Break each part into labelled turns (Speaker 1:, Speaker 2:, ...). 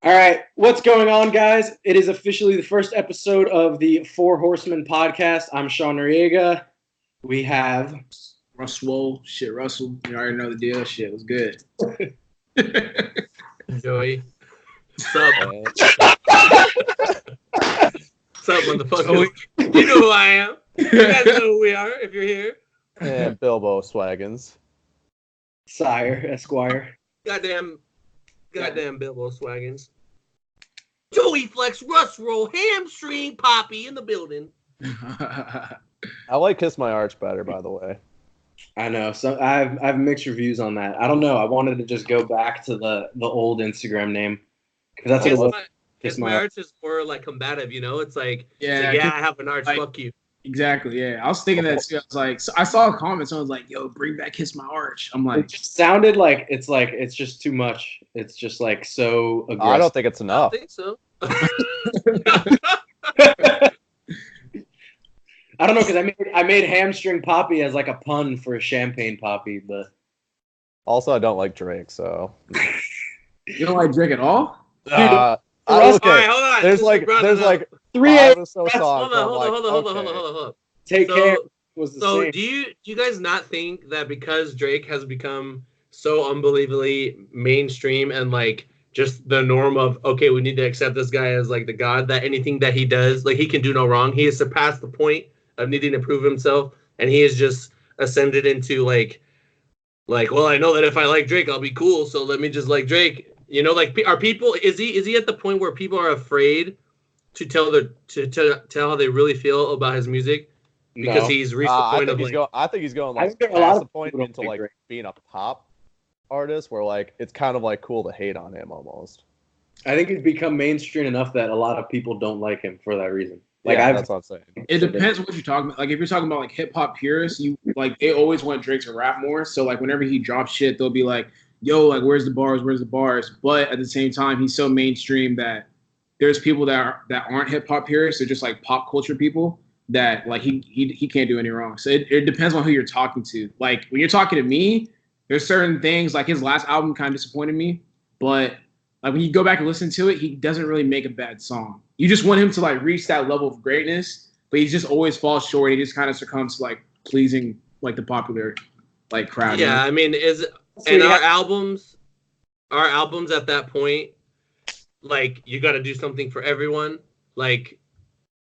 Speaker 1: All right, what's going on, guys? It is officially the first episode of the Four Horsemen podcast. I'm Sean Noriega. We have
Speaker 2: Russ Swole. Shit, Russell. You already know the deal. Shit was good.
Speaker 3: Joey. What's up? What's up, motherfucker? You know who I am. You guys know who we are if you're here.
Speaker 4: And Bilbo Swaggins.
Speaker 1: Sire, Esquire.
Speaker 3: Goddamn Bilbo Swaggins. Joey Flex, Russ Roll, Hamstring Poppy in the building.
Speaker 4: I like Kiss My Arch better, by the way.
Speaker 1: I know. So I've mixed reviews on that. I don't know. I wanted to just go back to the old Instagram name because that's what it was.
Speaker 3: Kiss My Arch is more like combative, you know? It's like,
Speaker 2: yeah,
Speaker 3: I have an arch,
Speaker 2: like,
Speaker 3: fuck you.
Speaker 2: Exactly, yeah. I was thinking that too. I was like, so I saw a comment, someone was like, yo, bring back Kiss My Arch. I'm like,
Speaker 1: it just sounded like it's just too much. It's just like so aggressive.
Speaker 4: I don't think it's enough.
Speaker 3: I think so.
Speaker 1: I don't know because I made Hamstring Poppy as like a pun for a champagne poppy, but
Speaker 4: also I don't like Drake, so
Speaker 2: you don't like Drake at all?
Speaker 3: All right, hold on.
Speaker 4: There's like
Speaker 1: 3
Speaker 4: 5 or so songs.
Speaker 3: Hold on.
Speaker 1: Take care was the
Speaker 3: so
Speaker 1: same.
Speaker 3: do you guys not think that because Drake has become so unbelievably mainstream and like just the norm of, okay, we need to accept this guy as like the god, that anything that he does, like he can do no wrong. He has surpassed the point of needing to prove himself, and he has just ascended into like, well, I know that if I like Drake, I'll be cool, so let me just like Drake. You know, like, are people? Is he at the point where people are afraid to tell how they really feel about his music because he's reached the point of like?
Speaker 4: I think he's going like past the point into like being a pop artist, where like it's kind of like cool to hate on him almost.
Speaker 1: I think he's become mainstream enough that a lot of people don't like him for that reason. Like,
Speaker 4: yeah, that's what I'm saying.
Speaker 2: It depends what you're talking about. Like, if you're talking about like hip hop purists, they always want Drake to rap more. So like whenever he drops shit, they'll be like, yo, like, where's the bars? But at the same time, he's so mainstream that there's people that aren't hip hop purists. They're just like pop culture people that like he can't do any wrong. So it depends on who you're talking to. Like when you're talking to me, there's certain things like his last album kind of disappointed me, but like when you go back and listen to it, he doesn't really make a bad song. You just want him to like reach that level of greatness, but he just always falls short. He just kind of succumbs to like pleasing like the popular like crowd.
Speaker 3: Yeah, I mean, our albums at that point, like, you got to do something for everyone. Like,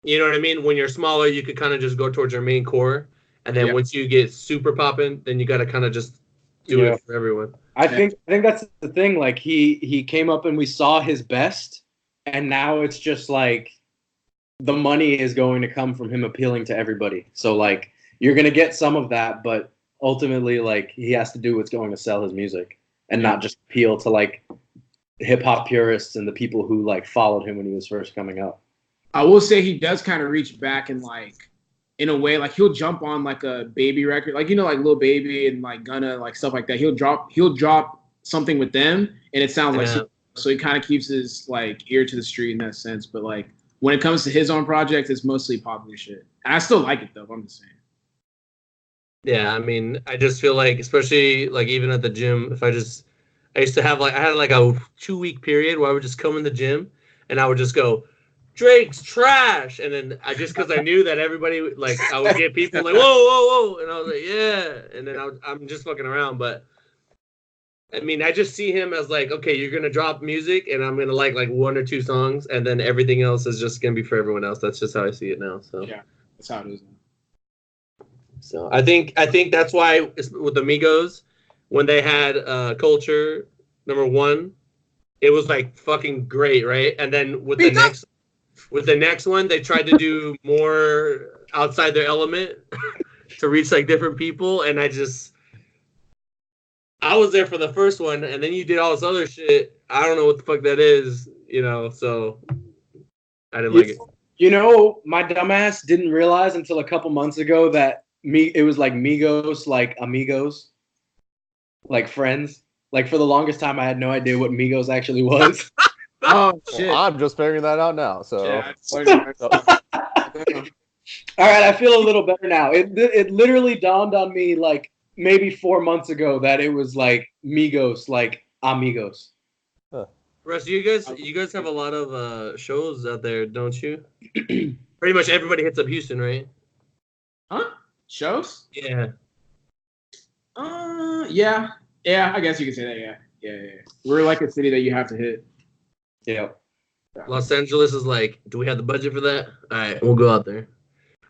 Speaker 3: you know what I mean? When you're smaller, you could kind of just go towards your main core. And then once you get super popping, then you got to kind of just do it for everyone.
Speaker 1: I think that's the thing. Like, he came up and we saw his best. And now it's just like the money is going to come from him appealing to everybody. So, like, you're going to get some of that, but ultimately, like, he has to do what's going to sell his music and not just appeal to like hip hop purists and the people who like followed him when he was first coming up.
Speaker 2: I will say he does kind of reach back and like in a way, like he'll jump on like a Baby record, like, you know, like Lil Baby and like Gunna, like stuff like that. He'll drop something with them and it sounds like so he kind of keeps his like ear to the street in that sense. But like when it comes to his own projects, it's mostly popular shit. And I still like it though, I'm just saying.
Speaker 3: Yeah, I mean, I just feel like, especially like even at the gym, I used to have like, I had like a 2-week period where I would just come in the gym and I would just go, Drake's trash. And then because I knew that everybody like, I would get people like, whoa. And I was like, yeah. And then I'm just fucking around. But I mean, I just see him as like, okay, you're going to drop music and I'm going to like 1 or 2 songs. And then everything else is just going to be for everyone else. That's just how I see it now. So
Speaker 2: yeah, that's how it is now.
Speaker 3: So I think that's why with the Migos, when they had Culture #1, it was like fucking great, right? And then with the next one, they tried to do more outside their element to reach like different people, and I was there for the first one, and then you did all this other shit. I don't know what the fuck that is, you know. So I didn't like it.
Speaker 1: You know, my dumbass didn't realize until a couple months ago that it was like Migos, like amigos, like friends. Like for the longest time, I had no idea what Migos actually was.
Speaker 2: Oh shit!
Speaker 4: Well, I'm just figuring that out now. So,
Speaker 1: all right, I feel a little better now. It literally dawned on me like maybe 4 months ago that it was like Migos, like amigos.
Speaker 4: Huh.
Speaker 3: Russ, you guys have a lot of shows out there, don't you? Pretty much everybody hits up Houston, right?
Speaker 2: Huh? Shows?
Speaker 3: Yeah.
Speaker 2: Yeah. Yeah, I guess you could say that, yeah. We're like a city that you have to hit.
Speaker 1: Yeah.
Speaker 3: Los Angeles is like, do we have the budget for that? All right, we'll go out there.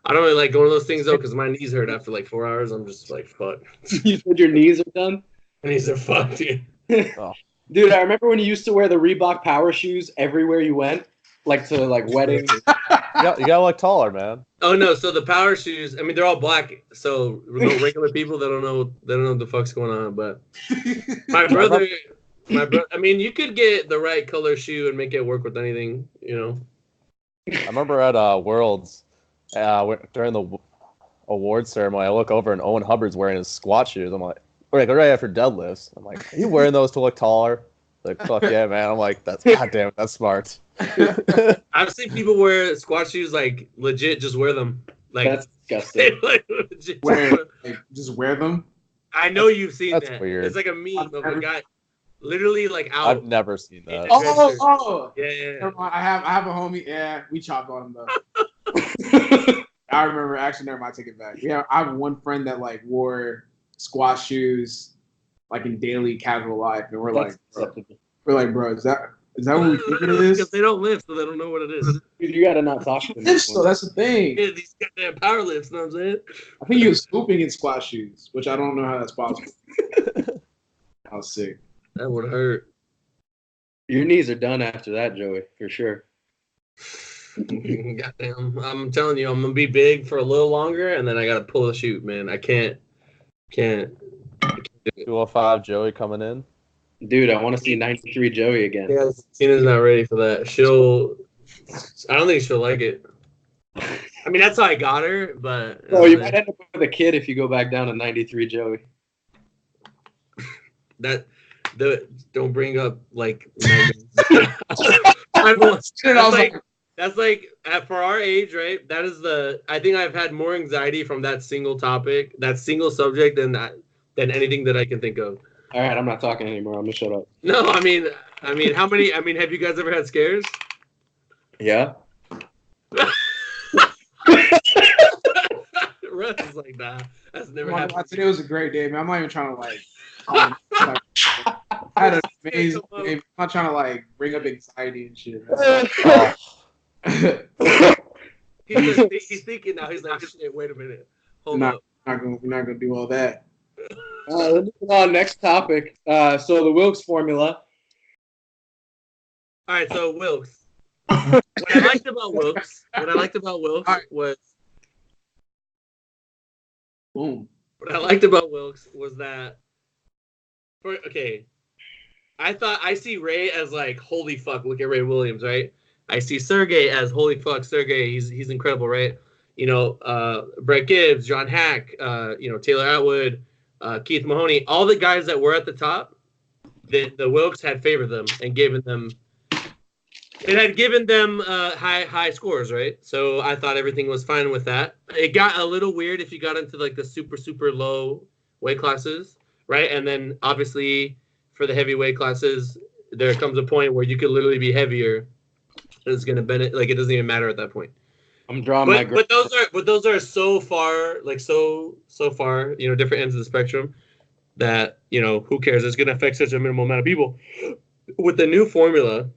Speaker 3: I don't really like going to those things though because my knees hurt after like 4 hours. I'm just like, fuck.
Speaker 1: You said your knees are done?
Speaker 3: My knees are fucked, dude.
Speaker 4: Oh.
Speaker 1: Dude, I remember when you used to wear the Reebok power shoes everywhere you went, like to like weddings.
Speaker 4: You gotta look taller, man.
Speaker 3: Oh no, so the power shoes, I mean they're all black, so no regular people they don't know what the fuck's going on, but my brother I mean you could get the right color shoe and make it work with anything, you know.
Speaker 4: I remember at Worlds during the awards ceremony, I look over and Owen Hubbard's wearing his squat shoes. I'm like, right after deadlifts. I'm like, are you wearing those to look taller? Like, fuck yeah, man. I'm like, goddamn it, that's smart.
Speaker 3: I've seen people wear squat shoes like legit just wear them. Like
Speaker 1: That's disgusting.
Speaker 3: like, legit,
Speaker 2: Just wear them.
Speaker 3: I know you've seen
Speaker 4: That's
Speaker 3: that.
Speaker 4: weird.
Speaker 3: It's like a meme of a guy literally like out.
Speaker 4: I've never seen that.
Speaker 2: Oh.
Speaker 3: Yeah.
Speaker 2: Never mind. I have a homie. Yeah, we chopped on him though. I remember. Actually, never mind. Take it back. Yeah, I have one friend that like wore squat shoes like in daily casual life, and we're like, bro, is that what we think it is?
Speaker 3: Because they don't lift, so they don't know what it is.
Speaker 1: Dude, you gotta not talk to them.
Speaker 2: So that's the thing.
Speaker 3: Yeah, these goddamn power lifts, you know what I'm saying?
Speaker 2: I think he was scooping in squat shoes, which I don't know how that's possible. I was sick.
Speaker 3: That would hurt.
Speaker 1: Your knees are done after that, Joey, for sure.
Speaker 3: Goddamn. I'm telling you, I'm gonna be big for a little longer and then I gotta pull the chute, man. I can't do it.
Speaker 4: 205 Joey coming in.
Speaker 1: Dude, I want to see 93 Joey again.
Speaker 3: Yeah, Tina's not ready for that. I don't think she'll like it. I mean, that's how I got her, but.
Speaker 1: Oh, you might end up with a kid if you go back down to 93 Joey.
Speaker 3: Don't bring up like. That's like for our age, right? That is I think I've had more anxiety from that single topic, that single subject than anything that I can think of.
Speaker 1: All right, I'm not talking anymore. I'm gonna shut up.
Speaker 3: No, I mean, how many? I mean, have you guys ever had scares?
Speaker 1: Yeah.
Speaker 3: Russ is like, nah, that's never happened.
Speaker 2: Today was a great day, man. I'm not even trying to like. I had an amazing day. I'm not trying to like bring up anxiety and shit.
Speaker 3: He's thinking now. He's like, shit, wait a minute. Hold up.
Speaker 2: We're not gonna do all that.
Speaker 1: Let's move on. Next topic. So the Wilks formula.
Speaker 3: All right, so Wilks. What I liked about Wilks was.
Speaker 2: Boom.
Speaker 3: What I liked about Wilks was that. I see Ray as like, holy fuck, look at Ray Williams, right? I see Sergey as holy fuck, Sergey, he's incredible, right? You know, Brett Gibbs, John Hack, Taylor Atwood, Keith Mahoney, all the guys that were at the top, the Wilks had favored them and given them high scores, right? So I thought everything was fine with that. It got a little weird if you got into like the super, super low weight classes, right? And then obviously for the heavyweight classes, there comes a point where you could literally be heavier. It's gonna benefit. Like it doesn't even matter at that point.
Speaker 1: I'm drawing
Speaker 3: but those are so far, like so far, different ends of the spectrum that who cares? It's gonna affect such a minimal amount of people. With the new formula,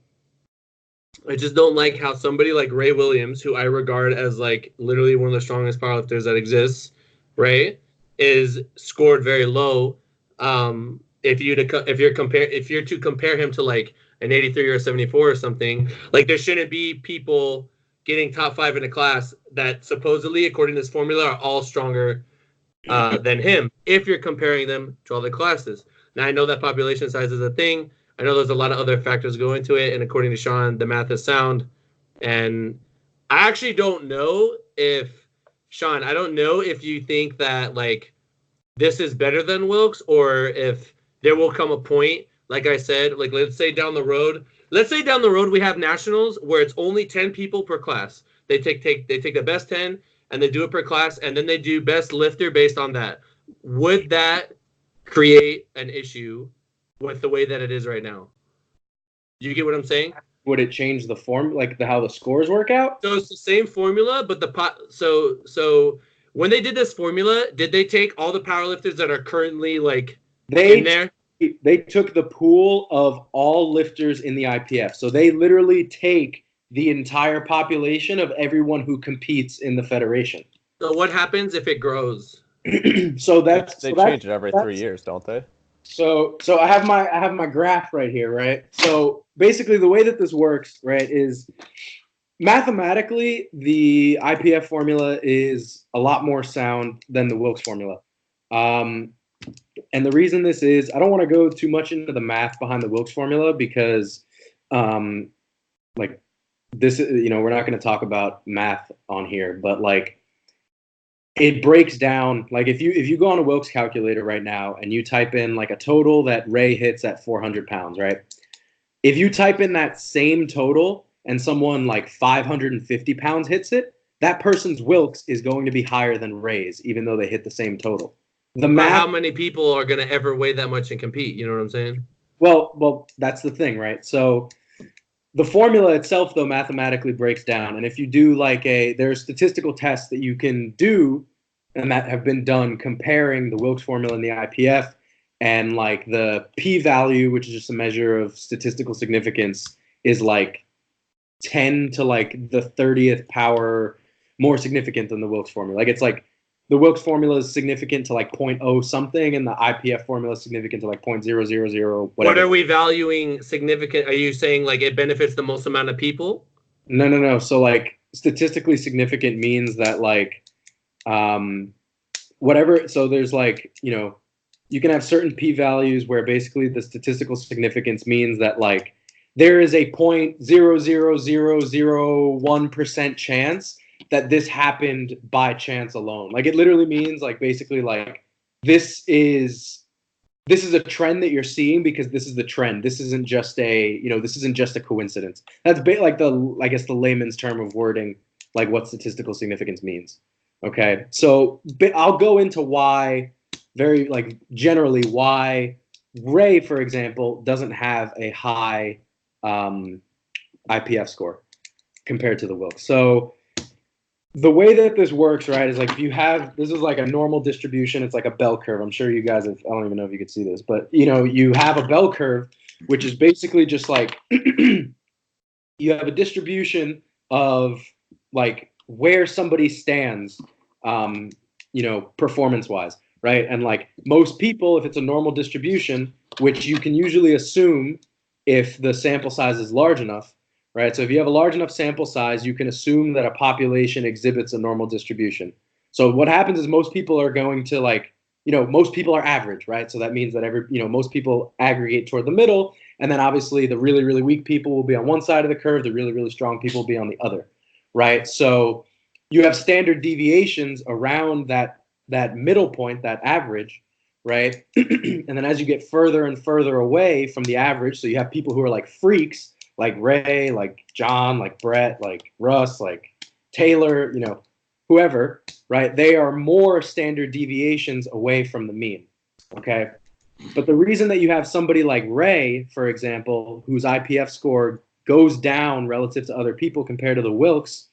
Speaker 3: I just don't like how somebody like Ray Williams, who I regard as like literally one of the strongest powerlifters that exists, right, is scored very low. If you're to compare him to like an 83 or a 74 or something, like there shouldn't be people getting top 5 in a class that supposedly, according to this formula, are all stronger than him if you're comparing them to other classes. Now, I know that population size is a thing. I know there's a lot of other factors go into it, and according to Sean, the math is sound. And I actually don't know if, Sean, I don't know if you think that, like, this is better than Wilks, or if there will come a point, like I said, like, let's say down the road we have nationals where it's only 10 people per class. They take the best 10 and they do it per class, and then they do best lifter based on that. Would that create an issue with the way that it is right now? Do you get what I'm saying?
Speaker 1: Would it change the form, like how the scores work out?
Speaker 3: So it's the same formula, but so when they did this formula, did they take all the powerlifters that are currently like in there?
Speaker 1: They took the pool of all lifters in the IPF. So they literally take the entire population of everyone who competes in the federation.
Speaker 3: So what happens if it grows?
Speaker 4: They change it every 3 years, don't they?
Speaker 1: So I have my graph right here, right? So basically the way that this works, right, is mathematically the IPF formula is a lot more sound than the Wilks formula. And the reason this is, I don't want to go too much into the math behind the Wilks formula because like this, you know, we're not going to talk about math on here, but like it breaks down. Like if you go on a Wilks calculator right now and you type in like a total that Ray hits at 400 pounds, right? If you type in that same total and someone like 550 pounds hits it, that person's Wilks is going to be higher than Ray's, even though they hit the same total. The math,
Speaker 3: how many people are going to ever weigh that much and compete? You know what I'm saying?
Speaker 1: Well, that's the thing, right? So the formula itself, though, mathematically breaks down. And if you do like there's statistical tests that you can do and that have been done comparing the Wilks formula and the IPF, and like the p-value, which is just a measure of statistical significance, is like 10 to like the 30th power more significant than the Wilks formula. Like it's like the Wilks formula is significant to like 0.0 something, and the IPF formula is significant to like 0.000 whatever.
Speaker 3: What are we valuing significant? Are you saying like it benefits the most amount of people?
Speaker 1: No. So like statistically significant means that like whatever. So there's like, you know, you can have certain p-values where basically the statistical significance means that like there is a 0.00001% chance that this happened by chance alone. Like it literally means like basically like this is a trend that you're seeing because this is the trend. This isn't just a coincidence. That's like I guess the layman's term of wording like what statistical significance means. Okay, so I'll go into why very like generally why Ray, for example, doesn't have a high IPF score compared to the Wilks. So the way that this works, right, is like if you have, this is like a normal distribution. It's like a bell curve. I'm sure you guys have, I don't even know if you could see this, but you know, you have a bell curve, which is basically just like you have a distribution of like where somebody stands, you know, performance-wise, right? And like most people, if it's a normal distribution, which you can usually assume if the sample size is large enough, right? So if you have a large enough sample size, you can assume that a population exhibits a normal distribution. So what happens is most people are going to like, you know, most people are average, right? So that means that most people aggregate toward the middle. And then obviously the really, really weak people will be on one side of the curve. The really, really strong people will be on the other, right? So you have standard deviations around that middle point, that average, right? And then as you get further and further away from the average, so you have people who are like freaks, like Ray, like John, like Brett, like Russ, like Taylor, you know, whoever, right? They are more standard deviations away from the mean, okay? But the reason that you have somebody like Ray, for example, whose IPF score goes down relative to other people compared to the Wilks,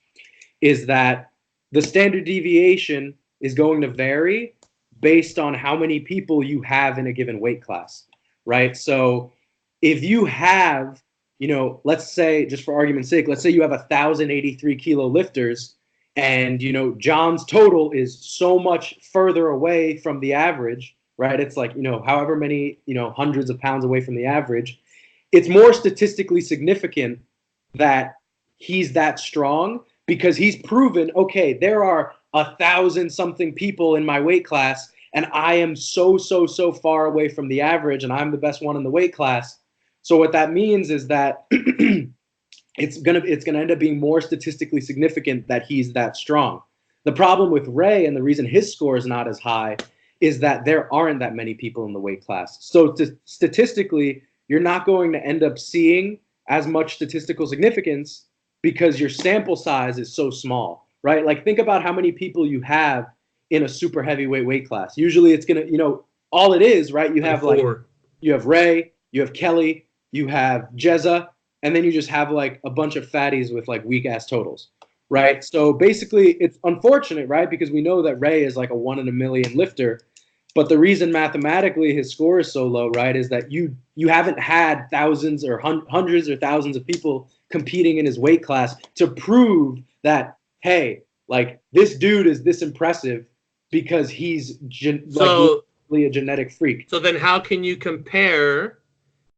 Speaker 1: is that the standard deviation is going to vary based on how many people you have in a given weight class, right? So if you have, you know, let's say, just for argument's sake, let's say you have 1,083 kilo lifters and, you know, John's total is so much further away from the average, right? It's like, you know, however many, you know, hundreds of pounds away from the average. It's more statistically significant that he's that strong because he's proven, okay, there are 1,000 something people in my weight class and I am so far away from the average and I'm the best one in the weight class. So what that means is that it's gonna end up being more statistically significant that he's that strong. The problem with Ray and the reason his score is not as high is that there aren't that many people in the weight class. So statistically, you're not going to end up seeing as much statistical significance because your sample size is so small, right? Like think about how many people you have in a super heavyweight weight class. Usually it's gonna, you know, all it is, right? You have like you have Ray, you have Kelly, you have Jezza, and then you just have like a bunch of fatties with like weak ass totals, right? So basically, it's unfortunate, right? Because we know that Ray is like a 1 in a million lifter, but the reason mathematically his score is so low, right, is that you haven't had thousands or hundreds or thousands of people competing in his weight class to prove that, hey, like this dude is this impressive because he's a genetic freak.
Speaker 3: So then how can you compare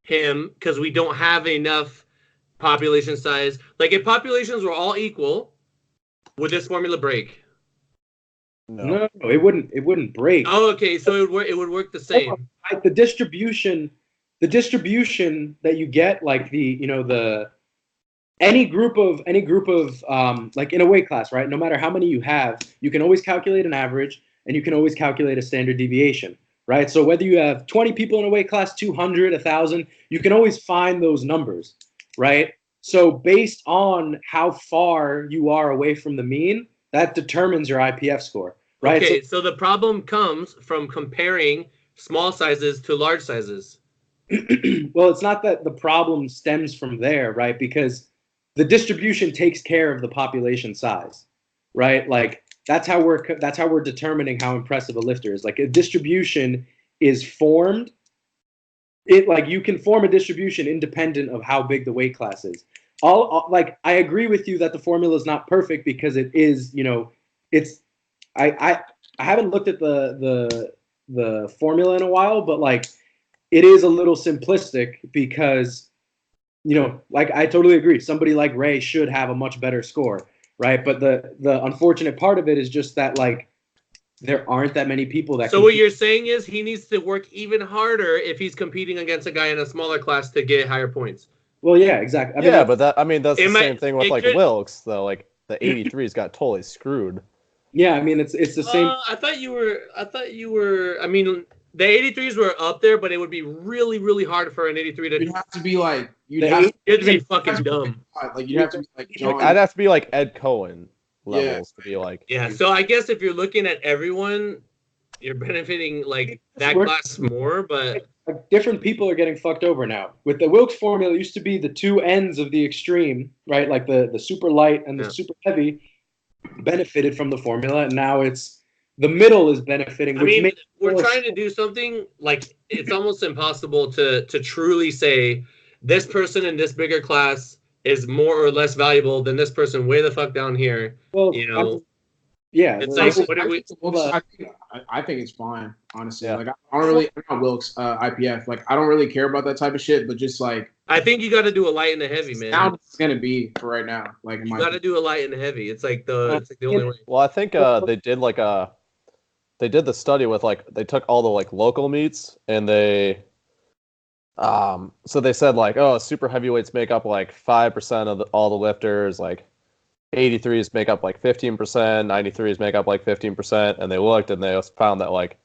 Speaker 3: him, because we don't have enough population size? Like if populations were all equal, would this formula break?
Speaker 1: No, it wouldn't break.
Speaker 3: Oh, okay, so it would work the same.
Speaker 1: Like the distribution that you get, like any group of like in a weight class, right? No matter how many you have, you can always calculate an average and you can always calculate a standard deviation, right? So whether you have 20 people in a weight class, 200, 1,000, you can always find those numbers, right? So based on how far you are away from the mean, that determines your IPF score, right?
Speaker 3: Okay, so the problem comes from comparing small sizes to large sizes.
Speaker 1: Well, it's not that the problem stems from there, right? Because the distribution takes care of the population size, right? Like that's how we're determining how impressive a lifter is. Like a distribution is formed. Like you can form a distribution independent of how big the weight class is. Like I agree with you that the formula is not perfect because it is, it's I haven't looked at the formula in a while, but like it is a little simplistic because like I totally agree. Somebody like Ray should have a much better score, right? But the unfortunate part of it is just that like there aren't that many people that.
Speaker 3: So what you're saying is he needs to work even harder if he's competing against a guy in a smaller class to get higher points.
Speaker 1: Well, yeah, exactly.
Speaker 4: But that's the same thing with like Wilks though. Like the 83s got totally screwed.
Speaker 1: Yeah, I mean it's the same.
Speaker 3: I thought you were. I mean, the 83s were up there, but it would be really, really hard for an 83 to.
Speaker 2: You'd have to be like
Speaker 3: you'd be fucking dumb.
Speaker 2: Like you'd have to be like John.
Speaker 4: I'd have to be like Ed Cohen levels to be like.
Speaker 3: Yeah, so I guess if you're looking at everyone, you're benefiting like that class more, but
Speaker 1: like, different people are getting fucked over now. With the Wilks formula, it used to be the two ends of the extreme, right? Like the super light and the super heavy benefited from the formula, and now it's the middle is benefiting.
Speaker 3: I mean, we're trying to do something like it's almost impossible to truly say this person in this bigger class is more or less valuable than this person way the fuck down here.
Speaker 1: Well, yeah,
Speaker 3: it's like what do we?
Speaker 2: I think it's fine, honestly. Yeah. Like I don't really, I'm not Wilks IPF. Like I don't really care about that type of shit. But just like
Speaker 3: I think you got to do a light and a heavy, man.
Speaker 2: How it's gonna be for right now. Like
Speaker 3: you got to do a light and a heavy. It's like the only way.
Speaker 4: Well, I think they did the study with like they took all the like local meets and they so they said like super heavyweights make up like 5% of all the lifters, like 83s make up like 15%, 93s make up like 15%, and they looked and they found that like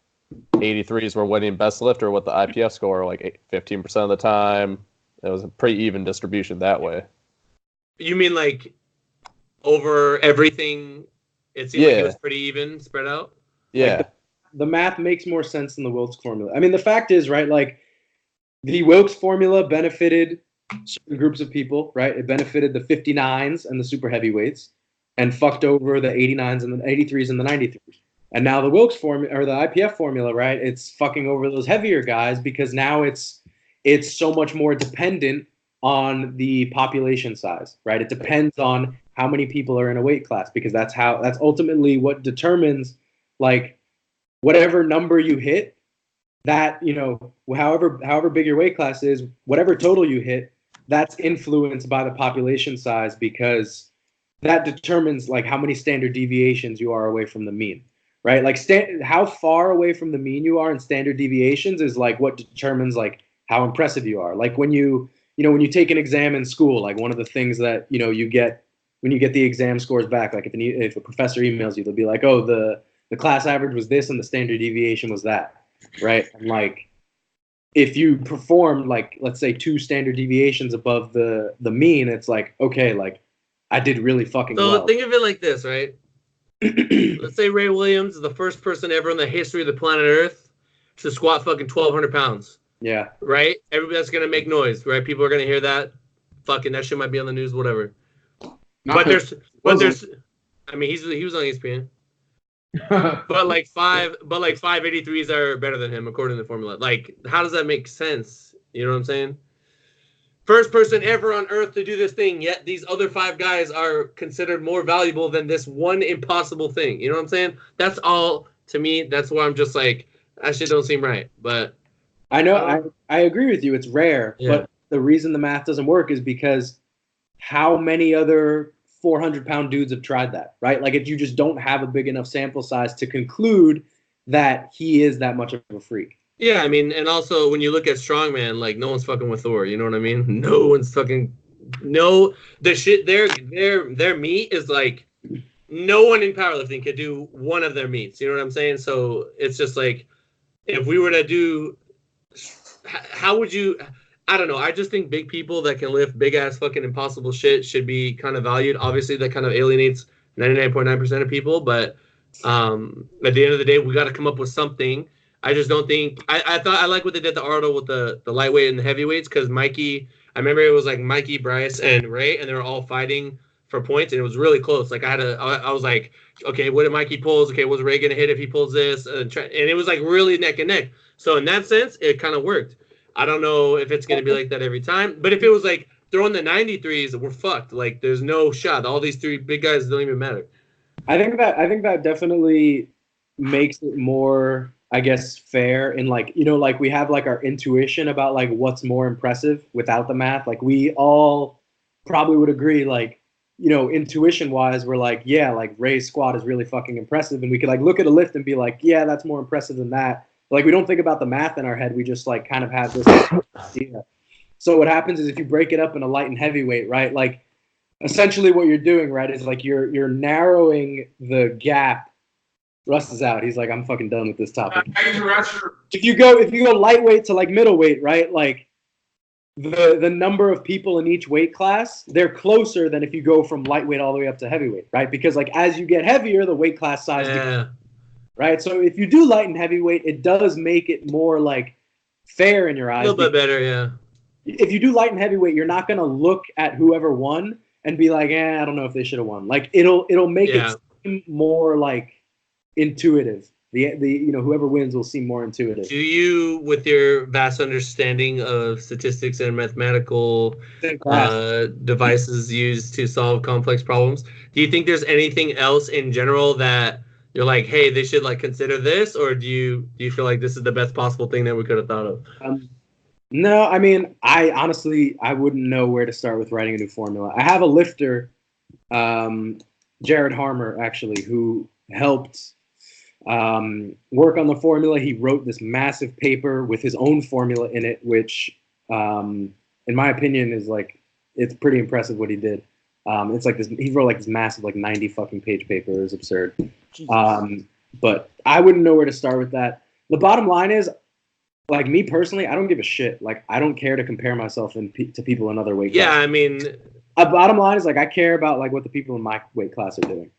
Speaker 4: 83s were winning best lifter with the IPF score like 15% of the time. It was a pretty even distribution that way.
Speaker 3: You mean like over everything? It seemed like it was pretty even spread out.
Speaker 4: Yeah,
Speaker 1: like the math makes more sense than the Wilks formula. I mean, the fact is, right? Like the Wilks formula benefited certain groups of people, right? It benefited the 59s and the super heavyweights, and fucked over the 89s and the 83s and the 93s. And now the Wilks formula or the IPF formula, right? It's fucking over those heavier guys because now it's so much more dependent on the population size, right? It depends on how many people are in a weight class because that's ultimately what determines like whatever number you hit. That however big your weight class is, whatever total you hit, that's influenced by the population size because that determines like how many standard deviations you are away from the mean, right? Like how far away from the mean you are in standard deviations is like what determines like how impressive you are. Like when you take an exam in school, like one of the things that you get when you get the exam scores back, like if a professor emails you, they'll be like, oh, the class average was this and the standard deviation was that. Right. And like if you performed like let's say 2 standard deviations above the mean, it's like okay, like I did really fucking well.
Speaker 3: So think of it like this, right? Let's say Ray Williams is the first person ever in the history of the planet Earth to squat fucking 1,200 pounds.
Speaker 1: Yeah.
Speaker 3: Right? Everybody that's gonna make noise, right? People are gonna hear that fucking that shit might be on the news, whatever.
Speaker 2: Not
Speaker 3: But there's, I mean, he was on ESPN. but like 583s are better than him according to the formula. Like, how does that make sense? You know what I'm saying? First person ever on earth to do this thing, yet these other 5 guys are considered more valuable than this one impossible thing. You know what I'm saying? That's all to me. That's why I'm just like, that shit don't seem right. But
Speaker 1: I know I agree with you. It's rare,
Speaker 3: Yeah.
Speaker 1: but the reason the math doesn't work is because how many other 400-pound dudes have tried that, right? Like, if you just don't have a big enough sample size to conclude that he is that much of a freak.
Speaker 3: yeah, I mean, and also when you look at strongman, like, no one's fucking with Thor. You know what I mean? No one's fucking. No, the shit. Their meat is like, no one in powerlifting could do one of their meets. You know what I'm saying? So it's just like, if we were to do, how would you? I don't know. I just think big people that can lift big ass fucking impossible shit should be kind of valued. Obviously, that kind of alienates 99.9% of people, but at the end of the day, we got to come up with something. I just don't think I thought I like what they did to Arnold with the lightweight and the heavyweights, because Mikey, I remember it was like Mikey, Bryce, and Ray, and they were all fighting for points, and it was really close. Like, I was like, okay, what if Mikey pulls? Okay, what's Ray gonna hit if he pulls this? And it was like really neck and neck. So in that sense, it kind of worked. I don't know if it's gonna be like that every time, but if it was like throwing the 93s, we're fucked. Like, there's no shot. All these 3 big guys don't even matter.
Speaker 1: I think that definitely makes it more, I guess, fair. And like, you know, like we have like our intuition about like what's more impressive without the math. Like, we all probably would agree, like, you know, intuition wise, we're like, yeah, like Ray's squat is really fucking impressive. And we could like look at a lift and be like, yeah, that's more impressive than that. But, like, we don't think about the math in our head. We just like kind of have this idea. So what happens is if you break it up in a light and heavyweight, right? Like, essentially what you're doing, right, is like you're narrowing the gap. Russ is out. He's like, I'm fucking done with this topic. If you go lightweight to like middleweight, right, like the number of people in each weight class, they're closer than if you go from lightweight all the way up to heavyweight, right? Because like as you get heavier, the weight class size decreases, right? So if you do light and heavyweight, it does make it more like fair in your eyes.
Speaker 3: A little bit better, yeah.
Speaker 1: If you do light and heavyweight, you're not gonna look at whoever won and be like, I don't know if they should have won. Like, it'll make it seem more like intuitive. The you know, whoever wins will seem more intuitive.
Speaker 3: Do you, with your vast understanding of statistics and mathematical devices used to solve complex problems, do you think there's anything else in general that you're like, hey, they should like consider this, or do you feel like this is the best possible thing that we could have thought of?
Speaker 1: No, I mean, I honestly wouldn't know where to start with writing a new formula. I have a lifter, Jared Harmer, actually, who helped work on the formula. He wrote this massive paper with his own formula in it, which, in my opinion, is like, it's pretty impressive what he did. It's like this. He wrote like this massive, like 90 fucking page paper. It was absurd. But I wouldn't know where to start with that. The bottom line is, like, me personally, I don't give a shit. Like, I don't care to compare myself to people in other weight classes.
Speaker 3: Yeah, I mean,
Speaker 1: bottom line is, like, I care about like what the people in my weight class are doing.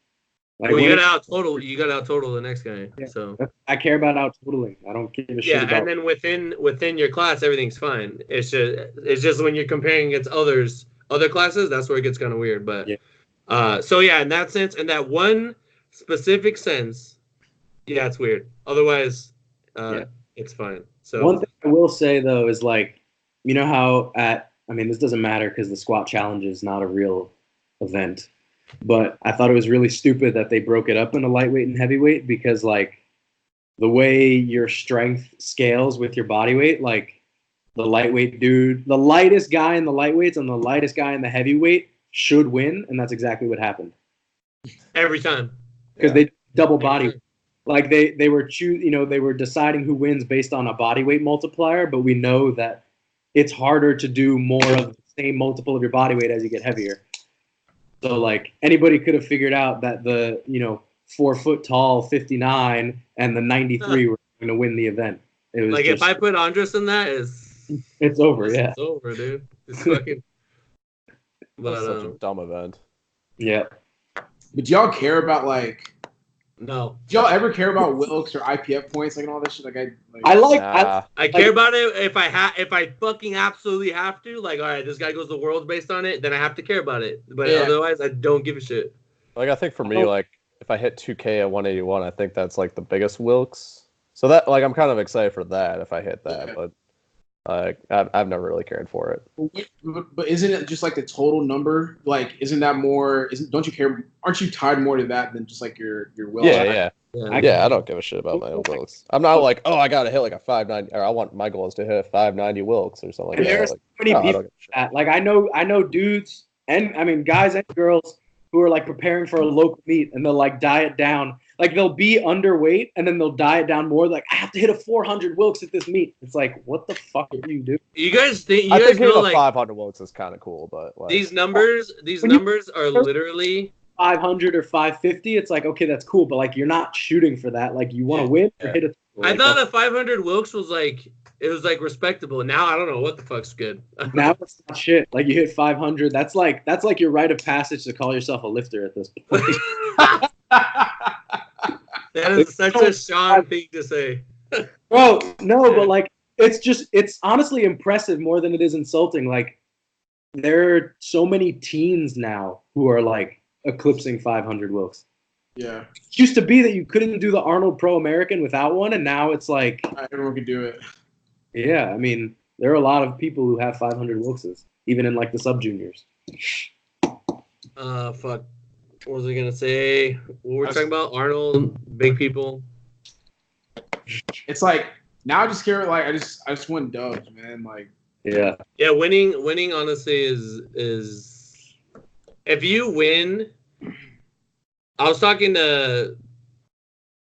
Speaker 1: Like,
Speaker 3: well, you got to out total the next guy. Yeah, so
Speaker 1: I care about out totaling. I don't give a shit.
Speaker 3: Yeah, and then within your class, everything's fine. It's just when you're comparing against other classes, that's where it gets kind of weird. But so yeah, in that sense, in that one specific sense, yeah, it's weird. Otherwise, it's fine. So
Speaker 1: one thing I will say though is, like, you know how this doesn't matter because the squat challenge is not a real event, but I thought it was really stupid that they broke it up into lightweight and heavyweight, because like the way your strength scales with your body weight, like the lightweight dude, the lightest guy in the lightweights and the lightest guy in the heavyweight should win, and that's exactly what happened
Speaker 3: every time
Speaker 1: because they double body weight. Like they were they were deciding who wins based on a body weight multiplier, but we know that it's harder to do more of the same multiple of your body weight as you get heavier. So like anybody could have figured out that the 4 foot tall 59 and the 93 were going to win the event. It was
Speaker 3: like if I put Andres in that,
Speaker 1: it's over. Yeah,
Speaker 3: it's over, dude. It's fucking.
Speaker 4: That's such a dumb event.
Speaker 1: Yeah.
Speaker 2: But do y'all care about like
Speaker 3: No.
Speaker 2: Do y'all ever care about Wilks or IPF points like and all that shit?
Speaker 3: I care about it if I fucking absolutely have to. Like, all right, this guy goes to Worlds based on it, then I have to care about it. But otherwise, I don't give a shit.
Speaker 4: Like, I think for me, like, if I hit 2K at 181, I think that's like the biggest Wilks. So that, like, I'm kind of excited for that if I hit that. But I've never really cared for it.
Speaker 2: But isn't it just like the total number? Like, isn't that more? Don't you care? Aren't you tied more to that than just like your will?
Speaker 4: Yeah. I don't give a shit about my own Wilks. I'm not like, oh, I gotta hit like a 590, or I want my goal is to hit a 590 Wilks or something like that.
Speaker 1: There's so many people like I know dudes and I mean guys and girls who are like preparing for a local meet and they'll like diet down. Like they'll be underweight and then they'll diet down more. Like I have to hit a 400 Wilks at this meet. It's like, what the fuck are you doing?
Speaker 3: You guys think?
Speaker 4: I think hitting a 500 Wilks is kind of cool, but like,
Speaker 3: these numbers are literally
Speaker 1: 500 or 550. It's like, okay, that's cool, but like you're not shooting for that. Like you want to win or hit a.
Speaker 3: I thought a 500 Wilks was like respectable. Now I don't know what the fuck's good.
Speaker 1: Now it's not shit. Like you hit 500. That's like your rite of passage to call yourself a lifter at this point.
Speaker 3: That is such a Sean thing to say.
Speaker 1: Bro, no, but like it's honestly impressive more than it is insulting. Like there are so many teens now who are like eclipsing 500 Wilks.
Speaker 2: Yeah.
Speaker 1: It used to be that you couldn't do the Arnold Pro American without one, and now it's like
Speaker 2: everyone can do it.
Speaker 1: Yeah, I mean, there are a lot of people who have 500 Wilkses, even in like the sub juniors.
Speaker 3: Fuck. What was I gonna say? What were we talking about? Arnold, big people.
Speaker 2: It's like now I just care. Like I just want dubs, man. Like
Speaker 1: yeah.
Speaker 3: Winning honestly is if you win. I was talking to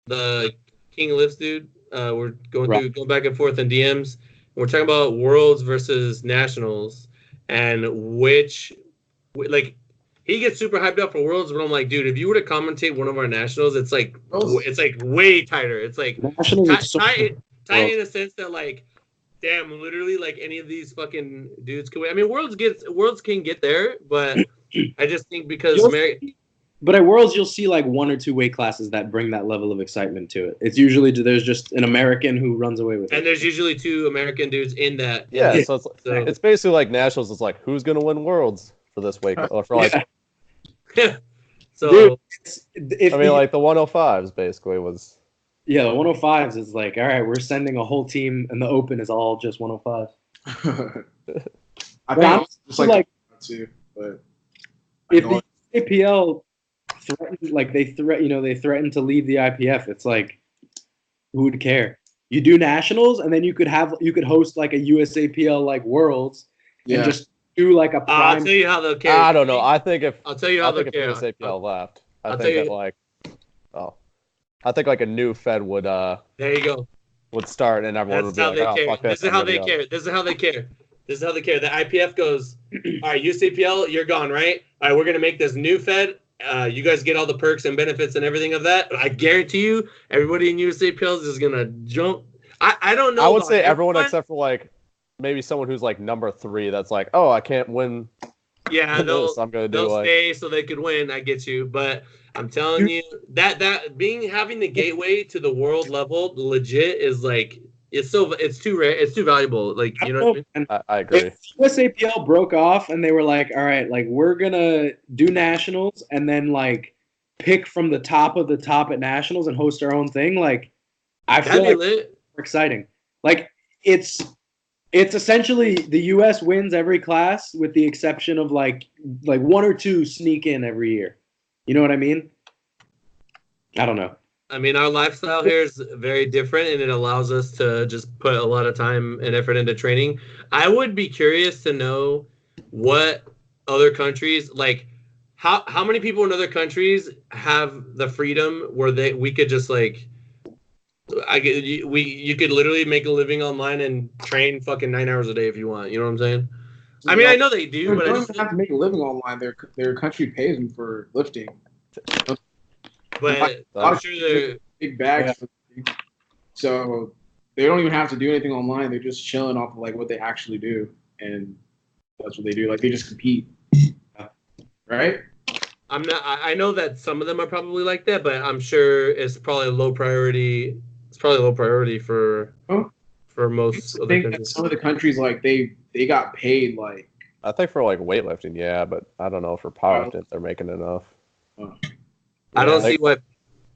Speaker 3: the King Lifts dude. We're going back and forth in DMs. We're talking about Worlds versus Nationals and like. He gets super hyped up for Worlds, but I'm like, dude, if you were to commentate one of our Nationals, it's like way tighter. It's like tight in a sense that like, damn, literally like any of these fucking dudes could win. I mean, Worlds can get there, but I just think because
Speaker 1: but at Worlds you'll see like one or two weight classes that bring that level of excitement to it. It's usually there's just an American who runs away with it,
Speaker 3: and there's usually two American dudes in that.
Speaker 4: Yeah, so it's basically like Nationals. It's like who's gonna win Worlds for this weight or for like.
Speaker 3: Yeah. So
Speaker 1: dude,
Speaker 4: I mean, like the 105s basically was.
Speaker 1: Yeah, the 105s is like, all right, we're sending a whole team, and the Open is all just 105s.
Speaker 2: I think it's like too, but
Speaker 1: if the APL threatened, like they threatened to leave the IPF, it's like, who would care? You do Nationals, and then you could host like a USAPL like Worlds, and just do like a prime.
Speaker 3: I'll tell you how they'll care.
Speaker 4: I don't know. I think if
Speaker 3: I'll tell you how they'll care.
Speaker 4: If USAPL left, I think like a new Fed would.
Speaker 3: There you go.
Speaker 4: Would start and everyone would be like, "Oh, fuck this."
Speaker 3: This is how they care. This is how they care. The IPF goes, all right, USAPL, you're gone, right? All right, we're gonna make this new Fed. You guys get all the perks and benefits and everything of that. I guarantee you, everybody in USAPL is gonna jump. I don't know.
Speaker 4: I would say everyone except for like. Maybe someone who's like number 3 that's like, oh, I can't win.
Speaker 3: Yeah, they'll stay so they could win. I get you. But I'm telling you, that having the gateway to the world level legit is like it's too rare. It's too valuable. Like, you know what I mean?
Speaker 4: I agree.
Speaker 1: If USAPL broke off and they were like, all right, like we're gonna do Nationals and then like pick from the top of the top at Nationals and host our own thing, like I feel like it's more exciting. Like it's essentially the U.S. wins every class with the exception of like one or two sneak in every year. You know what I mean? I don't know.
Speaker 3: I mean, our lifestyle here is very different, and it allows us to just put a lot of time and effort into training. I would be curious to know what other countries, like how many people in other countries have the freedom where we could just like. You could literally make a living online and train fucking 9 hours a day if you want. You know what I'm saying? I mean, I know they do, but
Speaker 2: they don't have to make a living online. Their country pays them for lifting.
Speaker 3: But I'm sure they're
Speaker 2: big bags, so they don't even have to do anything online. They're just chilling off of like what they actually do, and that's what they do. Like they just compete, right?
Speaker 3: I'm not. I know that some of them are probably like that, but I'm sure it's probably a low priority. It's probably a low priority for most
Speaker 2: I
Speaker 3: other
Speaker 2: think that
Speaker 3: countries.
Speaker 2: some of the countries like they got paid like.
Speaker 4: I think for like weightlifting, yeah, but I don't know for powerlifting if they're making enough.
Speaker 3: I don't see
Speaker 4: Like,
Speaker 3: what.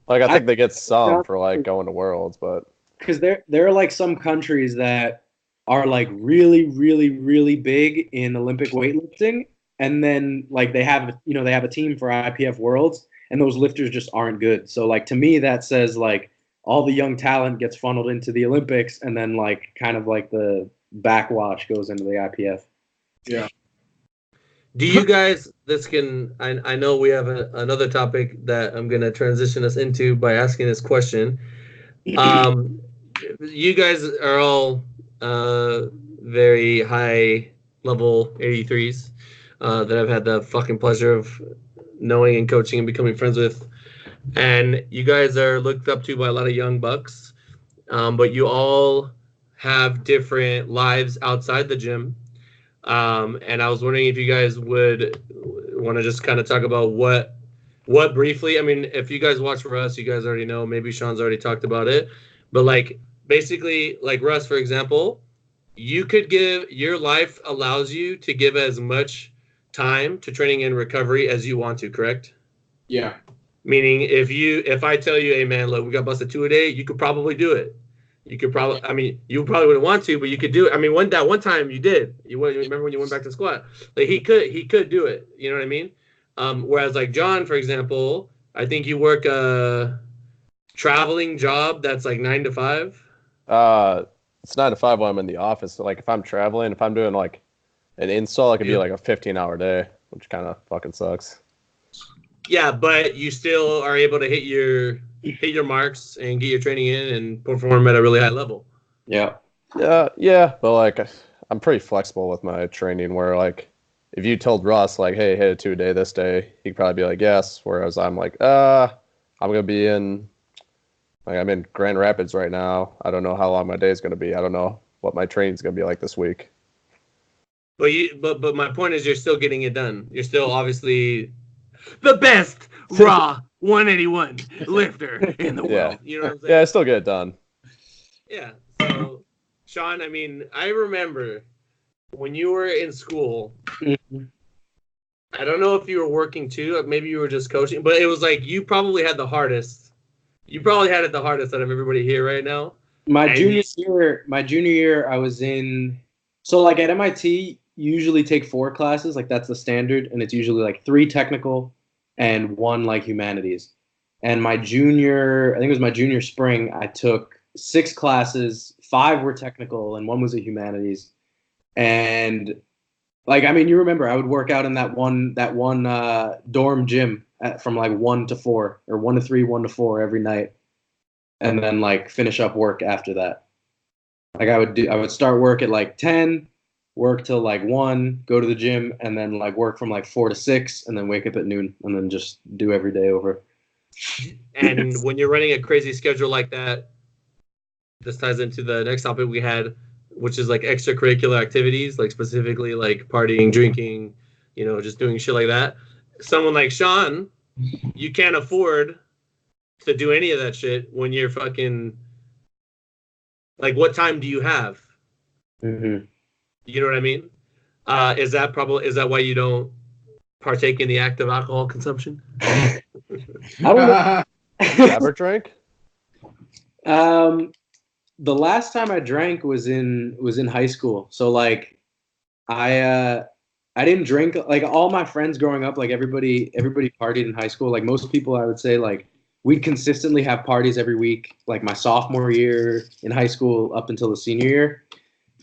Speaker 4: like I think they get some for like going to Worlds, but
Speaker 1: because there are like some countries that are like really, really, really big in Olympic weightlifting, and then like they have a team for IPF Worlds, and those lifters just aren't good. So like to me, that says like all the young talent gets funneled into the Olympics, and then like kind of like the backwash goes into the IPF.
Speaker 2: Yeah.
Speaker 3: Do you guys? This can. I know we have another topic that I'm gonna transition us into by asking this question. You guys are all very high level 83s that I've had the fucking pleasure of knowing and coaching and becoming friends with. And you guys are looked up to by a lot of young bucks, but you all have different lives outside the gym. And I was wondering if you guys would want to just kind of talk about what briefly. I mean, if you guys watch Russ, you guys already know. Maybe Sean's already talked about it, but like basically, like Russ, for example, you could give your life allows you to give as much time to training and recovery as you want to. Correct?
Speaker 2: Yeah.
Speaker 3: Meaning, if I tell you, hey man, look, we got busted 2 a day, you could probably do it. You could probably, I mean, you probably wouldn't want to, but you could do it. I mean, one time you did. You remember when you went back to squat? Like he could do it. You know what I mean? Whereas like John, for example, I think you work a traveling job that's like 9 to 5.
Speaker 4: it's 9 to 5 when I'm in the office. So like if I'm traveling, if I'm doing like an install, it could be like a 15-hour day, which kind of fucking sucks.
Speaker 3: Yeah, but you still are able to hit your marks and get your training in and perform at a really high level.
Speaker 1: Yeah.
Speaker 4: Yeah, but like I'm pretty flexible with my training where like if you told Russ like, hey, hit a 2 a day this day, he'd probably be like, yes. Whereas I'm like, I'm gonna be in I'm in Grand Rapids right now. I don't know how long my day is gonna be. I don't know what my training's gonna be like this week.
Speaker 3: But my point is you're still getting it done. You're still obviously the best raw 181 lifter in the world. You know what I'm saying?
Speaker 4: Yeah, I still get it done.
Speaker 3: Yeah. So, Sean, I mean, I remember when you were in school, I don't know if you were working too, maybe you were just coaching, but it was like you probably had the hardest. You probably had it the hardest out of everybody here right now.
Speaker 1: My junior year, I was in. So like at MIT, you usually take 4 classes, like that's the standard, and it's usually like 3 technical and 1 like humanities. And I think it was my junior spring, I took 6 classes, 5 were technical, and 1 was a humanities. And like, I mean, you remember I would work out in that one dorm gym from like 1 to 4 or 1 to 3, 1 to 4 every night, and then like finish up work after that. Like I would start work at like 10, work till like 1, go to the gym, and then like work from like 4 to 6, and then wake up at noon, and then just do every day over.
Speaker 3: And when you're running a crazy schedule like that, this ties into the next topic we had, which is like extracurricular activities, like specifically like partying, drinking, just doing shit like that. Someone like Sean, you can't afford to do any of that shit when you're fucking like, what time do you have?
Speaker 1: Mm-hmm.
Speaker 3: You know what I mean? Is that why you don't partake in the act of alcohol consumption?
Speaker 1: I don't know.
Speaker 4: Ever drink?
Speaker 1: The last time I drank was in high school. So like I didn't drink. Like all my friends growing up, like everybody partied in high school. Like most people, I would say, like we'd consistently have parties every week, like my sophomore year in high school up until the senior year.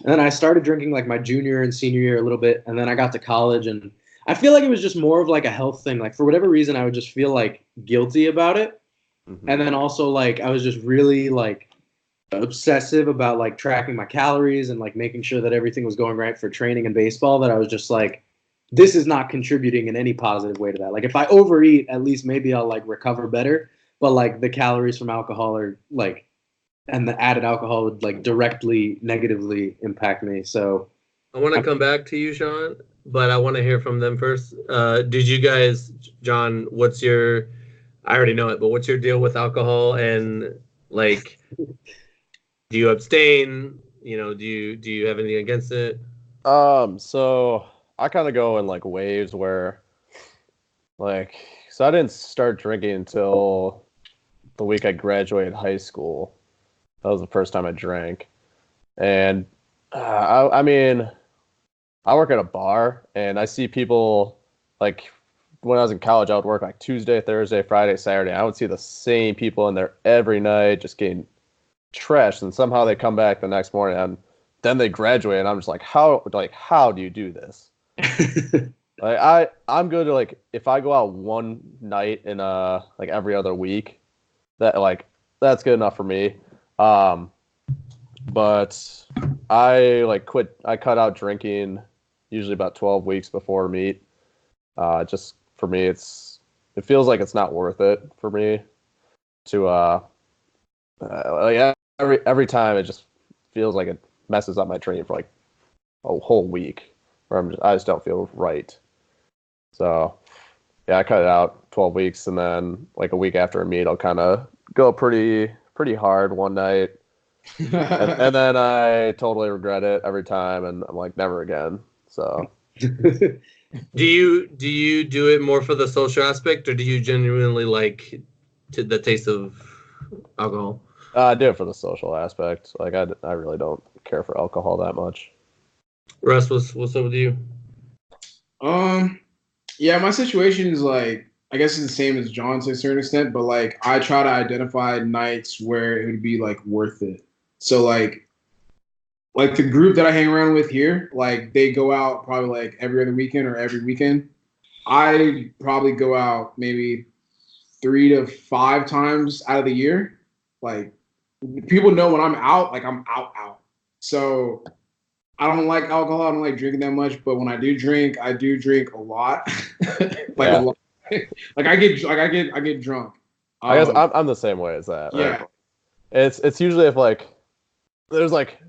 Speaker 1: And then I started drinking like my junior and senior year a little bit, and then I got to college, and I feel like it was just more of like a health thing. Like for whatever reason, I would just feel like guilty about it. Mm-hmm. And then also like I was just really like obsessive about like tracking my calories and like making sure that everything was going right for training and baseball, that I was just like, this is not contributing in any positive way to that. Like if I overeat, at least maybe I'll like recover better. But like the calories from alcohol are like, and the added alcohol would like directly negatively impact me. So
Speaker 3: I want to come back to you, Sean, but I want to hear from them first. Did you guys, John? What's your? I already know it, but what's your deal with alcohol and like? Do you abstain? Do you have anything against it?
Speaker 4: So I kind of go in like waves where, like, so I didn't start drinking until the week I graduated high school. That was the first time I drank, and I mean, I work at a bar, and I see people like when I was in college, I would work like Tuesday, Thursday, Friday, Saturday. I would see the same people in there every night, just getting trashed, and somehow they come back the next morning and then they graduate, and I'm just like, how do you do this? I'm good to like if I go out one night in like every other week, that's good enough for me. But I cut out drinking usually about 12 weeks before meet. Just for me, it feels like it's not worth it for me to like every time it just feels like it messes up my training for like a whole week, where I just don't feel right. So yeah, I cut it out 12 weeks, and then like a week after a meet, I'll kind of go pretty hard one night, and then I totally regret it every time, and I'm like, never again. So
Speaker 3: Do you do it more for the social aspect, or do you genuinely like the taste of alcohol?
Speaker 4: I do it for the social aspect. Like I really don't care for alcohol that much.
Speaker 3: Russ, what's up with you?
Speaker 2: Yeah, my situation is like, I guess it's the same as John to a certain extent, but like I try to identify nights where it would be like worth it. So like the group that I hang around with here, like they go out probably like every other weekend or every weekend. I probably go out maybe 3 to 5 times out of the year. Like people know when I'm out, like I'm out. So I don't like alcohol. I don't like drinking that much, but when I do drink a lot. Like
Speaker 4: Yeah.
Speaker 2: a lot. Like I get drunk.
Speaker 4: I guess I'm the same way as that.
Speaker 2: Yeah.
Speaker 4: Right? It's usually if like there's like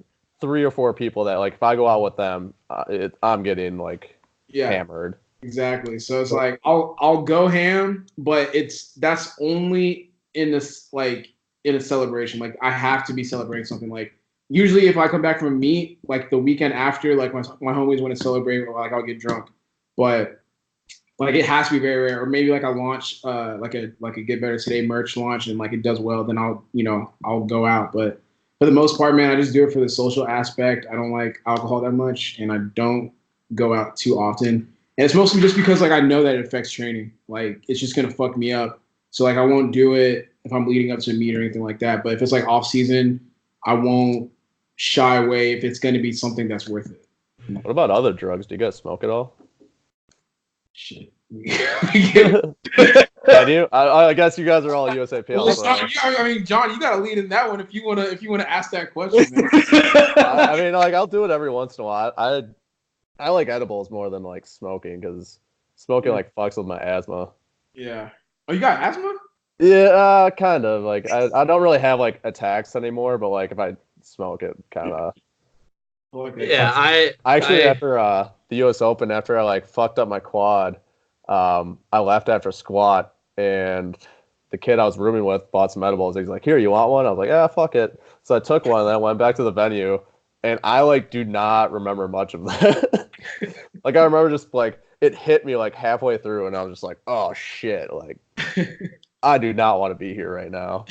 Speaker 4: 3 or 4 people that like if I go out with them, I'm getting like hammered.
Speaker 2: Exactly. So it's like I'll go ham, but that's only in this like in a celebration. Like I have to be celebrating something. Like usually if I come back from a meet, like the weekend after, like my homies want to celebrate, like I'll get drunk. But like it has to be very rare. Or maybe like I launch like a Get Better Today merch launch and like it does well, then I'll go out. But for the most part, man, I just do it for the social aspect. I don't like alcohol that much, and I don't go out too often. And it's mostly just because like I know that it affects training. Like it's just gonna fuck me up. So like I won't do it if I'm leading up to a meet or anything like that. But if it's like off season, I won't shy away if it's gonna be something that's worth it.
Speaker 4: What about other drugs? Do you guys smoke at all?
Speaker 2: Shit.
Speaker 4: Can you? I guess you guys are all USAPL.
Speaker 2: Well, I mean, John, you gotta lead in that one if you wanna ask that question.
Speaker 4: I mean, like I'll do it every once in a while. I like edibles more than like smoking because smoking like fucks with my asthma.
Speaker 2: Yeah. Oh, you got asthma?
Speaker 4: Yeah, kind of. Like I don't really have like attacks anymore, but like if I smoke it, kind of.
Speaker 3: Yeah, I
Speaker 4: actually after the U.S. Open, after I like fucked up my quad, I left after squat, and the kid I was rooming with bought some edibles. He's like, "Here, you want one?" I was like, "Yeah, fuck it." So I took one, and then I went back to the venue, and I like do not remember much of that. Like I remember just like it hit me like halfway through, and I was just like, "Oh shit!" Like I do not want to be here right now.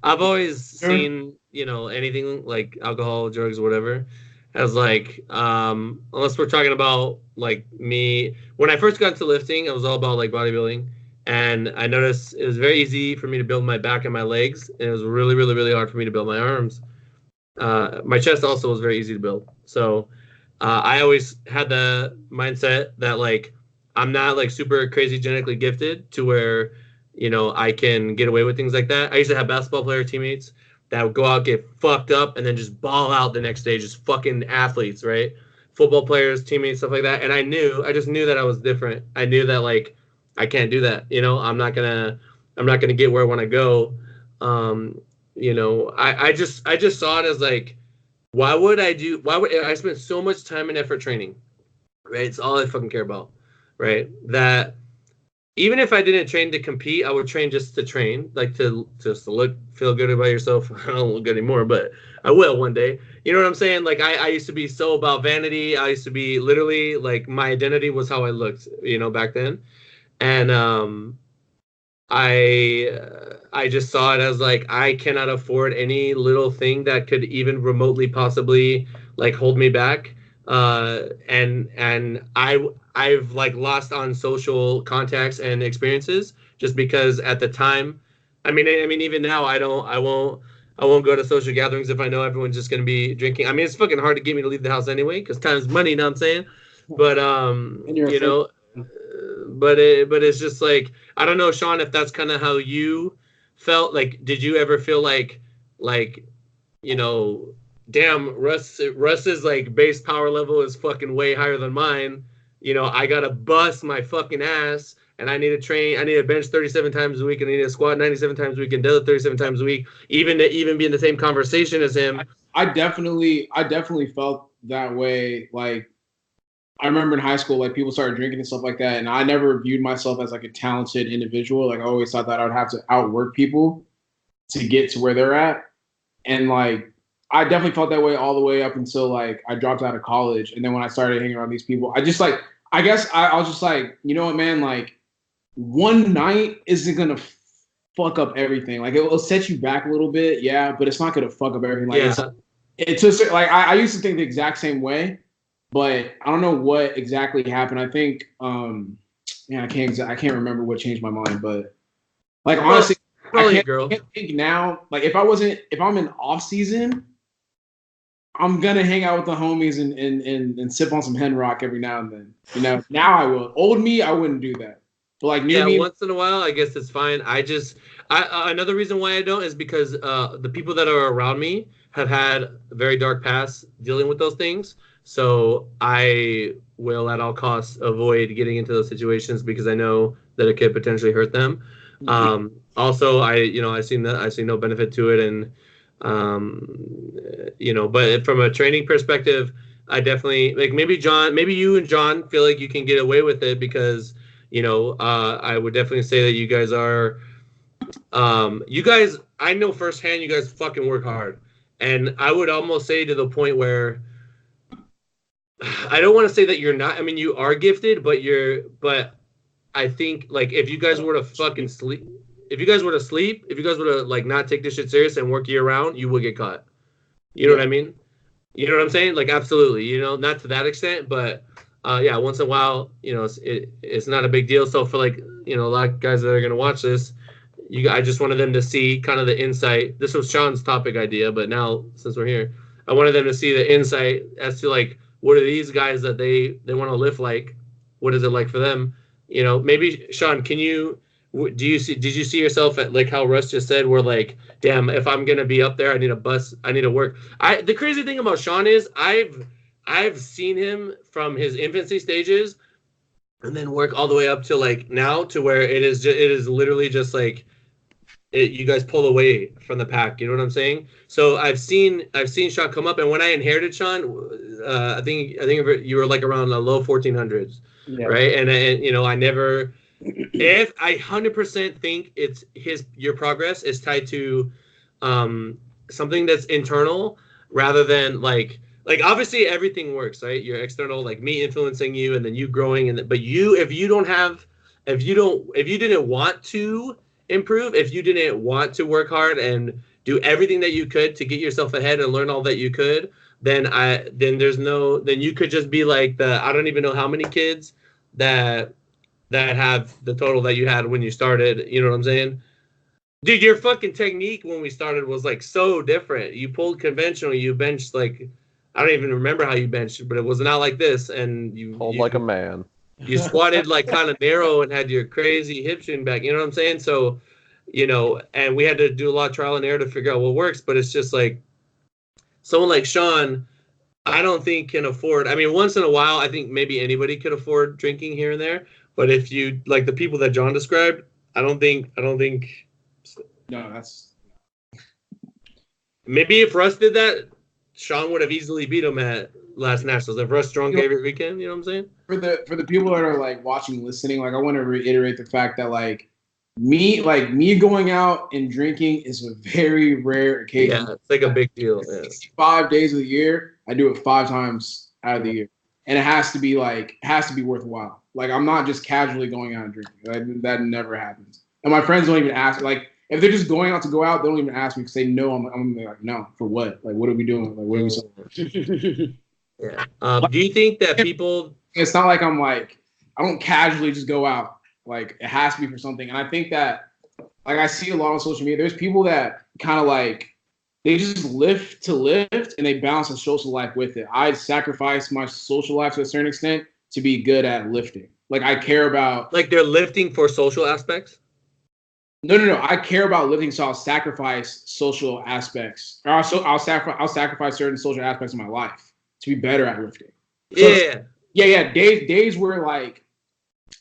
Speaker 3: I've always seen, anything like alcohol, drugs, whatever, as like, unless we're talking about like me. When I first got into lifting, it was all about like bodybuilding, and I noticed it was very easy for me to build my back and my legs, and it was really, really, really hard for me to build my arms. My chest also was very easy to build. So I always had the mindset that like I'm not like super crazy genetically gifted to where I can get away with things like that. I used to have basketball player teammates that would go out, get fucked up, and then just ball out the next day, just fucking athletes, right? Football players, teammates, stuff like that. And I just knew that I was different. I knew that like I can't do that. I'm not gonna get where I want to go. I just saw it as like Why would I spend so much time and effort training? Right? It's all I fucking care about. Right? That even if I didn't train to compete, I would train just to train, like to just to feel good about yourself. I don't look good anymore, but I will one day. You know what I'm saying? Like I used to be so about vanity. I used to be literally like my identity was how I looked, back then. And I just saw it as like I cannot afford any little thing that could even remotely possibly like hold me back. And I've like lost on social contacts and experiences just because at the time, I mean even now I won't go to social gatherings if I know everyone's just gonna be drinking. I mean it's fucking hard to get me to leave the house anyway because time's money, you know what I'm saying? But
Speaker 1: And you're
Speaker 3: but it's just like I don't know, Sean, if that's kind of how you felt. Like, did you ever feel like damn, Russ's like base power level is fucking way higher than mine. I gotta bust my fucking ass, and I need to train. I need to bench 37 times a week, and I need to squat 97 times a week, and deadlift 37 times a week, even to even be in the same conversation as him.
Speaker 2: I definitely felt that way. Like, I remember in high school, like people started drinking and stuff like that, and I never viewed myself as like a talented individual. Like I always thought that I would have to outwork people to get to where they're at, and like I definitely felt that way all the way up until like I dropped out of college, and then when I started hanging around these people, I just like I guess I was just like, you know what, man, like one night isn't gonna fuck up everything. Like it will set you back a little bit, yeah, but it's not gonna fuck up everything. Like it's just like I used to think the exact same way. But I don't know what exactly happened. I think, I can't remember what changed my mind. But like honestly, I can't think now. Like if I'm in off season, I'm gonna hang out with the homies and sip on some hen rock every now and then. Now I will. Old me, I wouldn't do that. But like new me,
Speaker 3: once in a while, I guess it's fine. Another reason why I don't is because the people that are around me have had a very dark past dealing with those things. So I will at all costs avoid getting into those situations because I know that it could potentially hurt them. Also, I see no benefit to it, and but from a training perspective, I definitely like maybe you and John feel like you can get away with it because I would definitely say that you guys are, you guys, I know firsthand you guys fucking work hard, and I would almost say to the point where. I don't want to say that you're not. I mean, you are gifted, but I think like if you guys were to fucking sleep, if you guys were to like not take this shit serious and work year round, you would get caught. You know what I mean? You know what I'm saying? Like absolutely. Not to that extent, but once in a while, it's not a big deal. So for like a lot of guys that are gonna watch this, I just wanted them to see kind of the insight. This was Sean's topic idea, but now since we're here, I wanted them to see the insight as to like. What are these guys that they want to lift like? What is it like for them? Maybe Sean, did you see yourself at like how Russ just said, where like, damn, if I'm gonna be up there, I need to work. The crazy thing about Sean is I've seen him from his infancy stages and then work all the way up to like now to where it is literally just like you guys pull away from the pack. You know what I'm saying? So I've seen Sean come up, and when I inherited Sean, I think you were like around the low 1400s, right? And I never, if I 100% think your progress is tied to something that's internal rather than like obviously everything works, right? Your external, like me influencing you, and then you growing, but if you didn't want to improve, if you didn't want to work hard and do everything that you could to get yourself ahead and learn all that you could, then you could just be like I don't even know how many kids that have the total that you had when you started. You know what I'm saying? Dude, your fucking technique when we started was like so different. You pulled conventional, you benched like I don't even remember how you benched, but it was not like this, and you
Speaker 4: pulled like a man.
Speaker 3: You squatted like kind of narrow and had your crazy hip shin back. You know what I'm saying? So, and we had to do a lot of trial and error to figure out what works. But it's just like someone like Sean, I don't think can afford. I mean, once in a while, I think maybe anybody could afford drinking here and there. But if you like the people that John described, I don't think.
Speaker 2: No, that's
Speaker 3: maybe if Russ did that, Sean would have easily beat him at last Nationals if Russ drunk every weekend. You know what I'm saying?
Speaker 2: For the people that are like watching, listening, like I want to reiterate the fact that like me going out and drinking is a very rare occasion.
Speaker 3: Yeah, it's like a big deal. Yeah.
Speaker 2: 65 days of the year, I do it 5 times out of the year, and it has to be worthwhile. Like I'm not just casually going out and drinking. That never happens. And my friends don't even ask. Like if they're just going out to go out, they don't even ask me because they know I'm gonna be like, no, for what? Like what are we doing? Like what are we celebrating?
Speaker 3: Yeah. Do you think that people?
Speaker 2: It's not like I'm like I don't casually just go out. Like it has to be for something. And I think that like I see a lot on social media. There's people that kind of like they just lift and they balance the social life with it. I sacrifice my social life to a certain extent to be good at lifting. Like I care about
Speaker 3: like they're lifting for social aspects.
Speaker 2: No. I care about lifting, so I'll sacrifice social aspects. Or I'll sacrifice certain social aspects of my life to be better at lifting. So, yeah.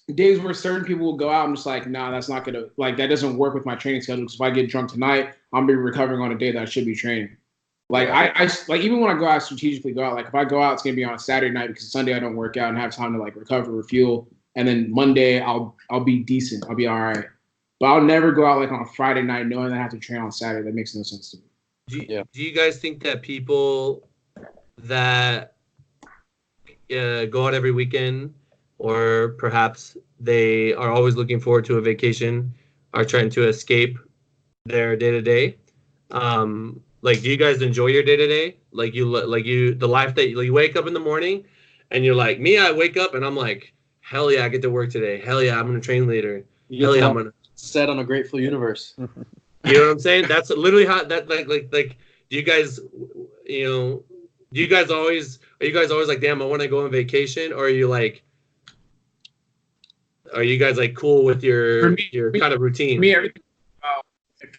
Speaker 2: Days where certain people will go out, I'm just like, nah, that's not gonna like that doesn't work with my training schedule. Because if I get drunk tonight, I'm gonna be recovering on a day that I should be training. Like I like even when I go out, strategically go out. Like if I go out, it's gonna be on a Saturday night because Sunday I don't work out and have time to like recover, refuel, and then Monday I'll be decent. I'll be all right. But I'll never go out like on a Friday night knowing that I have to train on Saturday. That makes no sense to me.
Speaker 3: Do you guys think that people that go out every weekend, or perhaps they are always looking forward to a vacation, are trying to escape their day-to-day? Like, do you guys enjoy your day-to-day? Like the life that you wake up in the morning and you're like, me, I wake up and I'm like, hell yeah, I get to work today. Hell yeah, I'm going to train later. Hell yeah, I'm going to
Speaker 1: set on a grateful universe.
Speaker 3: You know what I'm saying? That's literally how that like do you guys always like, damn, I want to go on vacation? Or are you guys like cool with your kind of routine?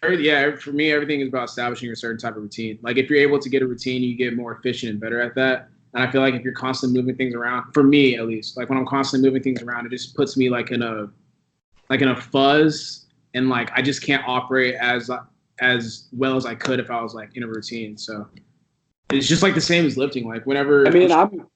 Speaker 2: For me, everything is about establishing a certain type of routine. Like if you're able to get a routine, you get more efficient and better at that. And I feel like if you're constantly moving things around, for me at least, like when I'm constantly moving things around, it just puts me like in a fuzz, and like I just can't operate as well as I could if I was like in a routine. So it's just like the same as lifting. Like whenever you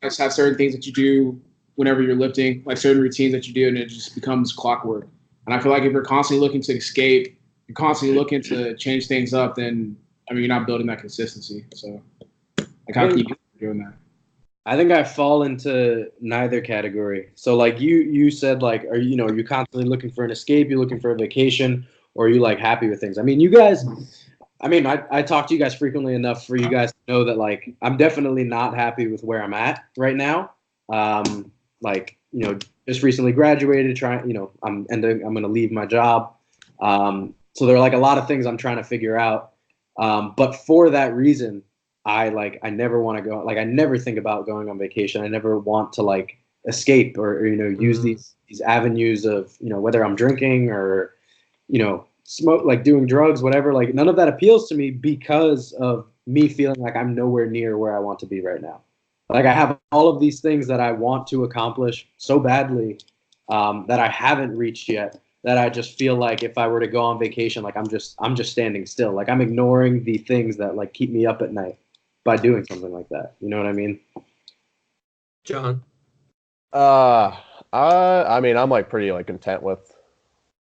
Speaker 2: have certain things that you do whenever you're lifting, like certain routines that you do, and it just becomes clockwork. And I feel like if you're constantly looking to escape, you're constantly looking to change things up, then you're not building that consistency. So like how keep doing that?
Speaker 1: I think I fall into neither category. So like you said, like, are you constantly looking for an escape? You're looking for a vacation, or are you like happy with things? I mean, you guys, I talk to you guys frequently enough for you guys to know that like I'm definitely not happy with where I'm at right now. Just recently graduated, I'm going to leave my job. So there are like a lot of things I'm trying to figure out. But for that reason, I never want to go, like I never think about going on vacation. I never want to like escape or use these avenues of, whether I'm drinking or, smoke, like doing drugs, whatever, like none of that appeals to me because of me feeling like I'm nowhere near where I want to be right now. Like I have all of these things that I want to accomplish so badly that I haven't reached yet, that I just feel like if I were to go on vacation, like I'm just standing still. Like I'm ignoring the things that like keep me up at night by doing something like that. You know what I mean?
Speaker 3: John?
Speaker 4: I'm like pretty like content with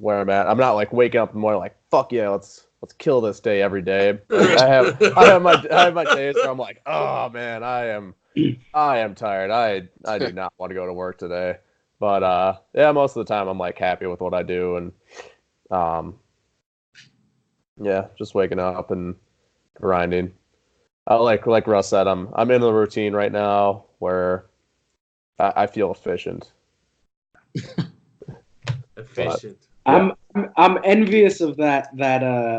Speaker 4: where I'm at. I'm not like waking up in the morning like, fuck yeah, let's kill this day every day. I have my days where I'm like, oh man, I am tired. I do not want to go to work today. But yeah, most of the time I'm like happy with what I do, and just waking up and grinding. Like Russ said, I'm in the routine right now where I feel efficient.
Speaker 3: Efficient.
Speaker 1: Yeah. I'm envious of that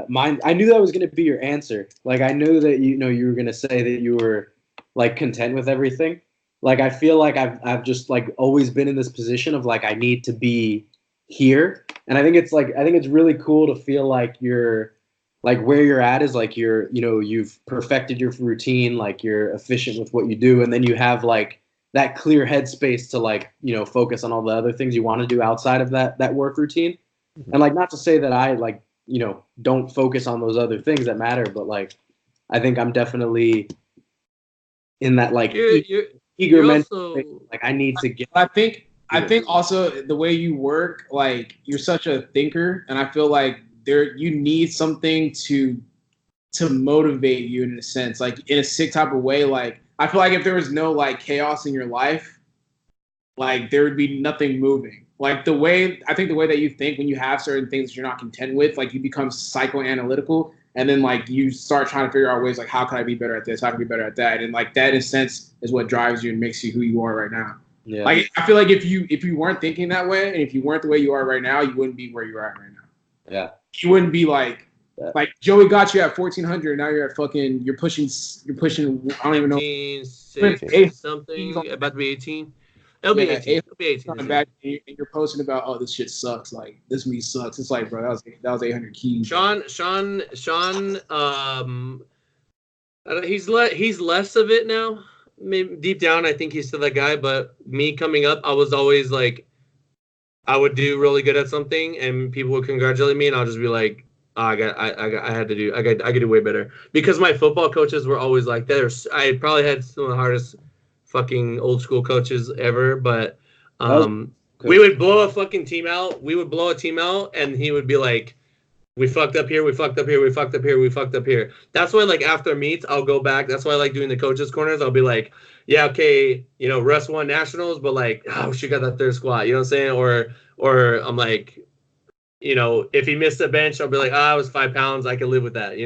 Speaker 1: mind. I knew that was going to be your answer. Like I knew that you were going to say that you were like content with everything. Like I feel like I've just like always been in this position of like I need to be here, and I think it's really cool to feel like you're like where you're at is like you've perfected your routine, like you're efficient with what you do, and then you have like that clear headspace to like focus on all the other things you want to do outside of that work routine. And like not to say that I like don't focus on those other things that matter, but like I think I'm definitely in that like eager
Speaker 3: you're
Speaker 1: mental
Speaker 3: also,
Speaker 1: state, like I need to get.
Speaker 2: I think also the way you work, like you're such a thinker, and I feel like you need something to motivate you in a sense, like in a sick type of way. Like I feel like if there was no like chaos in your life, like there would be nothing moving. Like the way that you think when you have certain things that you're not content with, like you become psychoanalytical, and then like you start trying to figure out ways like how can I be better at this, how can I be better at that, and like that in a sense is what drives you and makes you who you are right now.
Speaker 1: Yeah.
Speaker 2: Like I feel like if you weren't thinking that way, and if you weren't the way you are right now, you wouldn't be where you're at right now.
Speaker 1: Yeah.
Speaker 2: You wouldn't be like Joey got you at 1400. Now you're at fucking. You're pushing. I don't even know.
Speaker 3: 18, something about to be 18. It'll be 18. It'll be 18.
Speaker 2: Back, and you're posting about, oh, this shit sucks. Like this meat sucks. It's like, bro, that was 800 keys.
Speaker 3: Sean. He's less of it now. Maybe deep down, I think he's still that guy. But me coming up, I was always like, I would do really good at something, and people would congratulate me, and I'll just be like, oh, I could do way better, because my football coaches were always like that. I probably had some of the hardest fucking old school coaches ever, but we would blow a fucking team out. We would blow a team out, and he would be like, we fucked up here, we fucked up here, we fucked up here, we fucked up here. That's why, like, after meets, I'll go back. That's why I like doing the coaches' corners. I'll be like, yeah, okay, Russ won nationals, but like, oh, she got that third squat. You know what I'm saying? Or I'm like, if he missed a bench, I'll be like, it was 5 pounds. I can live with that,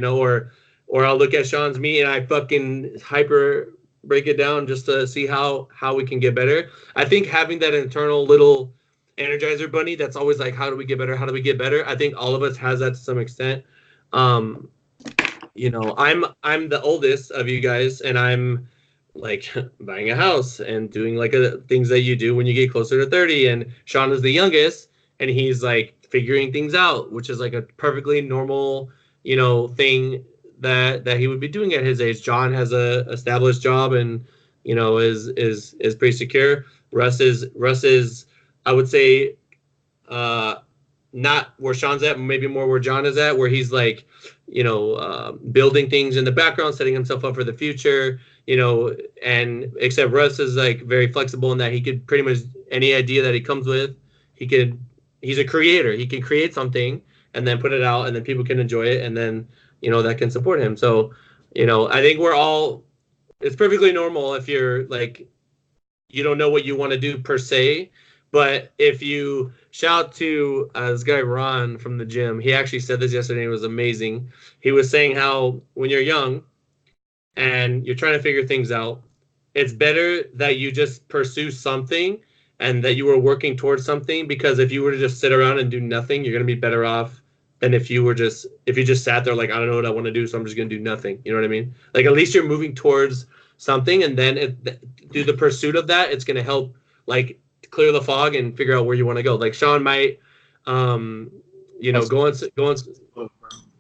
Speaker 3: or I'll look at Sean's meet and I fucking hyper break it down just to see how we can get better. I think having that internal little Energizer bunny that's always like, how do we get better? How do we get better? I think all of us has that to some extent. I'm the oldest of you guys, and I'm like buying a house and doing like things that you do when you get closer to 30. And Sean is the youngest, and he's like figuring things out, which is like a perfectly normal, thing that he would be doing at his age. John has a established job and, is pretty secure. Russ is, I would say, not where Sean's at, maybe more where John is at, where he's like, building things in the background, setting himself up for the future, and except Russ is like very flexible in that he could pretty much any idea that he comes with, he's a creator. He can create something and then put it out, and then people can enjoy it, and then, that can support him. So, I think it's perfectly normal if you're like, you don't know what you want to do per se. But if you shout to this guy, Ron, from the gym, he actually said this yesterday. It was amazing. He was saying how when you're young and you're trying to figure things out, it's better that you just pursue something and that you were working towards something, because if you were to just sit around and do nothing, you're going to be better off than if you just sat there like, I don't know what I want to do, so I'm just going to do nothing. You know what I mean? Like, at least you're moving towards something, and then through the pursuit of that, it's going to help, like, clear the fog and figure out where you want to go. Like Sean might, go on.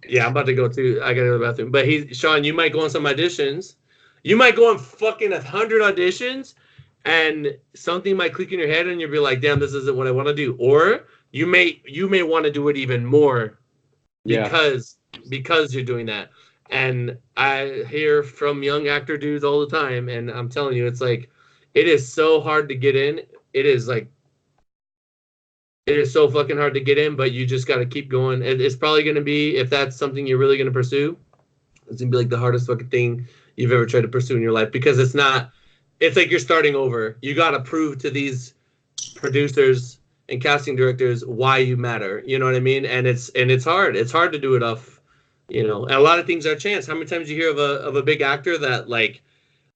Speaker 3: Yeah, I'm about to go too. I gotta go to the bathroom. But Sean, you might go on some auditions. You might go on fucking 100 auditions, and something might click in your head, and you'll be like, "Damn, this isn't what I want to do." Or you may want to do it even more, because you're doing that. And I hear from young actor dudes all the time, and I'm telling you, it's like, it is so hard to get in. It is so fucking hard to get in, but you just got to keep going. It's probably going to be, if that's something you're really going to pursue, it's going to be like the hardest fucking thing you've ever tried to pursue in your life, because it's like you're starting over. You got to prove to these producers and casting directors why you matter. You know what I mean? And it's hard. It's hard to do it off, and a lot of things are chance. How many times you hear of a big actor that, like,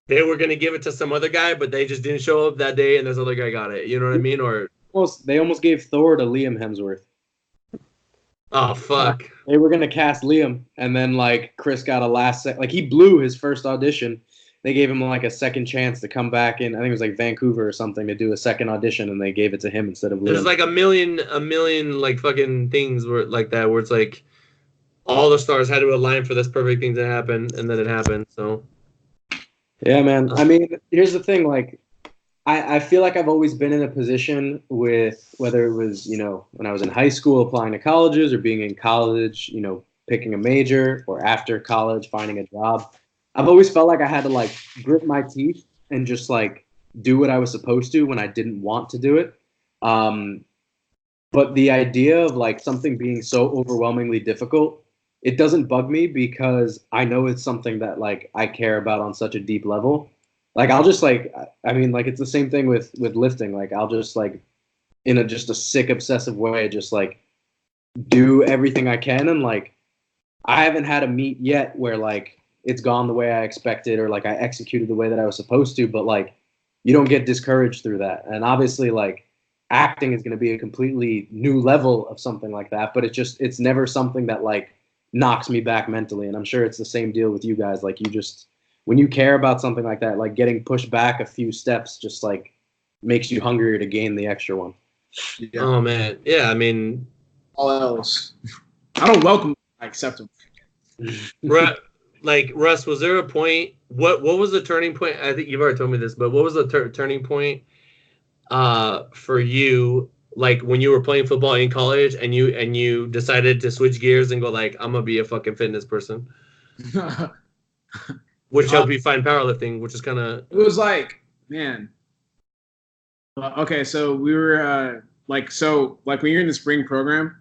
Speaker 3: they were going to give it to some other guy, but they just didn't show up that day, and this other guy got it. You know what I mean? Or
Speaker 1: they almost gave Thor to Liam Hemsworth.
Speaker 3: Oh, fuck.
Speaker 1: They were going to cast Liam, and then, like, Chris got a last second. Like, he blew his first audition. They gave him, like, a second chance to come back in. I think it was, like, Vancouver or something, to do a second audition, and they gave it to him instead of Liam.
Speaker 3: There's, like, a million, like, fucking things like that, where it's, like, all the stars had to align for this perfect thing to happen, and then it happened, so...
Speaker 1: Yeah, man. I mean, here's the thing. Like, I feel like I've always been in a position with, whether it was, when I was in high school applying to colleges, or being in college, picking a major, or after college finding a job. I've always felt like I had to like grit my teeth and just like do what I was supposed to when I didn't want to do it. But the idea of like something being so overwhelmingly difficult, it doesn't bug me because I know it's something that like I care about on such a deep level. Like I'll just like, I mean, like it's the same thing with lifting. Like I'll just like in a just a sick obsessive way, just like do everything I can. And like I haven't had a meet yet where like it's gone the way I expected or like I executed the way that I was supposed to. But like you don't get discouraged through that. And obviously like acting is going to be a completely new level of something like that. But it's never something that like knocks me back mentally. And I'm sure it's the same deal with you guys. Like you just, when you care about something like that, like getting pushed back a few steps just like makes you hungrier to gain the extra one.
Speaker 3: Yeah. Oh man. Yeah. I mean,
Speaker 2: all else. I don't welcome, I accept them.
Speaker 3: Like Russ, was there a point? What was the turning point? I think you've already told me this, but what was the turning point for you? Like when you were playing football in college and you decided to switch gears and go like, I'm gonna be a fucking fitness person, which helped you find powerlifting, which is kind of.
Speaker 2: It was like, man. Okay, so we were when you're in the spring program,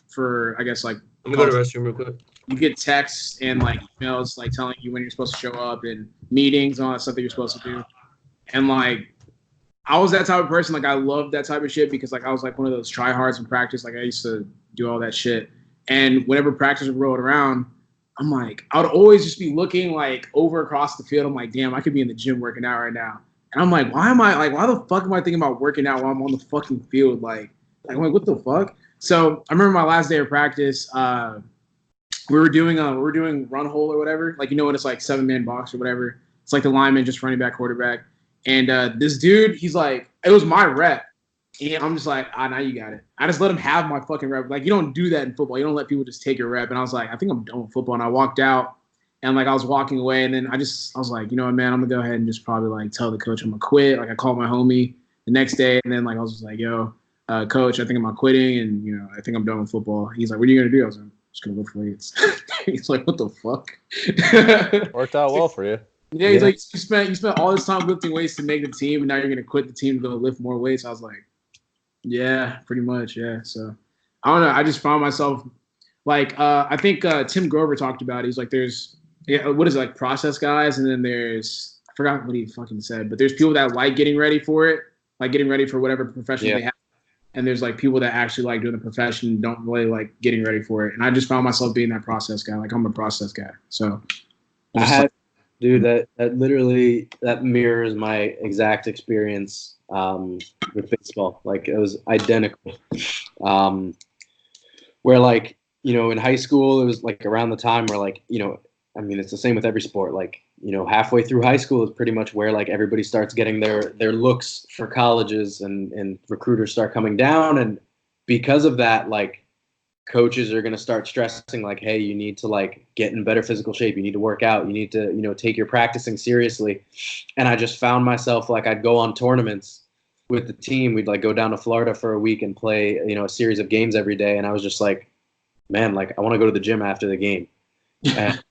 Speaker 2: for I guess like
Speaker 3: I'm gonna go to the restroom real quick.
Speaker 2: You get texts and like emails like telling you when you're supposed to show up and meetings and all that stuff that you're supposed to do. And like I was that type of person, like I loved that type of shit because like I was like one of those tryhards in practice. Like I used to do all that shit. And whenever practice would roll around, I'm like, I would always just be looking like over across the field. I'm like, damn, I could be in the gym working out right now. And I'm like, why the fuck am I thinking about working out while I'm on the fucking field? Like I'm like, what the fuck? So I remember my last day of practice, we were doing run hole or whatever. Like, you know, when it's like 7-man box or whatever. It's like the lineman just running back, quarterback. And this dude, he's like, it was my rep. And I'm just like, now you got it. I just let him have my fucking rep. Like, you don't do that in football. You don't let people just take your rep. And I was like, I think I'm done with football. And I walked out and like I was walking away. And then I was like, you know what, man, I'm going to go ahead and just probably like tell the coach I'm going to quit. Like I called my homie the next day. And then like I was just like, yo, coach, I think I'm quitting. And, you know, I think I'm done with football. He's like, what are you going to do? I was like, just gonna lift weights. He's like, what the fuck?
Speaker 4: Worked out well for you.
Speaker 2: Yeah, he's like, you spent all this time lifting weights to make the team, and now you're gonna quit the team to go lift more weights. I was like, yeah, pretty much, yeah. So I don't know. I just found myself like I think Tim Grover talked about it. He's like, there's what is it, like process guys, and then there's I forgot what he fucking said, but there's people that like getting ready for it, like getting ready for whatever profession they have. And there's like people that actually like doing the profession and don't really like getting ready for it. And I just found myself being that process guy. Like I'm a process guy. So
Speaker 1: that literally that mirrors my exact experience with baseball. Like it was identical. Where like, you know, in high school, it was like around the time where like, you know, I mean, it's the same with every sport. Like, you know, halfway through high school is pretty much where like everybody starts getting their looks for colleges and recruiters start coming down. And because of that, like coaches are going to start stressing like, hey, you need to like get in better physical shape. You need to work out. You need to, you know, take your practicing seriously. And I just found myself like I'd go on tournaments with the team. We'd like go down to Florida for a week and play, you know, a series of games every day. And I was just like, man, like I want to go to the gym after the game. And,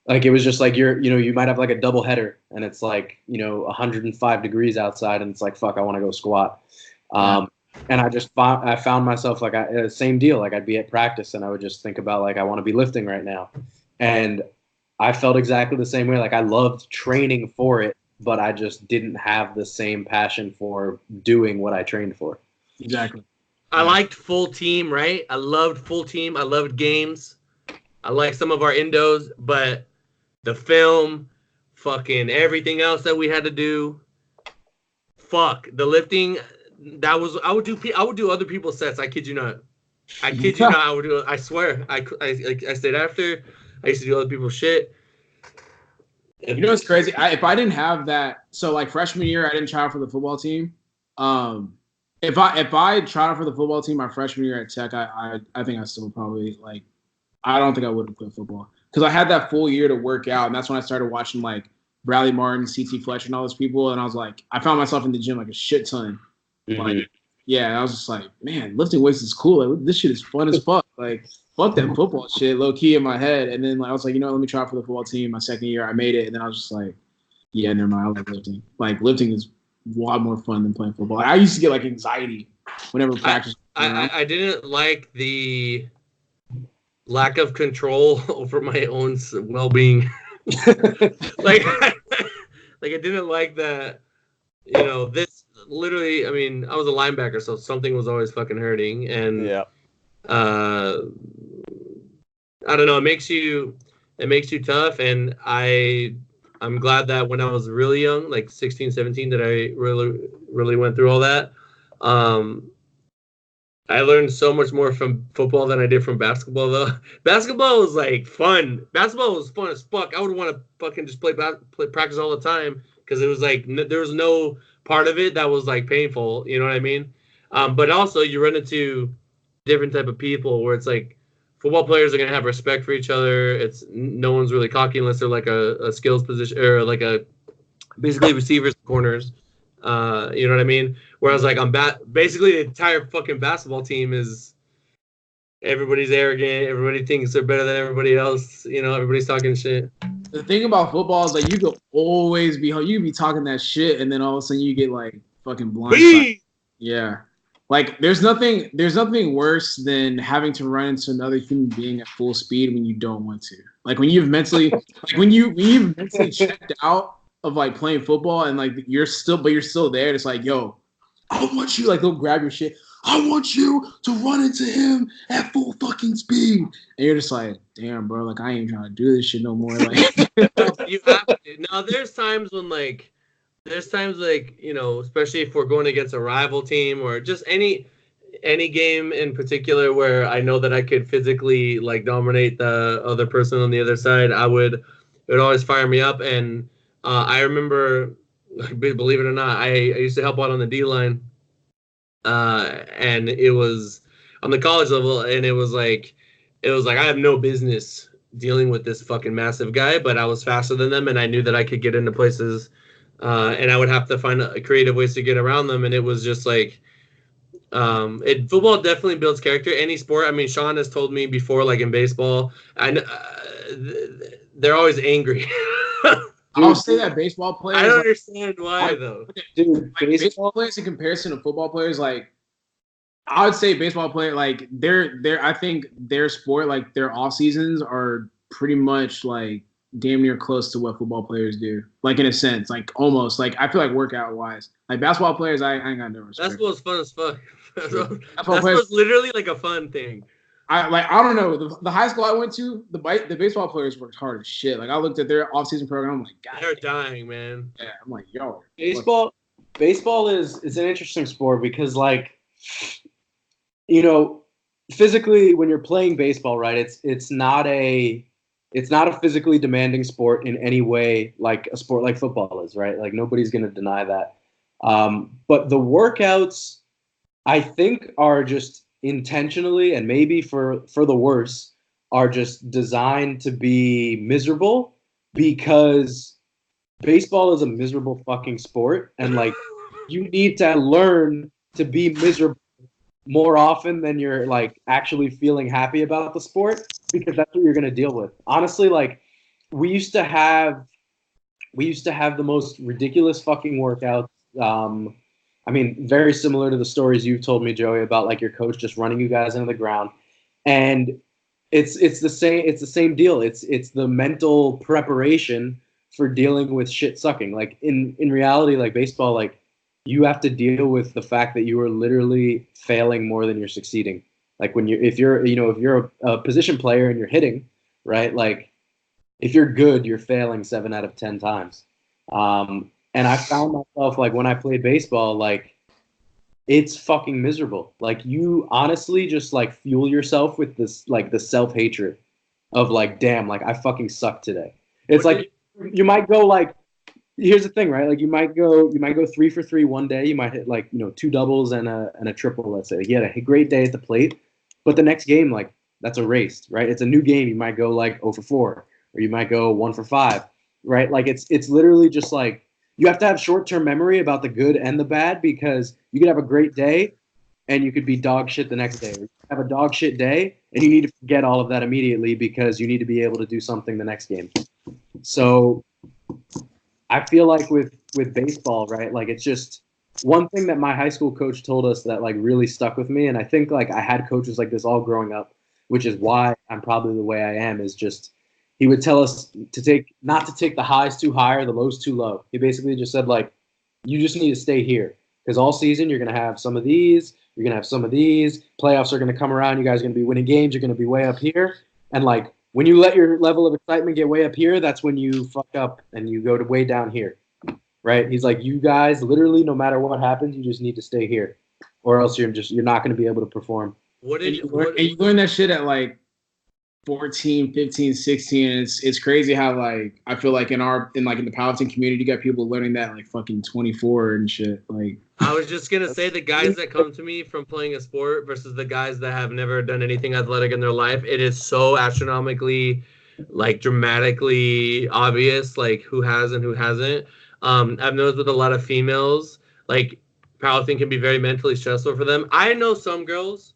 Speaker 1: like it was just like you might have like a double header and it's like, you know, 105 degrees outside and it's like, fuck, I want to go squat. And I found myself like same deal. Like I'd be at practice and I would just think about like, I want to be lifting right now. And I felt exactly the same way. Like I loved training for it, but I just didn't have the same passion for doing what I trained for.
Speaker 2: Exactly.
Speaker 3: I liked full team, right? I loved full team. I loved games. I liked some of our endos, but the film, fucking everything else that we had to do, fuck the lifting. That was I would do other people's sets. I kid you not. I kid you not. I would do. I swear. I stayed after. I used to do other people's shit.
Speaker 2: You know what's crazy? If I didn't have that, so like freshman year, I didn't try out for the football team. If I tried out for the football team my freshman year at Tech, I think I still probably like. I don't think I would have quit football because I had that full year to work out, and that's when I started watching like Bradley Martin, CT Fletcher, and all those people. And I was like, I found myself in the gym like a shit ton.
Speaker 1: Mm-hmm.
Speaker 2: Like Yeah, I was just like, man, lifting weights is cool. Like, this shit is fun as fuck. Like, fuck that football shit, low key in my head. And then like, I was like, you know, let me try for the football team. My second year, I made it, and then I was just like, yeah, never mind. I like lifting. Like, lifting is a lot more fun than playing football. Like, I used to get like anxiety whenever practice.
Speaker 3: I didn't like the lack of control over my own well-being. like I didn't like that. You know, this literally. I mean, I was a linebacker, so something was always fucking hurting, and
Speaker 4: Yeah.
Speaker 3: I don't know. It makes you tough, and I'm glad that when I was really young, like 16, 17, that I really went through all that. I learned so much more from football than I did from basketball, though. Basketball was like fun. Basketball was fun as fuck. I would want to fucking just play practice all the time because it was like there was no part of it that was like painful. You know what I mean? But also you run into different type of people where it's like football players are gonna have respect for each other. It's no one's really cocky unless they're like a skills position or like a basically receivers, corners. You know what I mean? Whereas like on basically the entire fucking basketball team is everybody's arrogant. Everybody thinks they're better than everybody else. You know, everybody's talking shit.
Speaker 2: The thing about football is like you could always be talking that shit, and then all of a sudden you get like fucking blindsided. Yeah, like there's nothing worse than having to run into another human being at full speed when you don't want to. Like when you've mentally when you've mentally checked out of like playing football and like you're still there. It's like, yo, I want you, like they'll grab your shit. I want you to run into him at full fucking speed. And you're just like, damn, bro, like I ain't trying to do this shit no more. Like
Speaker 3: you have to. Now there's times like, you know, especially if we're going against a rival team or just any game in particular where I know that I could physically like dominate the other person on the other side, it would always fire me up. And I remember, believe it or not, I used to help out on the D line, and it was on the college level, and it was like I have no business dealing with this fucking massive guy, but I was faster than them, and I knew that I could get into places, and I would have to find creative ways to get around them, and it was just like. Football definitely builds character. Any sport. I mean, Sean has told me before, like in baseball, they're always angry.
Speaker 2: I'll say that baseball players.
Speaker 3: I don't understand why though.
Speaker 2: Dude, like, baseball players in comparison to football players, like I would say baseball player, like I think their sport, like their off seasons are pretty much like damn near close to what football players do. Like in a sense, like almost like I feel like workout wise. Like basketball players, I ain't got no respect.
Speaker 3: Basketball's fun as fuck. Basketball's literally like a fun thing.
Speaker 2: I don't know. The high school I went to, the baseball players worked hard as shit. Like I looked at their off-season program, I'm like, God,
Speaker 3: they're dying, man.
Speaker 2: Yeah, I'm like, yo,
Speaker 1: baseball is an interesting sport because, like, you know, physically when you're playing baseball, right? It's not a physically demanding sport in any way, like a sport like football is, right? Like nobody's gonna deny that. But the workouts, I think, are just intentionally and maybe for the worse are just designed to be miserable because baseball is a miserable fucking sport, and like you need to learn to be miserable more often than you're like actually feeling happy about the sport, because that's what you're going to deal with. Honestly, like we used to have the most ridiculous fucking workouts. I mean, very similar to the stories you've told me, Joey, about like your coach just running you guys into the ground. And it's the same deal. It's the mental preparation for dealing with shit sucking. Like in reality, like baseball, like you have to deal with the fact that you are literally failing more than you're succeeding. Like if you're a position player and you're hitting, right? Like if you're good, you're failing 7 out of 10 times. And I found myself, like, when I played baseball, like, it's fucking miserable. Like, you honestly just, like, fuel yourself with this, like, the self-hatred of, like, damn, like, I fucking suck today. It's like, you might go, like, here's the thing, right? Like, you might go 3 for 3 one day. You might hit, like, 2 doubles and a triple, let's say. You had a great day at the plate. But the next game, like, that's erased, right? It's a new game. You might go, like, 0 for 4. Or you might go 1 for 5, right? Like, it's literally just, like, you have to have short-term memory about the good and the bad, because you could have a great day, and you could be dog shit the next day. You have a dog shit day, and you need to forget all of that immediately because you need to be able to do something the next game. So I feel like with baseball, right? Like it's just one thing that my high school coach told us that like really stuck with me, and I think like I had coaches like this all growing up, which is why I'm probably the way I am. Is just he would tell us to not to take the highs too high or the lows too low. He basically just said like, you just need to stay here because all season you're gonna have some of these, you're gonna have some of these. Playoffs are gonna come around. You guys are gonna be winning games. You're gonna be way up here, and like when you let your level of excitement get way up here, that's when you fuck up and you go to way down here, right? He's like, you guys, literally, no matter what happens, you just need to stay here, or else you're not going to be able to perform.
Speaker 2: And you learn that shit at like 14, 15, 16. And it's crazy how like I feel like in the powerlifting community, you got people learning that like fucking 24 and shit. Like
Speaker 3: I was just gonna say the guys that come to me from playing a sport versus the guys that have never done anything athletic in their life, it is so astronomically, like dramatically obvious, like who has and who hasn't. I've noticed with a lot of females, like powerlifting can be very mentally stressful for them. I know some girls.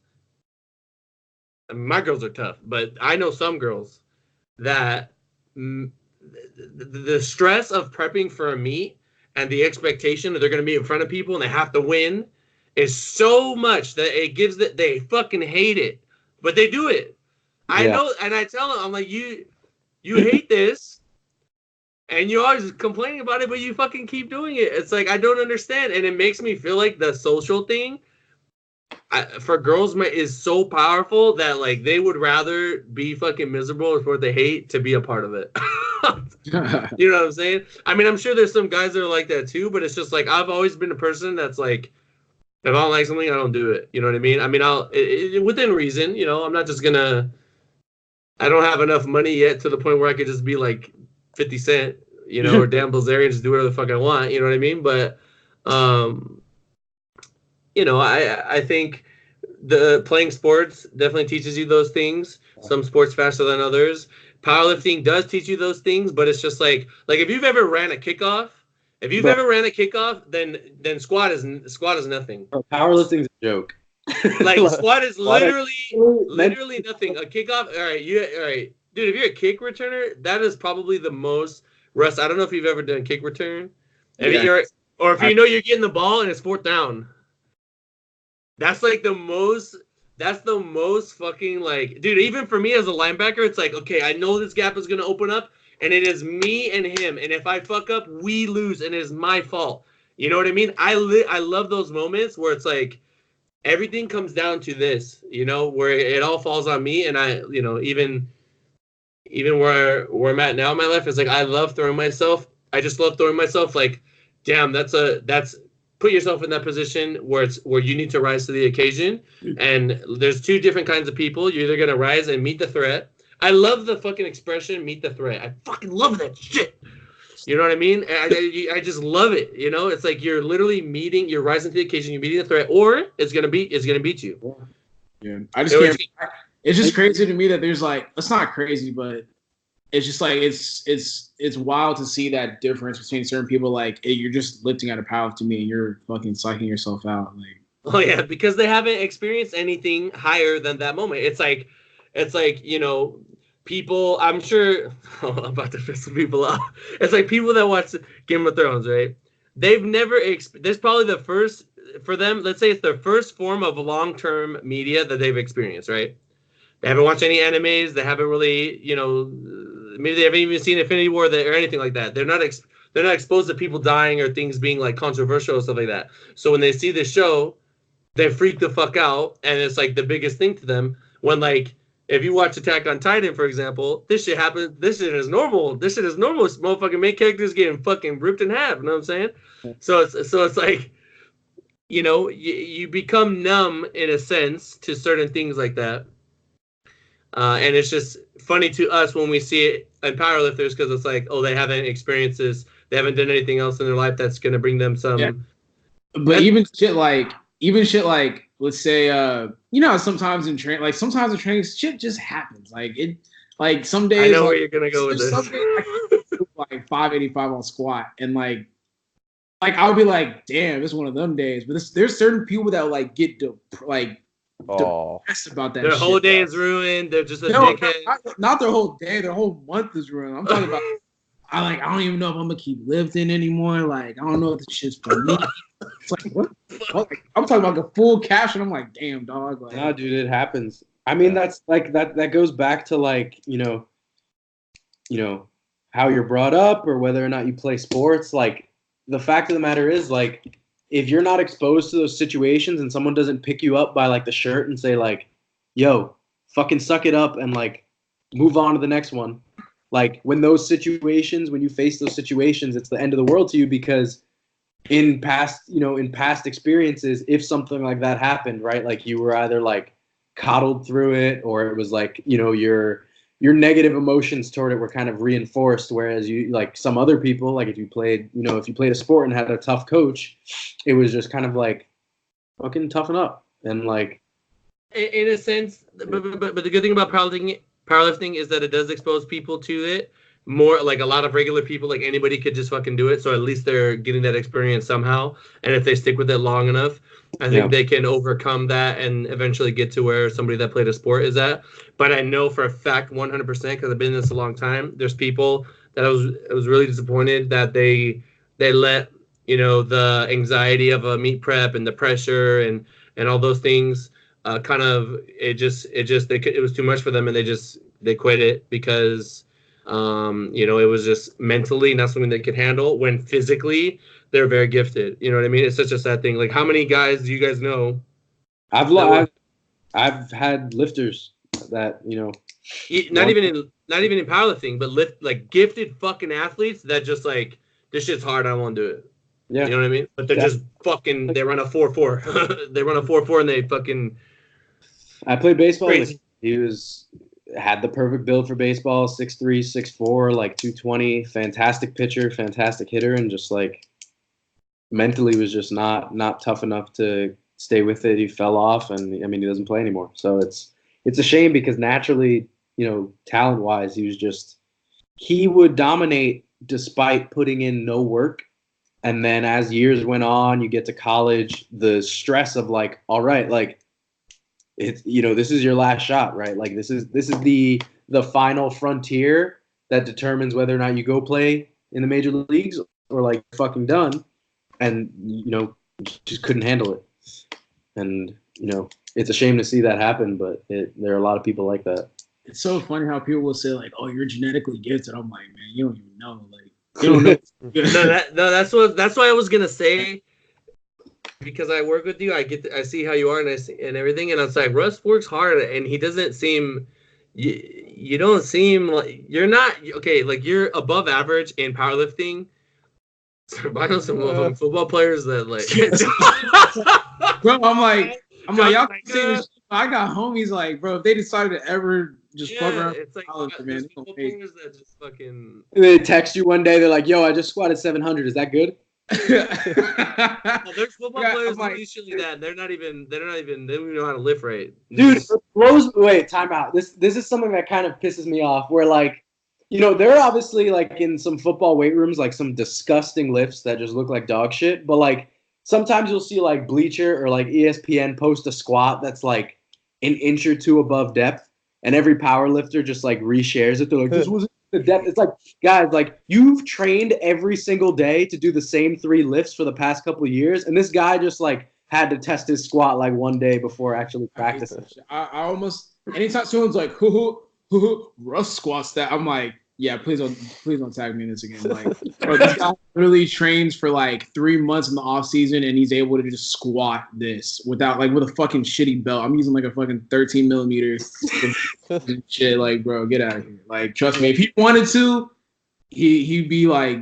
Speaker 3: My girls are tough, but I know some girls that the stress of prepping for a meet and the expectation that they're going to be in front of people and they have to win is so much that it gives that they fucking hate it, but they do it. I know, and I tell them, I'm like, you hate this, and you're always complaining about it, but you fucking keep doing it. It's like I don't understand, and it makes me feel like the social thing. For girls is so powerful that like they would rather be fucking miserable with what they hate to be a part of it. You know what I'm saying? I mean, I'm sure there's some guys that are like that too, but it's just like I've always been a person that's like, if I don't like something, I don't do it. You know what I mean? I mean, I'll within reason. You know, I'm not just gonna. I don't have enough money yet to the point where I could just be like 50 Cent, you know, or Dan Bilzerian and just do whatever the fuck I want. You know what I mean? But you know, I think the playing sports definitely teaches you those things. Some sports faster than others. Powerlifting does teach you those things, but it's just like if you've ever ran a kickoff, then squat is nothing.
Speaker 1: Powerlifting is a joke.
Speaker 3: Like squat is literally nothing. A kickoff, all right, dude. If you're a kick returner, that is probably the most. Russ, I don't know if you've ever done kick return, if you're getting the ball and it's fourth down. That's like the most fucking like, dude, even for me as a linebacker, it's like, okay, I know this gap is going to open up and it is me and him. And if I fuck up, we lose and it is my fault. You know what I mean? I love those moments where it's like everything comes down to this, you know, where it all falls on me. And I, you know, even where I'm at now in my life, is like, I love throwing myself. I just love throwing myself like, damn, that's put yourself in that position where you need to rise to the occasion. And there's two different kinds of people. You're either going to rise and meet the threat. I love the fucking expression, meet the threat. I fucking love that shit. You know what I mean? I just love it. You know, it's like you're literally you're rising to the occasion, you're meeting the threat, or it's going to beat you.
Speaker 2: Yeah. I just can't. It's just crazy to me that there's like, it's not crazy, but it's just like it's wild to see that difference between certain people. Like you're just lifting out of power to me, and you're fucking psyching yourself out. Like,
Speaker 3: oh yeah, because they haven't experienced anything higher than that moment. It's like you know, people. I'm sure I'm about to piss some people off. It's like people that watch Game of Thrones, right? They've never. There's probably the first for them. Let's say it's their first form of long-term media that they've experienced, right? They haven't watched any animes. They haven't really, you know, maybe they haven't even seen Infinity War or anything like that. They're not exposed to people dying or things being like controversial or stuff like that. So when they see this show, they freak the fuck out, and it's like the biggest thing to them. When like if you watch Attack on Titan, for example, this shit happens. This shit is normal. This motherfucking main characters getting fucking ripped in half. You know what I'm saying? So it's like, you know, you become numb in a sense to certain things like that. And it's just funny to us when we see it in powerlifters because it's like, oh, they haven't experienced this. They haven't done anything else in their life that's going to bring them some. Yeah.
Speaker 2: But even shit like, let's say, you know, sometimes in training, shit just happens. Like it, like some days.
Speaker 3: I know where you're going to go with this.
Speaker 2: Some days, like 585 on squat, and like I'll be like, damn, it's one of them days. But there's certain people that like get depressed about that.
Speaker 3: Their
Speaker 2: shit.
Speaker 3: whole day is ruined. They're just a
Speaker 2: No,
Speaker 3: dickhead.
Speaker 2: not their whole day. Their whole month is ruined. I'm talking about. I don't even know if I'm gonna keep lifting anymore. Like, I don't know if this shit's for me. It's like, what? Like, I'm talking about the full cash, and I'm like, damn, dog. Like,
Speaker 1: nah, dude, it happens. I mean, that's like that goes back to like, how you're brought up or whether or not you play sports. Like, the fact of the matter is, like, if you're not exposed to those situations and someone doesn't pick you up by like the shirt and say like, yo, fucking suck it up and like move on to the next one. Like, when you face those situations, it's the end of the world to you, because in past experiences, if something like that happened, right, like you were either like coddled through it, or it was like, your negative emotions toward it were kind of reinforced. Whereas you, like some other people, like if you played a sport and had a tough coach, it was just kind of like, fucking toughen up. And like,
Speaker 3: in a sense, but the good thing about powerlifting is that it does expose people to it more. Like, a lot of regular people, like anybody could just fucking do it. So at least they're getting that experience somehow. And if they stick with it long enough, I think they can overcome that and eventually get to where somebody that played a sport is at. But I know for a fact, 100%, because I've been in this a long time, there's people that I was really disappointed that they let, the anxiety of a meet prep and the pressure and all those things it was too much for them, and they quit it because it was just mentally not something they could handle, when physically they're very gifted. You know what I mean? It's such a sad thing. Like, how many guys do you guys know?
Speaker 1: I've had lifters that,
Speaker 3: not even in powerlifting, but like gifted fucking athletes that just like, this shit's hard, I won't do it. Yeah. You know what I mean? But they're just fucking, they run a 4.4. They run a 4.4 and they fucking.
Speaker 1: I played baseball. He had the perfect build for baseball, 6'3", 6'4", like 220, fantastic pitcher, fantastic hitter, and just like mentally was just not tough enough to stay with it. He fell off, and I mean, he doesn't play anymore. So it's a shame, because naturally, talent-wise, he would dominate despite putting in no work. And then as years went on, you get to college, the stress of like, all right, like, it's, this is your last shot, right? Like, this is the final frontier that determines whether or not you go play in the major leagues or like fucking done. And, just couldn't handle it. And, it's a shame to see that happen, but there are a lot of people like that.
Speaker 2: It's so funny how people will say like, oh, you're genetically gifted. I'm like, man, you don't even know. Like, you don't know.
Speaker 3: That's why I was gonna say, because I work with you, I see how you are, and everything, and it's like, Russ works hard, and he doesn't seem, you don't seem like, you're not okay, like you're above average in powerlifting. I know some football players that like,
Speaker 2: bro, I'm like, y'all can say this shit. I got homies like, bro, if they decided to ever just fuck around,
Speaker 3: it's like,
Speaker 2: man,
Speaker 3: football players that just fucking.
Speaker 1: They text you one day, they're like, yo, I just squatted 700. Is that good?
Speaker 3: There's football players usually that they don't even know how to lift right.
Speaker 1: Dude, wait, time out. This is something that kind of pisses me off, where like, there are obviously like in some football weight rooms, like some disgusting lifts that just look like dog shit. But like, sometimes you'll see like Bleacher or like ESPN post a squat that's like an inch or two above depth, and every power lifter just like reshares it. They're like, this wasn't the depth. It's like, guys, like, you've trained every single day to do the same 3 lifts for the past couple of years, and this guy just like had to test his squat like one day before actually practicing.
Speaker 2: I almost, anytime someone's like, Russ squats that, I'm like, yeah, please don't tag me in this again. Like, bro, this guy literally trains for like 3 months in the off season, and he's able to just squat this with a fucking shitty belt. I'm using like a fucking 13 millimeter shit. Like, bro, get out of here. Like, trust me, if he wanted to, he'd be like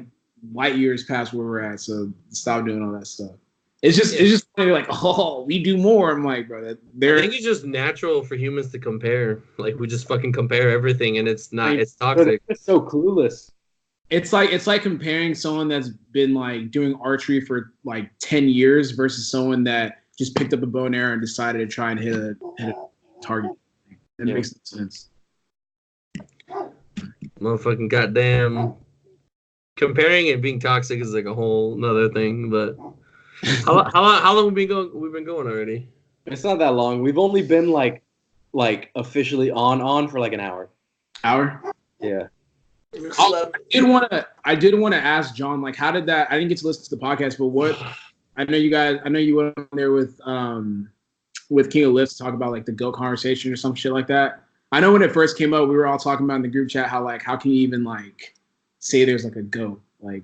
Speaker 2: light years past where we're at. So stop doing all that stuff. It's just funny, like, oh, we do more. I'm like, bro,
Speaker 3: I think it's just natural for humans to compare. Like, we just fucking compare everything, and it's toxic.
Speaker 1: It's so clueless.
Speaker 2: It's like comparing someone that's been like doing archery for like 10 years versus someone that just picked up a bow and arrow and decided to try and hit a target. That makes no sense.
Speaker 3: Motherfucking goddamn comparing and being toxic is like a whole nother thing. But how long we been going? We've been going already.
Speaker 1: It's not that long. We've only been like officially on for like an hour.
Speaker 2: Hour?
Speaker 1: Yeah.
Speaker 2: I did want to ask John, like, how did that? I didn't get to listen to the podcast, but what? I know you went on there with King of Lifts to talk about like the GOAT conversation or some shit like that. I know when it first came up, we were all talking about in the group chat how can you even like say there's like a GOAT, like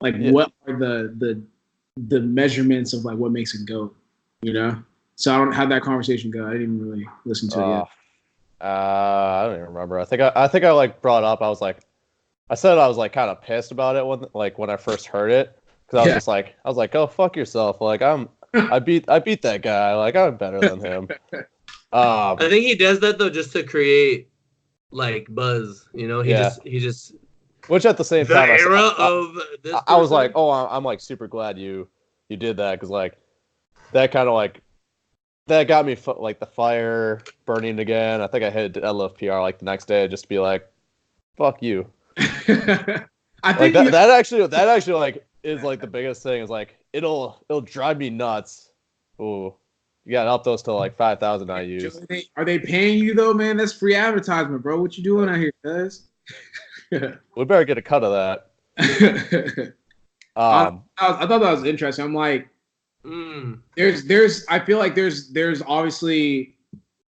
Speaker 4: Yeah.
Speaker 2: what are the measurements of like what makes a GOAT, you know? So I don't have that conversation go. I didn't even really listen to it yet.
Speaker 4: I don't even remember. I think I like brought up. I said I was like kind of pissed about it when I first heard it, because I was like, go fuck yourself. Like I beat that guy. Like I'm better than him.
Speaker 3: I think he does that though just to create like buzz. You know, he just.
Speaker 4: Which at the same
Speaker 3: the
Speaker 4: time,
Speaker 3: era of this
Speaker 4: I was like, oh, I'm like super glad you did that, because like that kind of like that got me like the fire burning again. I think I hit deadlift PR like the next day just to be like, fuck you.
Speaker 2: I think
Speaker 4: like that actually like is like the biggest thing is like it'll drive me nuts. Ooh, you gotta up those to like 5,000 I use.
Speaker 2: Are they paying you though, man? That's free advertisement, bro. What you doing out here, guys?
Speaker 4: We better get a cut of that.
Speaker 2: I thought that was interesting. I'm like, I feel like there's obviously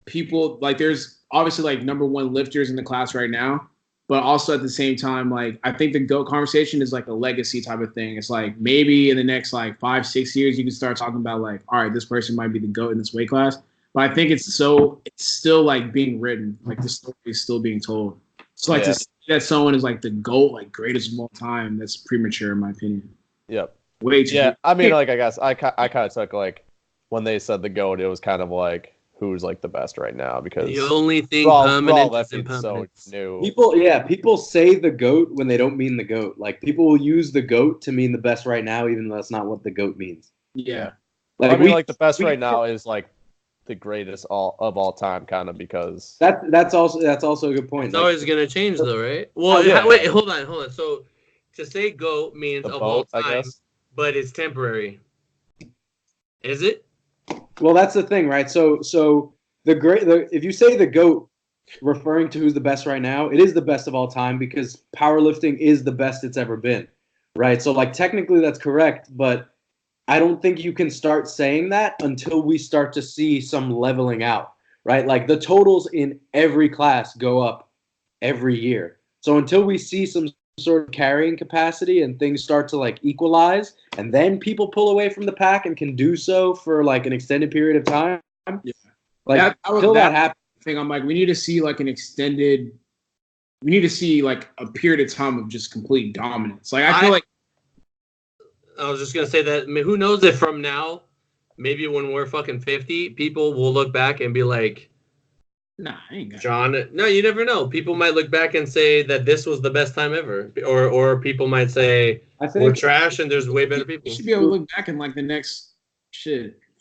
Speaker 2: people like there's obviously like number one lifters in the class right now, but also at the same time, like I think the GOAT conversation is like a legacy type of thing. It's like maybe in the next like 5-6 years you can start talking about like, all right, this person might be the GOAT in this weight class. But I think it's still like being written, like the story is still being told. So like to say that someone is like the GOAT, like greatest of all time, that's premature in my opinion.
Speaker 4: Yep.
Speaker 2: Way too.
Speaker 4: Yeah, I mean, like I guess I kind of took like when they said the GOAT, it was kind of like who's like the best right now, because
Speaker 3: the only thing
Speaker 4: permanent
Speaker 3: is
Speaker 4: so
Speaker 3: impermanence.
Speaker 4: new.
Speaker 1: People say the GOAT when they don't mean the GOAT. Like people will use the GOAT to mean the best right now, even though that's not what the GOAT means.
Speaker 2: Yeah.
Speaker 1: Like
Speaker 4: I mean, like the best right now is like the greatest of all time, kind of, because
Speaker 1: that's also a good point.
Speaker 3: It's always gonna change though, right? Well, wait, hold on. So to say GOAT means of all time, I guess, but it's temporary. Is it?
Speaker 1: Well, that's the thing, right? So if you say the GOAT, referring to who's the best right now, it is the best of all time because powerlifting is the best it's ever been, right? So like technically that's correct, but I don't think you can start saying that until we start to see some leveling out, right? Like the totals in every class go up every year. So until we see some sort of carrying capacity and things start to like equalize, and then people pull away from the pack and can do so for like an extended period of time.
Speaker 2: Yeah.
Speaker 1: Like until that happens,
Speaker 2: I'm like, we need to see like a period of time of just complete dominance. Like I feel like
Speaker 3: I was just gonna say that. I mean, who knows if from now, maybe when we're fucking 50, people will look back and be like,
Speaker 2: "Nah, I ain't got
Speaker 3: John." No, you never know. People might look back and say that this was the best time ever, or people might say we're trash and there's way better people.
Speaker 2: You should be able to look back in like the next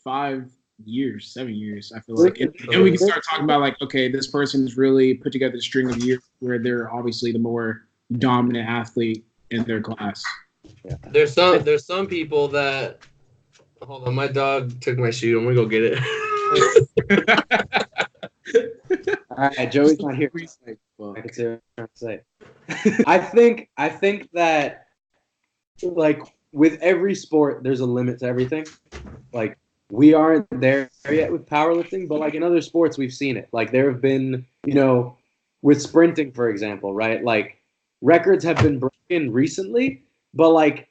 Speaker 2: 5 years, 7 years. I feel like, and we can start talking about like, okay, this person's really put together a string of years where they're obviously the more dominant athlete in their class.
Speaker 1: Yeah.
Speaker 3: There's some people that. Hold on, my dog took my shoe. I'm gonna go get it.
Speaker 1: All right, Joey's not here. I can say what I'm trying to say. I think that like with every sport, there's a limit to everything. Like we aren't there yet with powerlifting, but like in other sports, we've seen it. Like there have been, with sprinting, for example, right? Like records have been broken recently, but like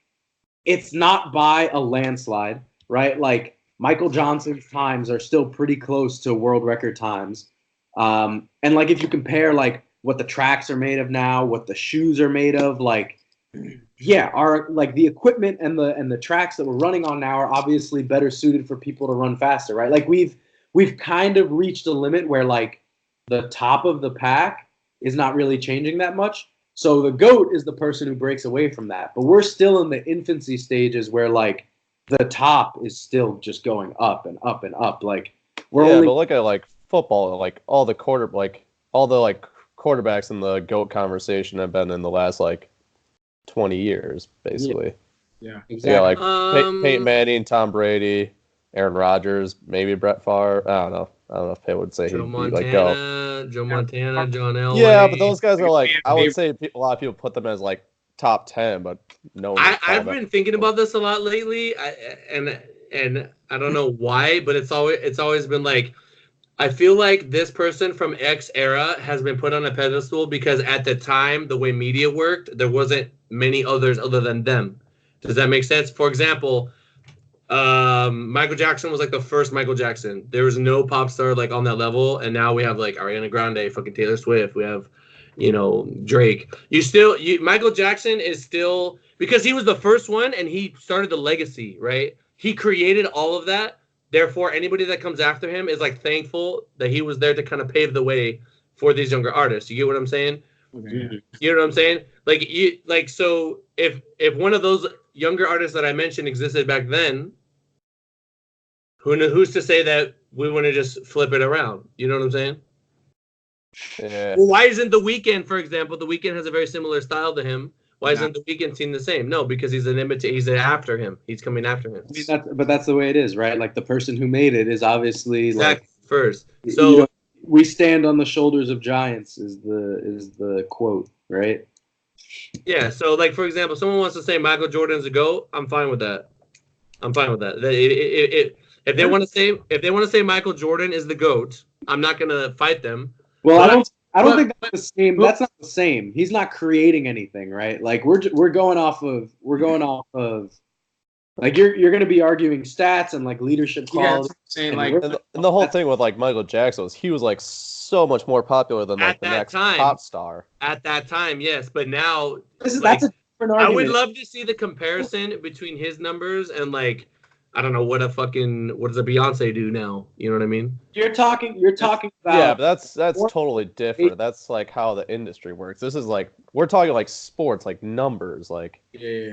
Speaker 1: it's not by a landslide, right? Like Michael Johnson's times are still pretty close to world record times. And like if you compare like what the tracks are made of now, what the shoes are made of, like are like the equipment and the tracks that we're running on now are obviously better suited for people to run faster, right? Like we've kind of reached a limit where like the top of the pack is not really changing that much. So the GOAT is the person who breaks away from that. But we're still in the infancy stages where like the top is still just going up and up and up. Like
Speaker 4: but look at like football, like all the quarterbacks in the GOAT conversation have been in the last like 20 years, basically.
Speaker 2: Yeah.
Speaker 1: Exactly.
Speaker 4: Yeah, like Peyton Manning, Tom Brady, Aaron Rodgers, maybe Brett Favre. I don't know if Peyton would say
Speaker 3: Joe
Speaker 4: he'd be like go.
Speaker 3: Montana, John Elway.
Speaker 4: Yeah, but those guys are like, I would say a lot of people put them as like top 10, but no one.
Speaker 3: I've been thinking about this a lot lately, and I don't know why, but it's always been like, I feel like this person from X era has been put on a pedestal because at the time, the way media worked, there wasn't many others other than them. Does that make sense? For example, Michael Jackson was like the first Michael Jackson. There was no pop star like on that level, and now we have like Ariana Grande, fucking Taylor Swift. We have, Drake. Michael Jackson is still, because he was the first one and he started the legacy, right? He created all of that. Therefore, anybody that comes after him is like thankful that he was there to kind of pave the way for these younger artists. You get what I'm saying?
Speaker 2: Okay.
Speaker 3: You know what I'm saying? So if one of those younger artists that I mentioned existed back then, who's to say that we want to just flip it around? You know what I'm saying?
Speaker 4: Yeah.
Speaker 3: Well, why isn't The Weeknd, for example? The Weeknd has a very similar style to him. Why isn't The Weeknd seen the same? No, because he's an imitator. He's after him. He's coming after him.
Speaker 1: I mean, that's the way it is, right? Like the person who made it is obviously like
Speaker 3: first. So
Speaker 1: we stand on the shoulders of giants is the quote, right?
Speaker 3: Yeah. So like for example, someone wants to say Michael Jordan's a GOAT. I'm fine with that. If they want to say Michael Jordan is the GOAT, I'm not gonna fight them.
Speaker 1: Well, I don't think that's the same. That's not the same. He's not creating anything, right? Like we're going off of like you're going to be arguing stats and like leadership quality.
Speaker 2: Yeah, saying
Speaker 4: and the whole thing with like Michael Jackson was he was like so much more popular than like the next pop star
Speaker 3: at that time. Yes, but now
Speaker 1: that's a different argument.
Speaker 3: I would love to see the comparison between his numbers and like, I don't know what does a Beyonce do now? You know what I mean?
Speaker 1: You're talking about.
Speaker 4: Yeah, but that's totally different. That's like how the industry works. This is like we're talking like sports, like numbers, like.
Speaker 2: Yeah.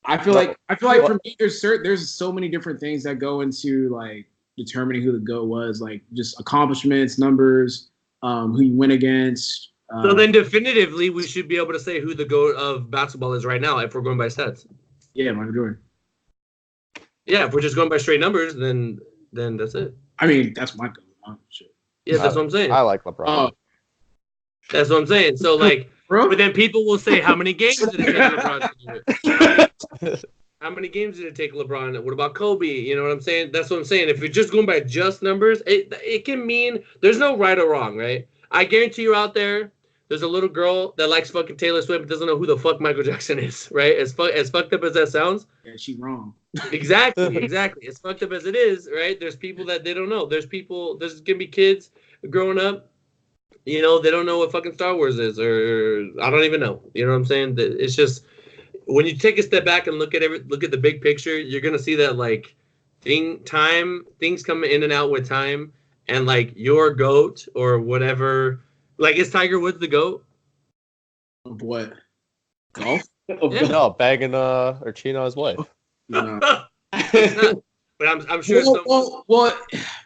Speaker 2: I feel like for me, there's so many different things that go into like determining who the GOAT was, like just accomplishments, numbers, who you win against.
Speaker 3: So then, definitively, we should be able to say who the GOAT of basketball is right now if we're going by stats.
Speaker 2: Yeah, Michael Jordan.
Speaker 3: Yeah, if we're just going by straight numbers, then that's it.
Speaker 2: I mean, that's my GOAT. Oh, shit.
Speaker 3: Yeah, that's what I'm saying.
Speaker 4: I like LeBron.
Speaker 3: That's what I'm saying. So, like, but then people will say, how many games did it take LeBron to do it? How many games did it take LeBron? What about Kobe? You know what I'm saying? That's what I'm saying. If you're just going by just numbers, it can mean there's no right or wrong, right? I guarantee you out there, there's a little girl that likes fucking Taylor Swift but doesn't know who the fuck Michael Jackson is, right? As fucked up as that sounds.
Speaker 2: Yeah, she's wrong.
Speaker 3: Exactly. As fucked up as it is, right? There's people that they don't know. There's gonna be kids growing up, they don't know what fucking Star Wars is, or I don't even know. You know what I'm saying? It's just when you take a step back and look at the big picture, you're gonna see that like things come in and out with time, and like your GOAT or whatever. Like, is Tiger Woods the GOAT?
Speaker 2: Of what? Golf?
Speaker 3: Yeah.
Speaker 4: No, bagging or cheating on his wife.
Speaker 2: No.
Speaker 3: But I'm sure.
Speaker 2: Well,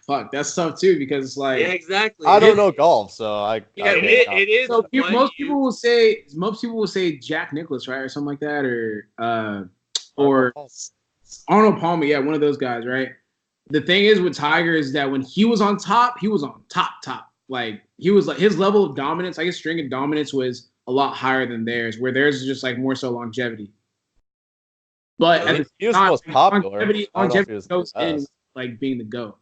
Speaker 2: fuck, that's tough too because it's like.
Speaker 3: Yeah, exactly.
Speaker 4: I don't know golf, so I.
Speaker 3: Yeah, it is.
Speaker 2: So most people will say Jack Nicklaus, right, or something like that, or Arnold Palmer, yeah, one of those guys, right? The thing is with Tiger is that when he was on top, he was on top. Like he was like his level of dominance, I guess string of dominance was a lot higher than theirs, where theirs is just like more so longevity. But at
Speaker 4: he was the most popular.
Speaker 2: Longevity goes in like being the GOAT.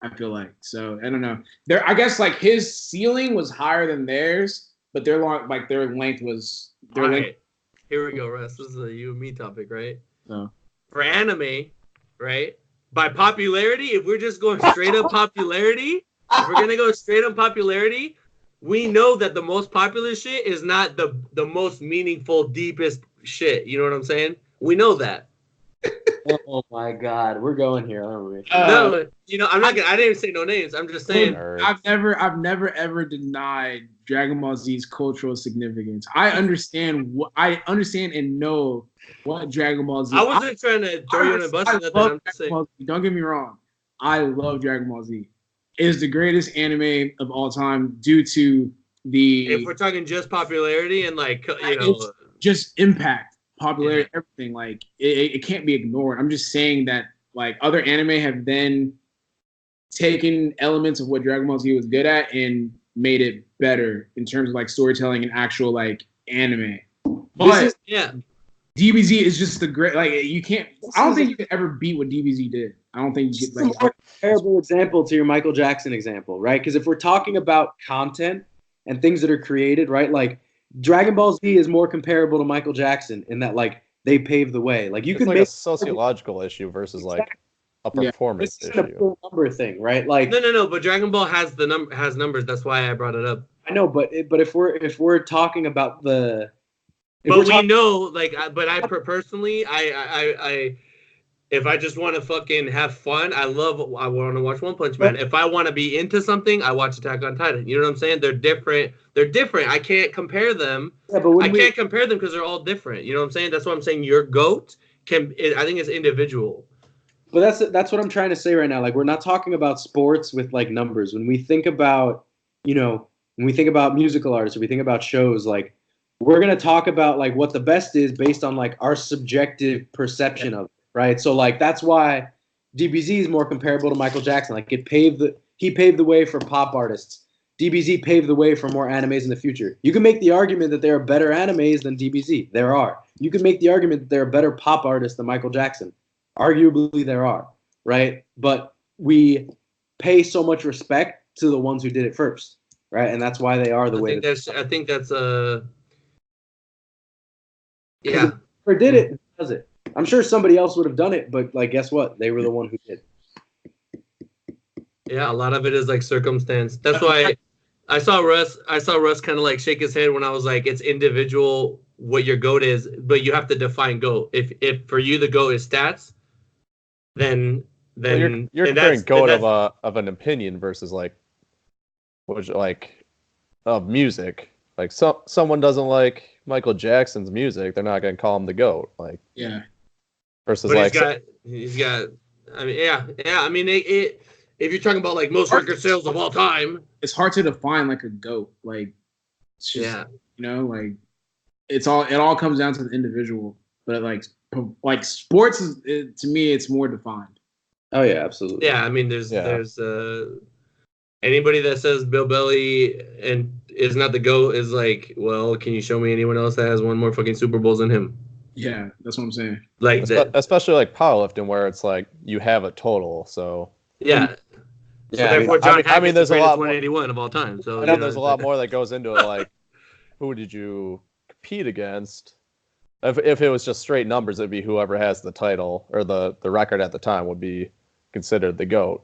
Speaker 2: I feel like so. I don't know. I guess like his ceiling was higher than theirs, but their length was.
Speaker 3: Right. Here we go, Russ. This is a you and me topic, right?
Speaker 2: So
Speaker 3: for anime, right? By popularity, if we're just going straight up popularity, if we're gonna go straight up popularity, we know that the most popular shit is not the most meaningful, deepest shit. You know what I'm saying? We know that.
Speaker 1: Oh my God, we're going here, aren't we?
Speaker 3: No, I'm not gonna. I didn't say no names. I'm just saying.
Speaker 2: I've never ever denied Dragon Ball Z's cultural significance. I understand and know what Dragon Ball Z.
Speaker 3: I wasn't trying to throw you in a bus. I'm just saying.
Speaker 2: Don't get me wrong. I love Dragon Ball Z. It is the greatest anime of all time due to the.
Speaker 3: If we're talking just popularity and like
Speaker 2: just impact, popularity, everything. Like it can't be ignored. I'm just saying that like other anime have then taken elements of what Dragon Ball Z was good at and made it better in terms of like storytelling and actual like anime. But DBZ is just the great. Like you can't. I don't think you could ever beat what DBZ did. I don't think you could. Like,
Speaker 1: a comparable example to your Michael Jackson example, right? Because if we're talking about content and things that are created, right? Like Dragon Ball Z is more comparable to Michael Jackson in that like they paved the way. Like you
Speaker 4: it's
Speaker 1: can
Speaker 4: like
Speaker 1: make
Speaker 4: a sociological issue versus like a performance
Speaker 1: this isn't
Speaker 4: issue.
Speaker 1: a number thing, right? Like
Speaker 3: no. But Dragon Ball has numbers. That's why I brought it up.
Speaker 1: I know, but if we're talking about the,
Speaker 3: but we know, like, but I personally, I if I just want to fucking have fun, I want to watch One Punch Man. If I want to be into something, I watch Attack on Titan. You know what I'm saying? They're different. I can't compare them. Yeah, but I can't compare them because they're all different. You know what I'm saying? That's what I'm saying. Your GOAT I think it's individual.
Speaker 1: But that's what I'm trying to say right now. Like we're not talking about sports with like numbers. When we think about, when we think about musical artists or we think about shows, like we're going to talk about like what the best is based on like our subjective perception of it. Right, so like that's why DBZ is more comparable to Michael Jackson. Like he paved the way for pop artists. DBZ paved the way for more animes in the future. You can make the argument that there are better animes than DBZ. There are. You can make the argument that there are better pop artists than Michael Jackson. Arguably, there are. Right, but we pay so much respect to the ones who did it first. Right, and that's why they are the way.
Speaker 3: I think that's
Speaker 1: yeah. Or did it? Does it? I'm sure somebody else would have done it, but like, guess what? They were the one who did.
Speaker 3: Yeah, a lot of it is like circumstance. That's why I saw Russ kind of like shake his head when I was like, it's individual what your GOAT is, but you have to define GOAT. If for you the GOAT is stats, then
Speaker 4: you're comparing GOAT of an opinion versus like of music. Like someone doesn't like Michael Jackson's music, they're not gonna call him the GOAT. Like versus
Speaker 3: but
Speaker 4: like
Speaker 3: he's got. I mean, yeah. I mean, if you're talking about like most record sales of all time,
Speaker 2: it's hard to define like a GOAT. Like, it's just, like it all comes down to the individual. But like sports to me, it's more defined.
Speaker 1: Oh yeah, absolutely.
Speaker 3: Yeah, I mean, there's anybody that says Bill Belly and is not the GOAT is like, well, can you show me anyone else that has won more fucking Super Bowls than him?
Speaker 2: Yeah, that's what I'm saying.
Speaker 3: Like
Speaker 4: especially like powerlifting, where it's like you have a total. So
Speaker 3: yeah. So therefore, John Hackett is the greatest 181 of all time. So
Speaker 4: there's a lot more that goes into it. Like, who did you compete against? If it was just straight numbers, it'd be whoever has the title or the record at the time would be considered the GOAT,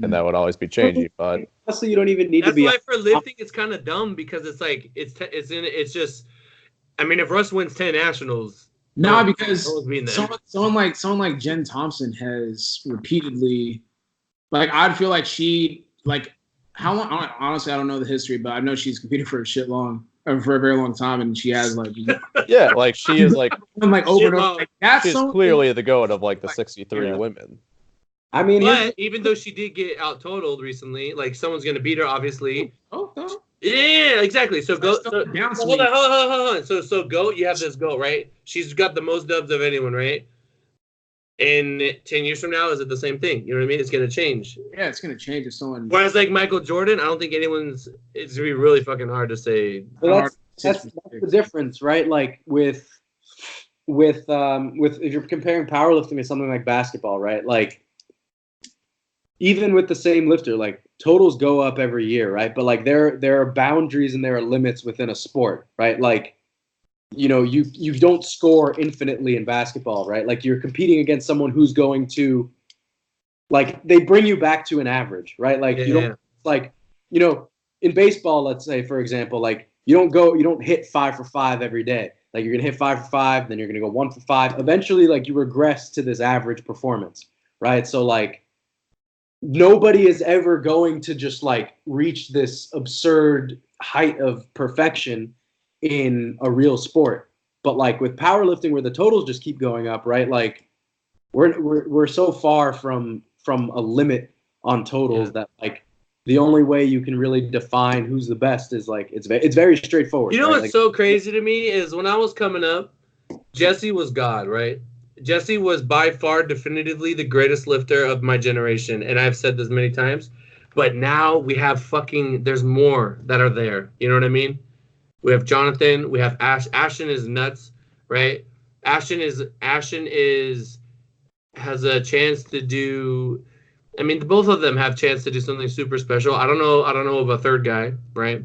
Speaker 4: and that would always be changing. But
Speaker 1: honestly, you don't even need to be.
Speaker 3: That's why for lifting, it's kind of dumb because it's like it's just. I mean, if Russ wins 10 nationals.
Speaker 2: No, because someone like Jen Thompson has repeatedly, like, I'd feel like she, like, how long, honestly, I don't know the history, but I know she's competed for a very long time, and she has, like,
Speaker 4: yeah, like, she is, like,
Speaker 2: over and over. Like,
Speaker 4: she's clearly the GOAT of, like, the 63 women.
Speaker 1: I mean,
Speaker 3: but even though she did get out-totaled recently, like, someone's going to beat her, obviously.
Speaker 2: Oh, no.
Speaker 3: Yeah, exactly. So GOAT. Hold on. So GOAT, you have this GOAT, right? She's got the most dubs of anyone, right? And 10 years from now, is it the same thing? You know what I mean? It's going to change.
Speaker 2: Yeah, it's going to change if someone.
Speaker 3: Whereas like Michael Jordan, I don't think anyone's. It's going to be really fucking hard to say.
Speaker 1: But that's the difference, right? Like with if you're comparing powerlifting to something like basketball, right? Like even with the same lifter, like totals go up every year, right? But like there are boundaries and there are limits within a sport, right? Like, you don't score infinitely in basketball, right? Like you're competing against someone who's going to, like, they bring you back to an average, right? Like you don't like, in baseball, let's say, for example, like you don't hit 5 for 5 every day. Like you're gonna hit 5 for 5, then you're gonna go 1 for 5. Eventually, like you regress to this average performance, right? So like nobody is ever going to just like reach this absurd height of perfection in a real sport. But like with powerlifting, where the totals just keep going up, right? Like we're so far from a limit on totals that like the only way you can really define who's the best is like it's very straightforward.
Speaker 3: You know
Speaker 1: right?
Speaker 3: what's
Speaker 1: Like,
Speaker 3: so crazy to me is when I was coming up, Jesse was God, right? Jesse was by far definitively the greatest lifter of my generation, and I've said this many times. But now we have there's more that are there. You know what I mean? We have Jonathan, we have Ashton is nuts, right? Ashton has a chance to do. I mean, both of them have a chance to do something super special. I don't know of a third guy, right?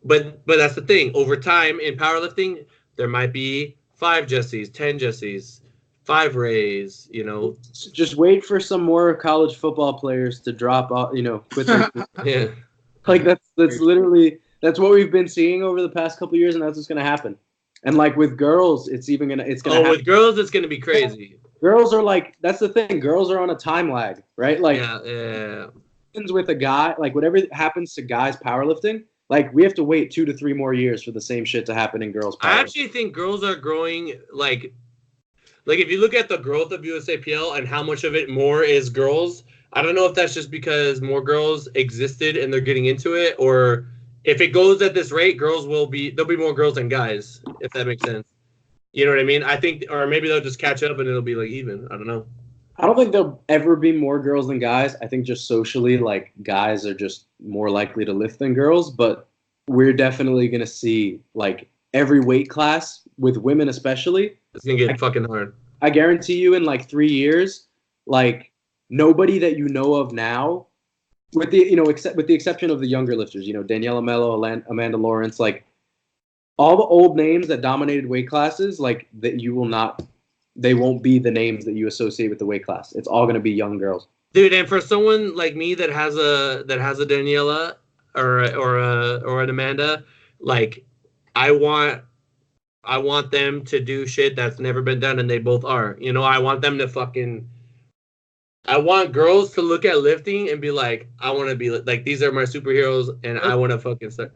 Speaker 3: But that's the thing. Over time in powerlifting, there might be 5 Jessies, 10 Jessies, 5 Rays. You know,
Speaker 1: just wait for some more college football players to drop off. You know, quit their
Speaker 3: yeah.
Speaker 1: like that's literally that's what we've been seeing over the past couple of years, and that's what's gonna happen. And like with girls, it's gonna happen.
Speaker 3: With girls, it's gonna be crazy.
Speaker 1: Girls are like, that's the thing. Girls are on a time lag, right? Like,
Speaker 3: yeah.
Speaker 1: With a guy, like whatever happens to guys powerlifting, like we have to wait 2 to 3 more years for the same shit to happen in girls powerlifting.
Speaker 3: I actually think girls are growing like if you look at the growth of USAPL and how much of it more is girls, I don't know if that's just because more girls existed and they're getting into it, or if it goes at this rate, there'll be more girls than guys, if that makes sense. You know what I mean? I think, or maybe they'll just catch up and it'll be like even. I don't know.
Speaker 1: I don't think there'll ever be more girls than guys. I think just socially, like guys are just more likely to lift than girls, but we're definitely going to see like every weight class with women, especially.
Speaker 3: It's going to get fucking hard.
Speaker 1: I guarantee you in like 3 years, like nobody that you know of now, with the exception of the younger lifters, Daniela Mello, Amanda Lawrence, like all the old names that dominated weight classes, like that they won't be the names that you associate with the weight class. It's all going to be young girls.
Speaker 3: Dude, and for someone like me that has a Daniela or an Amanda, like I want them to do shit that's never been done, and they both are. I want them to I want girls to look at lifting and be like, I want to be like, these are my superheroes, and I want to fucking start.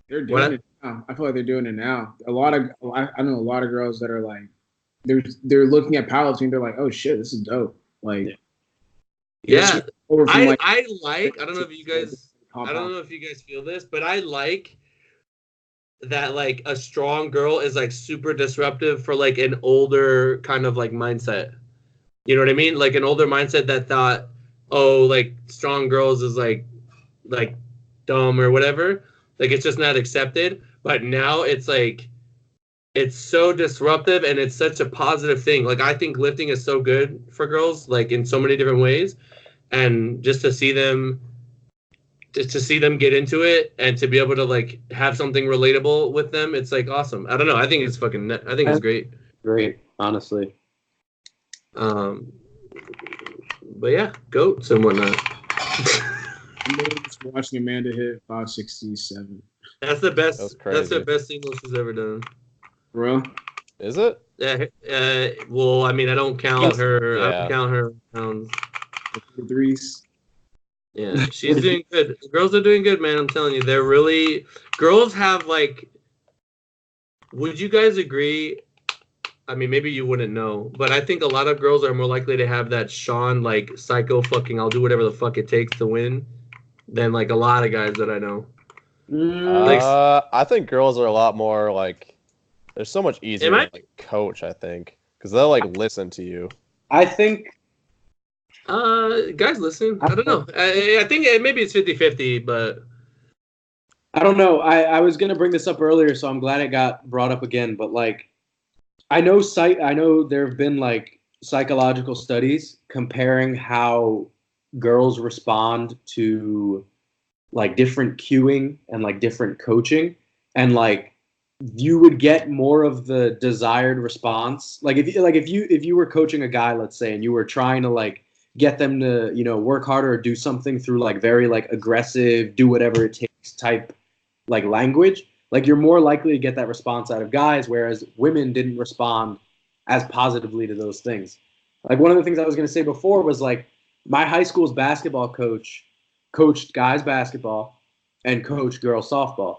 Speaker 2: They're doing it now. I feel like they're doing it now. I know a lot of girls that are like, they're looking at powerlifting. They're like, oh shit, this is dope. Like,
Speaker 3: yeah. I don't know if you guys feel this, but I like that like a strong girl is like super disruptive for like an older kind of like mindset. You know what I mean? Like an older mindset that thought, oh, like strong girls is like dumb or whatever. Like it's just not accepted. But now it's like, it's so disruptive and it's such a positive thing. Like I think lifting is so good for girls, like in so many different ways. And just to see them get into it and to be able to like have something relatable with them, it's like awesome. I don't know. I think it's it's great.
Speaker 1: Great, honestly.
Speaker 3: But yeah, goats and whatnot.
Speaker 2: I'm just watching Amanda hit 567.
Speaker 3: That's the best. That's the best single she's ever done.
Speaker 2: Bro,
Speaker 4: is it?
Speaker 3: Well, I mean, I don't count her. Yeah. I don't count her pounds.
Speaker 2: Threes.
Speaker 3: Yeah, she's doing good. Girls are doing good, man. I'm telling you, they're really. Girls have like. Would you guys agree? I mean, maybe you wouldn't know, but I think a lot of girls are more likely to have that Sean like psycho fucking I'll do whatever the fuck it takes to win than like a lot of guys that I know.
Speaker 4: I think girls are a lot more like. They're so much easier to like coach, I think, because they'll like listen to you.
Speaker 1: I think.
Speaker 3: Guys, listen. I don't know. I think maybe it's 50-50, but
Speaker 1: I don't know. I was gonna bring this up earlier, so I'm glad it got brought up again. But like, I know there have been like psychological studies comparing how girls respond to like different cueing and like different coaching, and like you would get more of the desired response. Like if you were coaching a guy, let's say, and you were trying to like get them to, work harder or do something through like very like aggressive, do whatever it takes type like language, like you're more likely to get that response out of guys, whereas women didn't respond as positively to those things. Like one of the things I was going to say before was like my high school's basketball coach coached guys basketball and coached girls softball.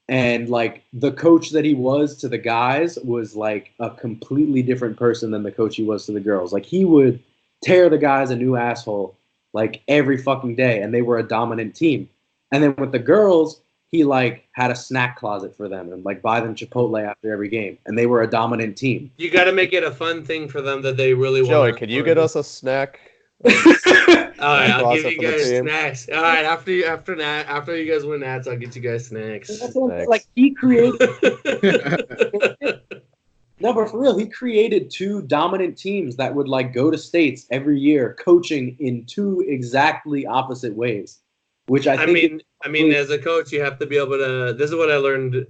Speaker 1: And like the coach that he was to the guys was like a completely different person than the coach he was to the girls. Like he would tear the guys a new asshole like every fucking day, and they were a dominant team. And then with the girls, he like had a snack closet for them and like buy them Chipotle after every game, and they were a dominant team.
Speaker 3: You got to make it a fun thing for them that they really want.
Speaker 4: Joey, can you get us a snack?
Speaker 3: All right, I'll give you
Speaker 4: for the
Speaker 3: guys
Speaker 4: team.
Speaker 3: snacks. All right, after you guys win Nats, I'll get you guys snacks.
Speaker 1: That's what I'm saying. Like he created. No, but for real, he created 2 dominant teams that would like go to states every year, coaching in 2 exactly opposite ways. Which I
Speaker 3: mean, as a coach, you have to be able to. This is what I learned,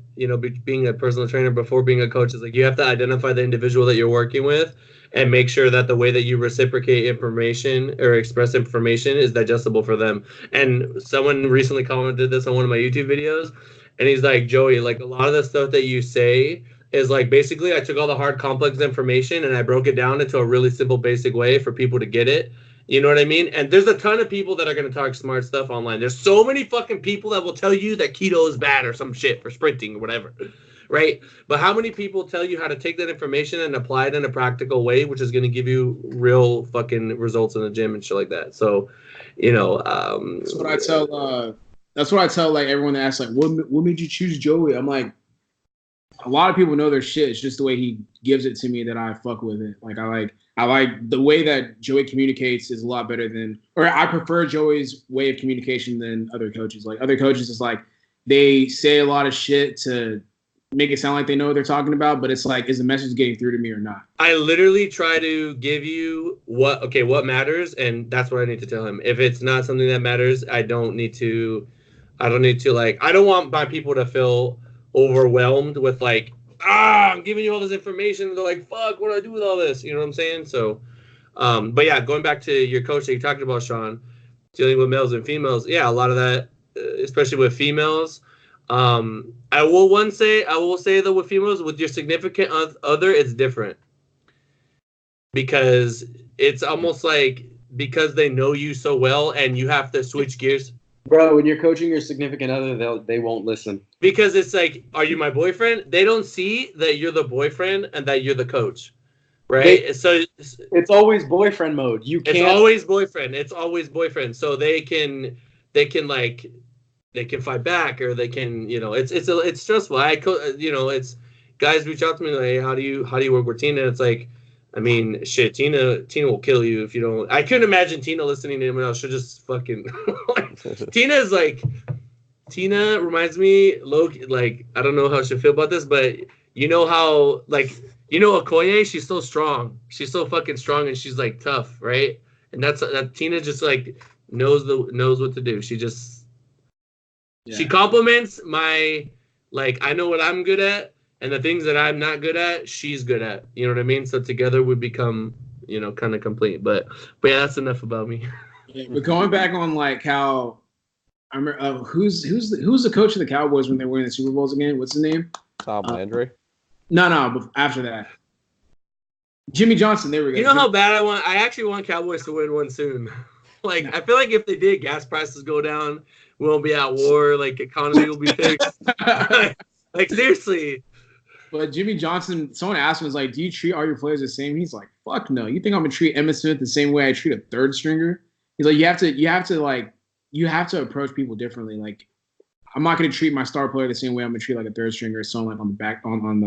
Speaker 3: being a personal trainer before being a coach. Is like you have to identify the individual that you're working with, and make sure that the way that you reciprocate information or express information is digestible for them. And someone recently commented this on one of my YouTube videos, and he's like, Joey, like a lot of the stuff that you say is like basically I took all the hard, complex information and I broke it down into a really simple, basic way for people to get it. You know what I mean? And there's a ton of people that are going to talk smart stuff online. There's so many fucking people that will tell you that keto is bad or some shit for sprinting or whatever, right? But how many people tell you how to take that information and apply it in a practical way, which is going to give you real fucking results in the gym and shit like that? So,
Speaker 2: that's what I tell. That's what I tell like everyone that asks like, what made you choose Joey? I'm like, a lot of people know their shit. It's just the way he gives it to me that I fuck with it. Like I like the way that Joey communicates is a lot better than, or I prefer Joey's way of communication than other coaches. Like other coaches is like, they say a lot of shit to make it sound like they know what they're talking about, but it's like, is the message getting through to me or not?
Speaker 3: I literally try to give you what matters, and that's what I need to tell him. If it's not something that matters, I don't want my people to feel overwhelmed with like, I'm giving you all this information. And they're like, fuck, what do I do with all this? You know what I'm saying? So, but yeah, going back to your coach that you talked about, Sean, dealing with males and females. Yeah, a lot of that, especially with females. I will say that with females, with your significant other, it's different because it's almost like because they know you so well and you have to switch gears.
Speaker 1: Bro, when you're coaching your significant other, they won't listen.
Speaker 3: Because it's like, are you my boyfriend? They don't see that you're the boyfriend and that you're the coach, right? So
Speaker 1: it's always boyfriend mode.
Speaker 3: It's always boyfriend. It's always boyfriend. So they can fight back, or they can, it's stressful. It's guys reach out to me like, hey, how do you work with Tina? It's like, I mean, shit, Tina will kill you if you don't. I couldn't imagine Tina listening to anyone else. She'll just fucking. Tina reminds me, like, I don't know how she'll feel about this, but you know how, like, Okoye, she's so strong. She's so fucking strong, and she's like tough, right? And that Tina just like knows what to do. She just she compliments my, like, I know what I'm good at. And the things that I'm not good at, she's good at. You know what I mean? So together we become, kind of complete. But yeah, that's enough about me.
Speaker 2: Yeah, but going back on like how I remember, who's the coach of the Cowboys when they were in the Super Bowls again? What's his name?
Speaker 4: Tom Landry.
Speaker 2: No, but after that, Jimmy Johnson. There we go.
Speaker 3: You know how bad I actually want Cowboys to win one soon. Like, I feel like if they did, gas prices go down, we won't be at war. Like, economy will be fixed. Like seriously.
Speaker 2: But Jimmy Johnson, someone asked him, was like, do you treat all your players the same? He's like, fuck no. You think I'm gonna treat Emmitt Smith the same way I treat a third stringer? He's like, you have to approach people differently. Like, I'm not gonna treat my star player the same way I'm gonna treat like a third stringer or someone like on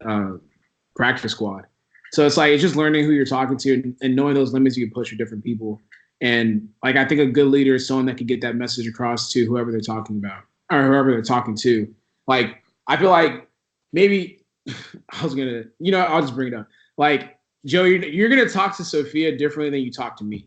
Speaker 2: the practice squad. So it's like, it's just learning who you're talking to and knowing those limits you can push for different people. And like, I think a good leader is someone that can get that message across to whoever they're talking about or whoever they're talking to. Like, I feel like maybe I'll just bring it up. Like, Joe, you're gonna talk to Sophia differently than you talk to me,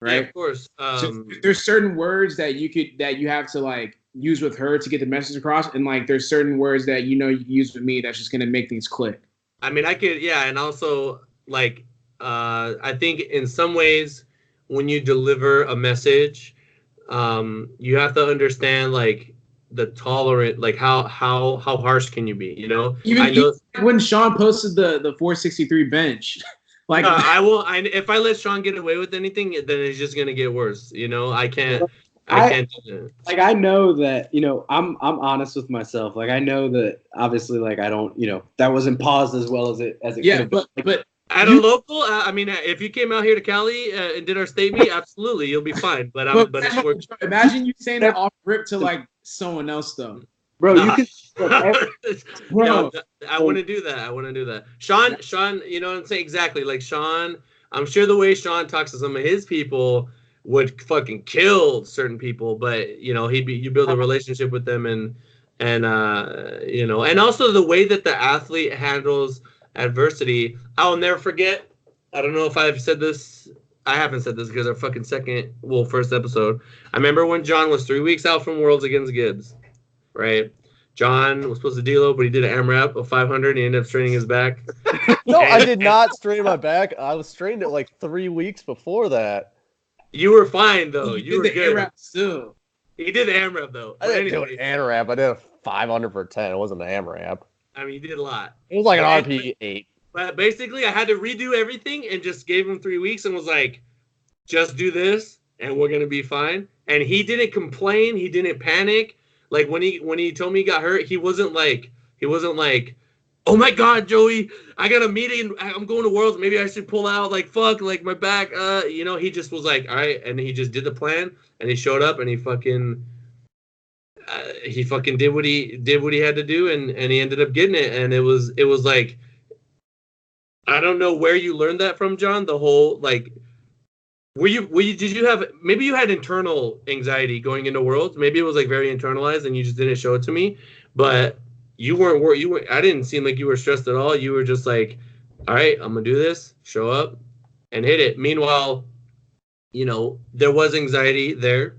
Speaker 2: right? Yeah,
Speaker 3: of course.
Speaker 2: So there's certain words that you have to like use with her to get the message across, and like there's certain words that you can use with me that's just gonna make things click.
Speaker 3: I mean, and also like I think in some ways when you deliver a message, you have to understand like the tolerant, like how harsh can you be, Even
Speaker 2: when Sean posted the 463 bench, like
Speaker 3: I won't. If I let Sean get away with anything, then it's just gonna get worse. I can't do that.
Speaker 1: Like, I know that I'm honest with myself. Like, I know that obviously, like, I don't that wasn't paused as well as it
Speaker 2: yeah,
Speaker 1: could have been.
Speaker 2: but
Speaker 3: At a local, I mean, if you came out here to Cali and did our state meet, absolutely, you'll be fine. But
Speaker 2: imagine you saying that off rip to like someone else though.
Speaker 1: Bro, you can.
Speaker 3: No, I wouldn't do that. I wouldn't do that. Sean, you know what I'm saying? Exactly. Like Sean, I'm sure the way Sean talks to some of his people would fucking kill certain people, but you know, you build a relationship with them and you know, and also the way that the athlete handles adversity. I'll never forget. I don't know if I've said this. I haven't said this because our fucking first episode. I remember when John was 3 weeks out from Worlds against Gibbs, right? John was supposed to deload, but he did an AMRAP of 500 and he ended up straining his back.
Speaker 4: No, I did not strain my back. I was strained it like 3 weeks before that.
Speaker 3: You were fine though.
Speaker 2: He
Speaker 3: You were
Speaker 2: did the
Speaker 3: good.
Speaker 2: AMRAP still.
Speaker 3: He did the AMRAP though.
Speaker 4: I didn't do an AMRAP. I did a 500 for 10. It wasn't an AMRAP.
Speaker 3: I mean, he did a lot.
Speaker 4: It was like an RP 8.
Speaker 3: But basically, I had to redo everything and just gave him 3 weeks and was like, just do this and we're gonna be fine. And he didn't complain. He didn't panic. Like when he told me he got hurt, he wasn't like, oh my God, Joey, I got a meeting. I'm going to Worlds. Maybe I should pull out. Like fuck, like my back. You know, he just was like, all right, and he just did the plan and he showed up and he fucking did what he had to do and he ended up getting it. And it was like, I don't know where you learned that from, John. The whole like. Did you have, maybe you had internal anxiety going into Worlds. Maybe it was like very internalized and you just didn't show it to me, but you weren't worried. I didn't seem like you were stressed at all. You were just like, all right, I'm going to do this, show up and hit it. Meanwhile, you know, there was anxiety there,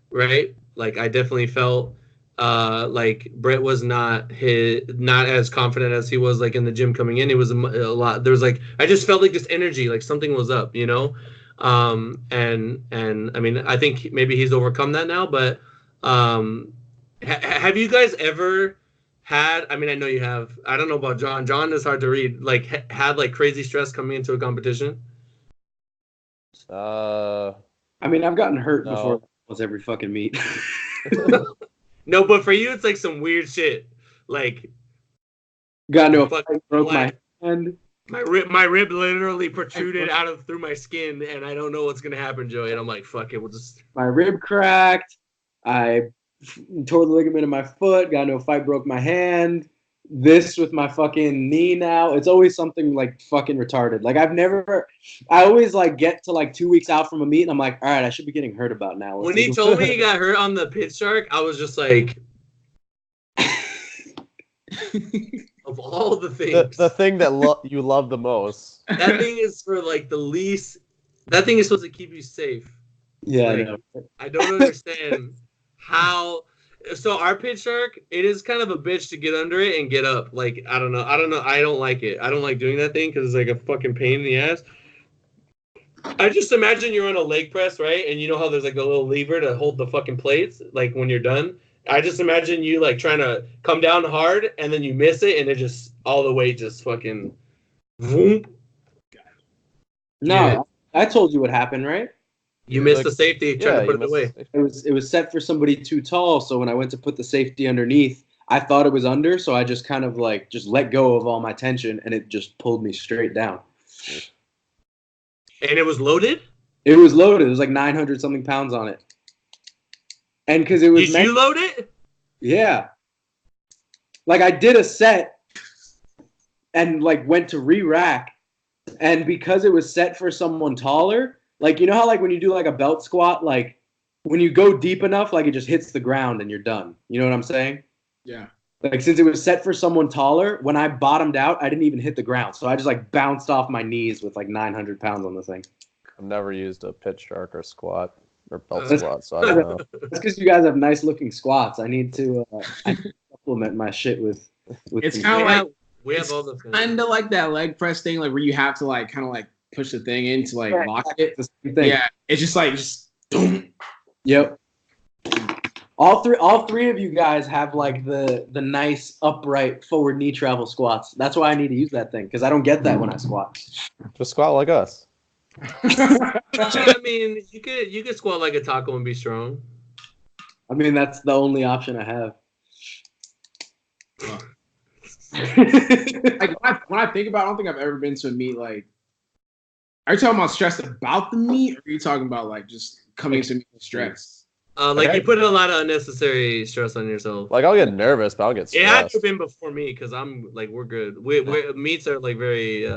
Speaker 3: right? Like I definitely felt like Brett was not as confident as he was like in the gym coming in. It was a lot. There was like, I just felt like this energy, like something was up, you know? And I mean, I think maybe he's overcome that now, but have you guys ever had, I mean, I know you have, I don't know about John. John is hard to read, like had like crazy stress coming into a competition?
Speaker 1: I mean, I've gotten hurt before almost every fucking meet.
Speaker 3: No, but for you, it's like some weird shit. Like,
Speaker 1: got into a fight, broke my hand.
Speaker 3: My rib literally protruded through my skin, and I don't know what's gonna happen, Joey. And I'm like, fuck it, we'll just.
Speaker 1: My rib cracked. I tore the ligament in my foot. Got into a fight, broke my hand. This with my fucking knee now. It's always something like fucking retarded. Like I always like get to like 2 weeks out from a meet, and I'm like, all right, I should be getting hurt about now.
Speaker 3: When he told me he got hurt on the pitch shark, I was just like. Of all the things,
Speaker 4: the thing that you love the most.
Speaker 3: That thing is for like the least. That thing is supposed to keep you safe.
Speaker 1: Yeah,
Speaker 3: like, I don't understand how. So our pitch shark, it is kind of a bitch to get under it and get up. Like I don't know. I don't like it. I don't like doing that thing because it's like a fucking pain in the ass. I just imagine you're on a leg press, right? And you know how there's like a little lever to hold the fucking plates, like when you're done. I just imagine you like trying to come down hard and then you miss it and it just all the weight just fucking boom.
Speaker 1: No, yeah. I told you what happened, right?
Speaker 3: You missed the safety trying to put it away.
Speaker 1: It was set for somebody too tall, so when I went to put the safety underneath, I thought it was under, so I just kind of like just let go of all my tension and it just pulled me straight down.
Speaker 3: And it was loaded?
Speaker 1: It was loaded. It was like 900 something pounds on it. And because it was.
Speaker 3: Did you load it?
Speaker 1: Yeah. Like I did a set and like went to re-rack. And because it was set for someone taller, like you know how like when you do like a belt squat, like when you go deep enough, like it just hits the ground and you're done. You know what I'm saying?
Speaker 2: Yeah.
Speaker 1: Like since it was set for someone taller, when I bottomed out, I didn't even hit the ground. So I just like bounced off my knees with like 900 pounds on the thing.
Speaker 4: I've never used a pitch shark or squat. Or belt squat, so I don't know.
Speaker 1: That's because you guys have nice looking squats. I need to supplement my shit with
Speaker 2: it's kind of like
Speaker 3: we have all the
Speaker 2: kind of like that leg press thing, like where you have to like kind of like push the thing in to like lock it.
Speaker 1: The same thing.
Speaker 2: Yeah, it's just like boom.
Speaker 1: Yep. All three of you guys have like the nice upright forward knee travel squats. That's why I need to use that thing because I don't get that when I squat.
Speaker 4: Just squat like us.
Speaker 3: I mean, you could squat like a taco and be strong.
Speaker 1: I mean, that's the only option I have.
Speaker 2: Like when I think about it, I don't think I've ever been to a meet like Are you talking about stress about the meet, or are you talking about like just coming to meet with stress?
Speaker 3: Like you put a lot of unnecessary stress on yourself.
Speaker 4: Like I'll get nervous, but I'll get stressed.
Speaker 3: It had to have been before me because I'm like we're good. We're meets are like very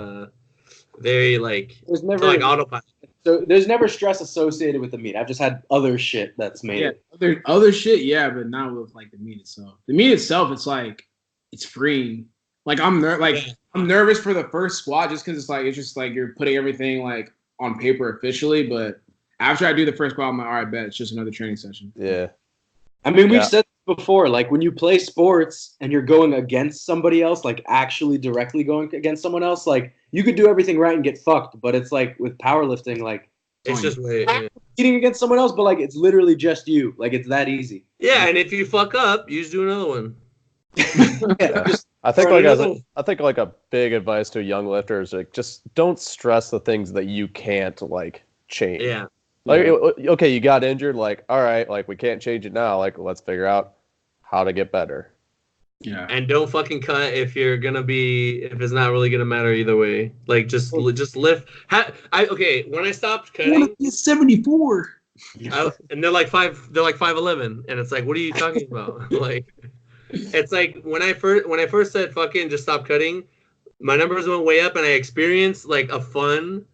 Speaker 3: like
Speaker 1: There's never
Speaker 3: like autopilot.
Speaker 1: So there's never stress associated with the meet. I've just had other shit that's made it.
Speaker 2: Other shit, yeah, but not with like the meet itself. The meet itself, it's like it's freeing. Like I'm nervous for the first squat just because it's just like you're putting everything like on paper officially, but after I do the first squat, I'm like, all right, bet it's just another training session.
Speaker 4: Yeah.
Speaker 1: I mean, we've said this before, like when you play sports and you're going against somebody else, like actually directly going against someone else, like you could do everything right and get fucked. But it's like with powerlifting, like
Speaker 3: it's just
Speaker 1: competing against someone else, but like it's literally just you. Like it's that easy.
Speaker 3: Yeah, and if you fuck up, you just do another one.
Speaker 4: I think like a big advice to a young lifter is like just don't stress the things that you can't like change.
Speaker 3: Yeah.
Speaker 4: Like, okay, you got injured. Like, all right, like we can't change it now. Like, let's figure out how to get better.
Speaker 2: Yeah.
Speaker 3: And don't fucking cut if it's not really gonna matter either way. Like, just lift. When I stopped cutting,
Speaker 2: he's 74.
Speaker 3: and they're like 5'11", and it's like, what are you talking about? Like, it's like when I first said fucking just stop cutting, my numbers went way up, and I experienced like a fun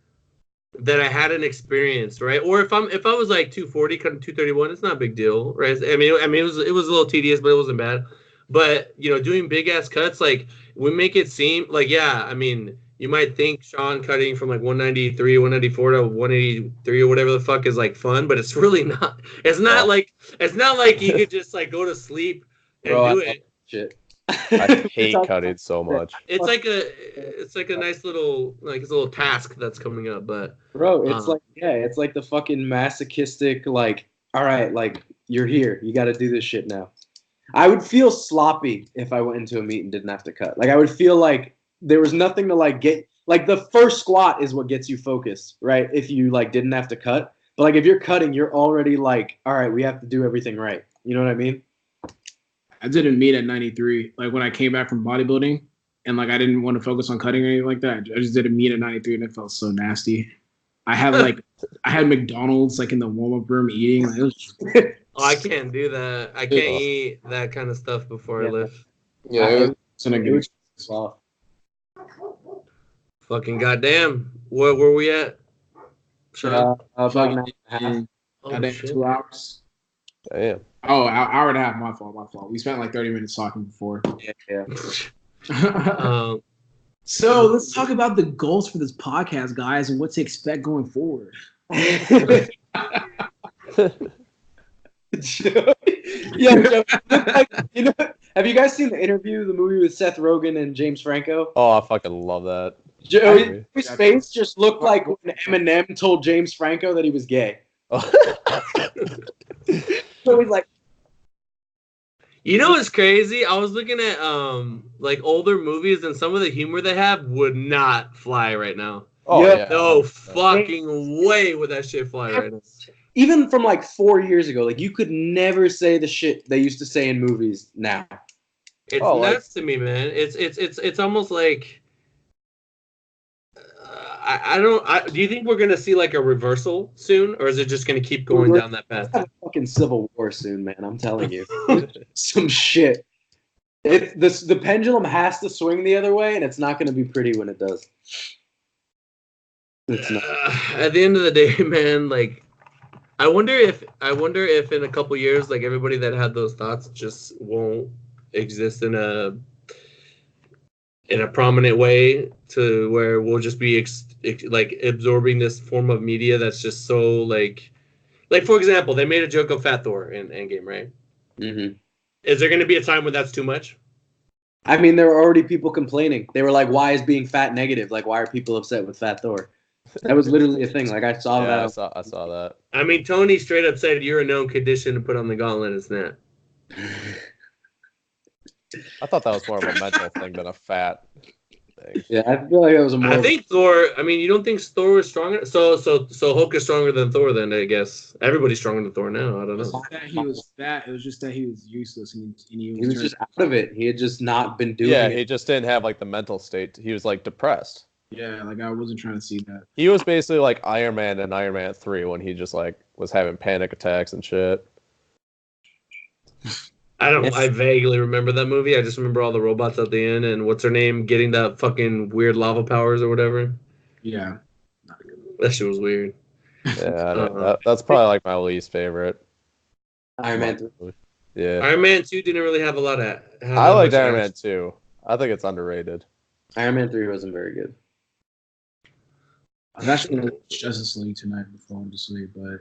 Speaker 3: that I hadn't experienced, right? Or if I was like 240 cutting 231, it's not a big deal, right? I mean it was a little tedious, but it wasn't bad. But doing big ass cuts, like we make it seem like, yeah, I mean, you might think Sean cutting from like 193, 194 to 183 or whatever the fuck is like fun, but it's really not. It's not like you could just like go to sleep and do it.
Speaker 1: Shit.
Speaker 4: I hate cutting so much.
Speaker 3: It's like a nice little it's a little task that's coming up, but
Speaker 1: bro, it's like the fucking masochistic like, all right, like you're here, you got to do this shit now. I would feel sloppy if I went into a meet and didn't have to cut. Like I would feel like there was nothing to like get. Like the first squat is what gets you focused, right? If you like didn't have to cut, but like if you're cutting, you're already like, all right, we have to do everything right. You know what I mean?
Speaker 2: I didn't meet at 93. Like when I came back from bodybuilding and like I didn't want to focus on cutting or anything like that. I just did a meet at 93 and it felt so nasty. I had McDonald's like in the warm-up room eating. Like, it was
Speaker 3: I can't do that. I can't eat that kind of stuff before I lift.
Speaker 2: Yeah, it's in a good
Speaker 1: spot.
Speaker 3: Fucking goddamn. Where were we at?
Speaker 1: About an hour.
Speaker 3: Oh, shit.
Speaker 2: 2 hours.
Speaker 4: Damn.
Speaker 2: Oh, hour and a half. My fault. We spent like 30 minutes talking before.
Speaker 1: Yeah.
Speaker 2: So let's talk about the goals for this podcast, guys, and what to expect going forward.
Speaker 1: Yeah, have you guys seen the movie with Seth Rogen and James Franco?
Speaker 4: Oh, I fucking love that.
Speaker 1: His face just looked like when Eminem told James Franco that he was gay. So he's like,
Speaker 3: what's crazy? I was looking at like older movies, and some of the humor they have would not fly right now.
Speaker 4: Oh yeah.
Speaker 3: No fucking way would that shit fly right now.
Speaker 1: Even from like 4 years ago, like you could never say the shit they used to say in movies now.
Speaker 3: It's nuts to me, man. It's almost like do you think we're gonna see like a reversal soon, or is it just gonna keep going down that path?
Speaker 1: We're a fucking civil war soon, man. I'm telling you, some shit. The pendulum has to swing the other way, and it's not gonna be pretty when it does. It's not.
Speaker 3: At the end of the day, man, like I wonder if in a couple years, like everybody that had those thoughts just won't exist in a prominent way, to where we'll just be like absorbing this form of media that's just so like for example, they made a joke of Fat Thor in Endgame, right?
Speaker 1: Mm-hmm.
Speaker 3: Is there going to be a time when that's too much?
Speaker 1: I mean, there were already people complaining. They were like, "Why is being fat negative? Like, why are people upset with Fat Thor?" That was literally a thing. Like I saw that.
Speaker 4: I saw that.
Speaker 3: I mean, Tony straight up said, "You're a known condition to put on the gauntlet." It's not.
Speaker 4: I thought that was more of a mental thing than a fat thing.
Speaker 1: Yeah, I feel like it was
Speaker 3: I think Thor. I mean, you don't think Thor was stronger? So Hulk is stronger than Thor. Then I guess everybody's stronger than Thor now. I don't know.
Speaker 2: It was that he was fat. It was just that he was useless and he
Speaker 1: was just out of it. He had just not been doing it.
Speaker 4: Yeah, he just didn't have like the mental state. He was like depressed.
Speaker 2: Yeah, like I wasn't trying to see that.
Speaker 4: He was basically like Iron Man and Iron Man 3 when he just like was having panic attacks and shit.
Speaker 3: I vaguely remember that movie. I just remember all the robots at the end and what's her name getting that fucking weird lava powers or whatever.
Speaker 2: Yeah.
Speaker 3: That shit was weird.
Speaker 4: Yeah, that's probably like my least favorite.
Speaker 1: Iron Man 3.
Speaker 4: Yeah.
Speaker 3: Iron Man 2 didn't really have a lot of.
Speaker 4: I liked Iron Man 2. I think it's underrated.
Speaker 1: Iron Man 3 wasn't very good.
Speaker 2: I was actually going to watch Justice League tonight before I went to sleep, but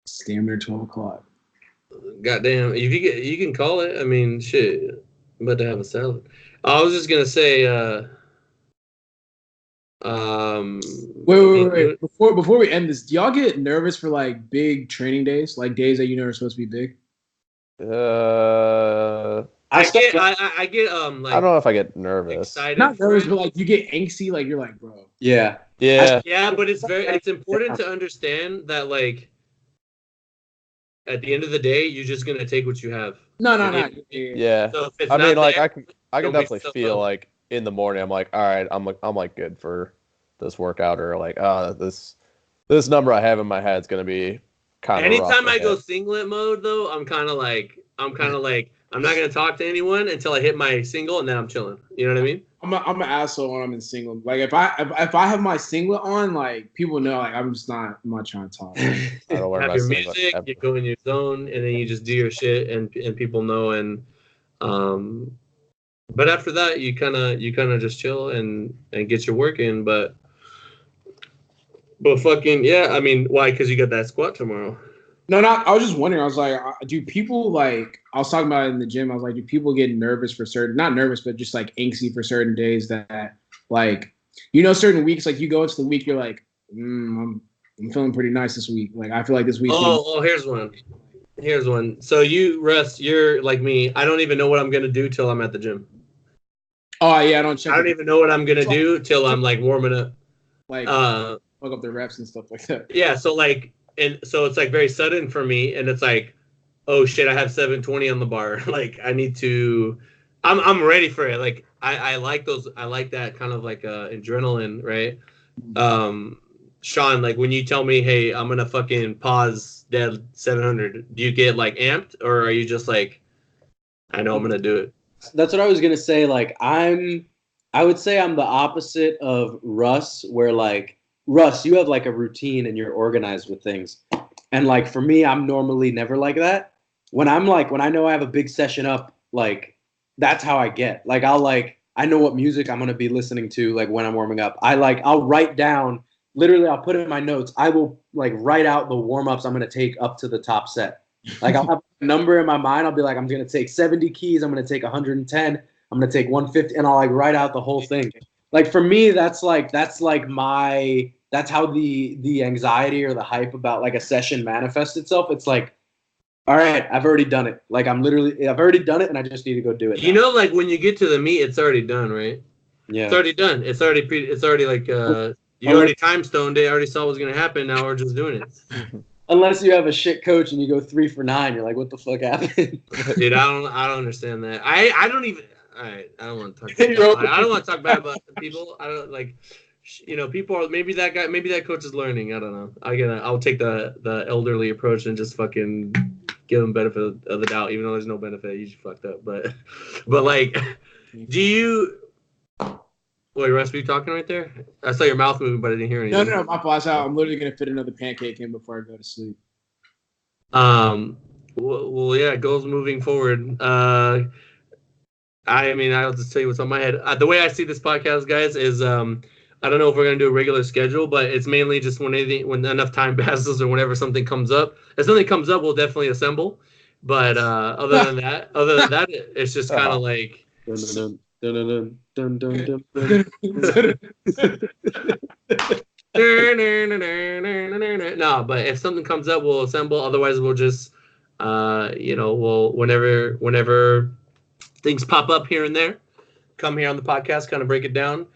Speaker 2: it's damn near 12 o'clock.
Speaker 3: Goddamn, if you can call it. I mean, shit. I'm about to have a salad. I was just gonna say.
Speaker 2: Wait. Before we end this, do y'all get nervous for like big training days, like days that you know are supposed to be big?
Speaker 3: I get like
Speaker 4: I don't know if I get nervous.
Speaker 3: Excited
Speaker 2: Not nervous, but like you get angsty, like you're like, bro.
Speaker 1: Yeah.
Speaker 3: Yeah, but it's important to understand that like at the end of the day, you're just gonna take what you have.
Speaker 2: No.
Speaker 4: Yeah.
Speaker 3: So if it's
Speaker 4: I mean,
Speaker 3: not
Speaker 4: like
Speaker 3: there,
Speaker 4: I can
Speaker 3: don't
Speaker 4: definitely feel like in the morning, I'm like, all right, I'm like good for this workout, or like, this number I have in my head is gonna be kind of.
Speaker 3: Anytime I go singlet mode, though, I'm kind of like, I'm not gonna talk to anyone until I hit my single, and then I'm chilling. You know what I mean?
Speaker 2: I'm an asshole when I'm in singlet. Like if I have my singlet on, like people know, like I'm not trying to talk.
Speaker 4: I don't wear
Speaker 3: Have
Speaker 4: my
Speaker 3: your
Speaker 4: singlet
Speaker 3: music,
Speaker 4: ever.
Speaker 3: you go in your zone, and then you just do your shit, and people know. And but after that, you kind of just chill and get your work in. But fucking yeah, I mean, why? Because you got that squat tomorrow.
Speaker 2: No, I was just wondering. I was like, do people like? I was talking about it in the gym. I was like, do people get nervous for certain? Not nervous, but just like angsty for certain days that, like, certain weeks. Like you go into the week, you're like, I'm feeling pretty nice this week. Like I feel like this week.
Speaker 3: Here's one. So you, Russ, you're like me. I don't even know what I'm gonna do till I'm at the gym.
Speaker 2: Oh yeah, I don't
Speaker 3: even know what I'm gonna do till I'm like warming up.
Speaker 2: Like fuck up the reps and stuff like that.
Speaker 3: Yeah. So like. And so it's like very sudden for me, and it's like, oh shit, I have 720 on the bar. Like I need to, I'm ready for it. Like I like those. I like that kind of like adrenaline, right? Sean, like when you tell me, hey, I'm gonna fucking pause dead 700, do you get like amped, or are you just like, I know I'm gonna do it?
Speaker 1: That's what I was gonna say. Like I would say I'm the opposite of Russ, where like. Russ, you have like a routine and you're organized with things. And like for me, I'm normally never like that. When I know I have a big session up, like that's how I get. Like I know what music I'm gonna be listening to like when I'm warming up. I'll write down, literally I'll put it in my notes. I will like write out the warm-ups I'm gonna take up to the top set. Like I'll have a number in my mind, I'll be like, I'm gonna take 70 keys, I'm gonna take 110, I'm gonna take 150, and I'll like write out the whole thing. Like for me, that's how the anxiety or the hype about like a session manifests itself. It's like, all right, I've already done it. Like I've already done it, and I just need to go do it.
Speaker 3: You know, like when you get to the meet, it's already done, right?
Speaker 1: Yeah,
Speaker 3: it's already done. It's already like you already time stoned it. Already saw what's gonna happen. Now we're just doing it.
Speaker 1: Unless you have a shit coach and you go 3 for 9, you're like, what the fuck happened?
Speaker 3: Dude, I don't understand that. I don't even. All right, I don't want to talk. I don't want to talk bad about people. I don't like. People are maybe that coach is learning. I don't know. I'll take the elderly approach and just fucking give them benefit of the doubt, even though there's no benefit. You just fucked up, but like, do you? Wait, Russ, were you talking right there? I saw your mouth moving, but I didn't hear anything.
Speaker 2: No, my fault. I'm literally gonna fit another pancake in before I go to sleep.
Speaker 3: Well, yeah, goals moving forward. I mean, I'll just tell you what's on my head. The way I see this podcast, guys, is I don't know if we're gonna do a regular schedule, but it's mainly just when enough time passes or whenever something comes up. If something comes up, we'll definitely assemble. But other than that, it's just kind of like. No, but if something comes up, we'll assemble. Otherwise, we'll just, we'll whenever things pop up here and there, come here on the podcast, kind of break it down.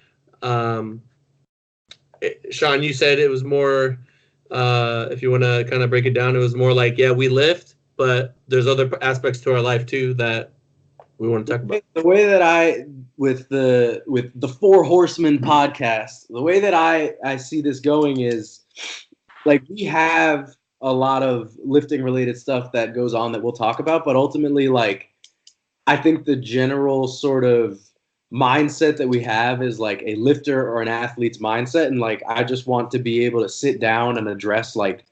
Speaker 3: Sean, you said it was more, if you want to kind of break it down, it was more like, yeah, we lift, but there's other aspects to our life too that we want to talk about.
Speaker 1: The way that I with the Four Horsemen podcast, the way that I see this going is like we have a lot of lifting related stuff that goes on that we'll talk about, but ultimately like I think the general sort of mindset that we have is like a lifter or an athlete's mindset, and like I just want to be able to sit down and address like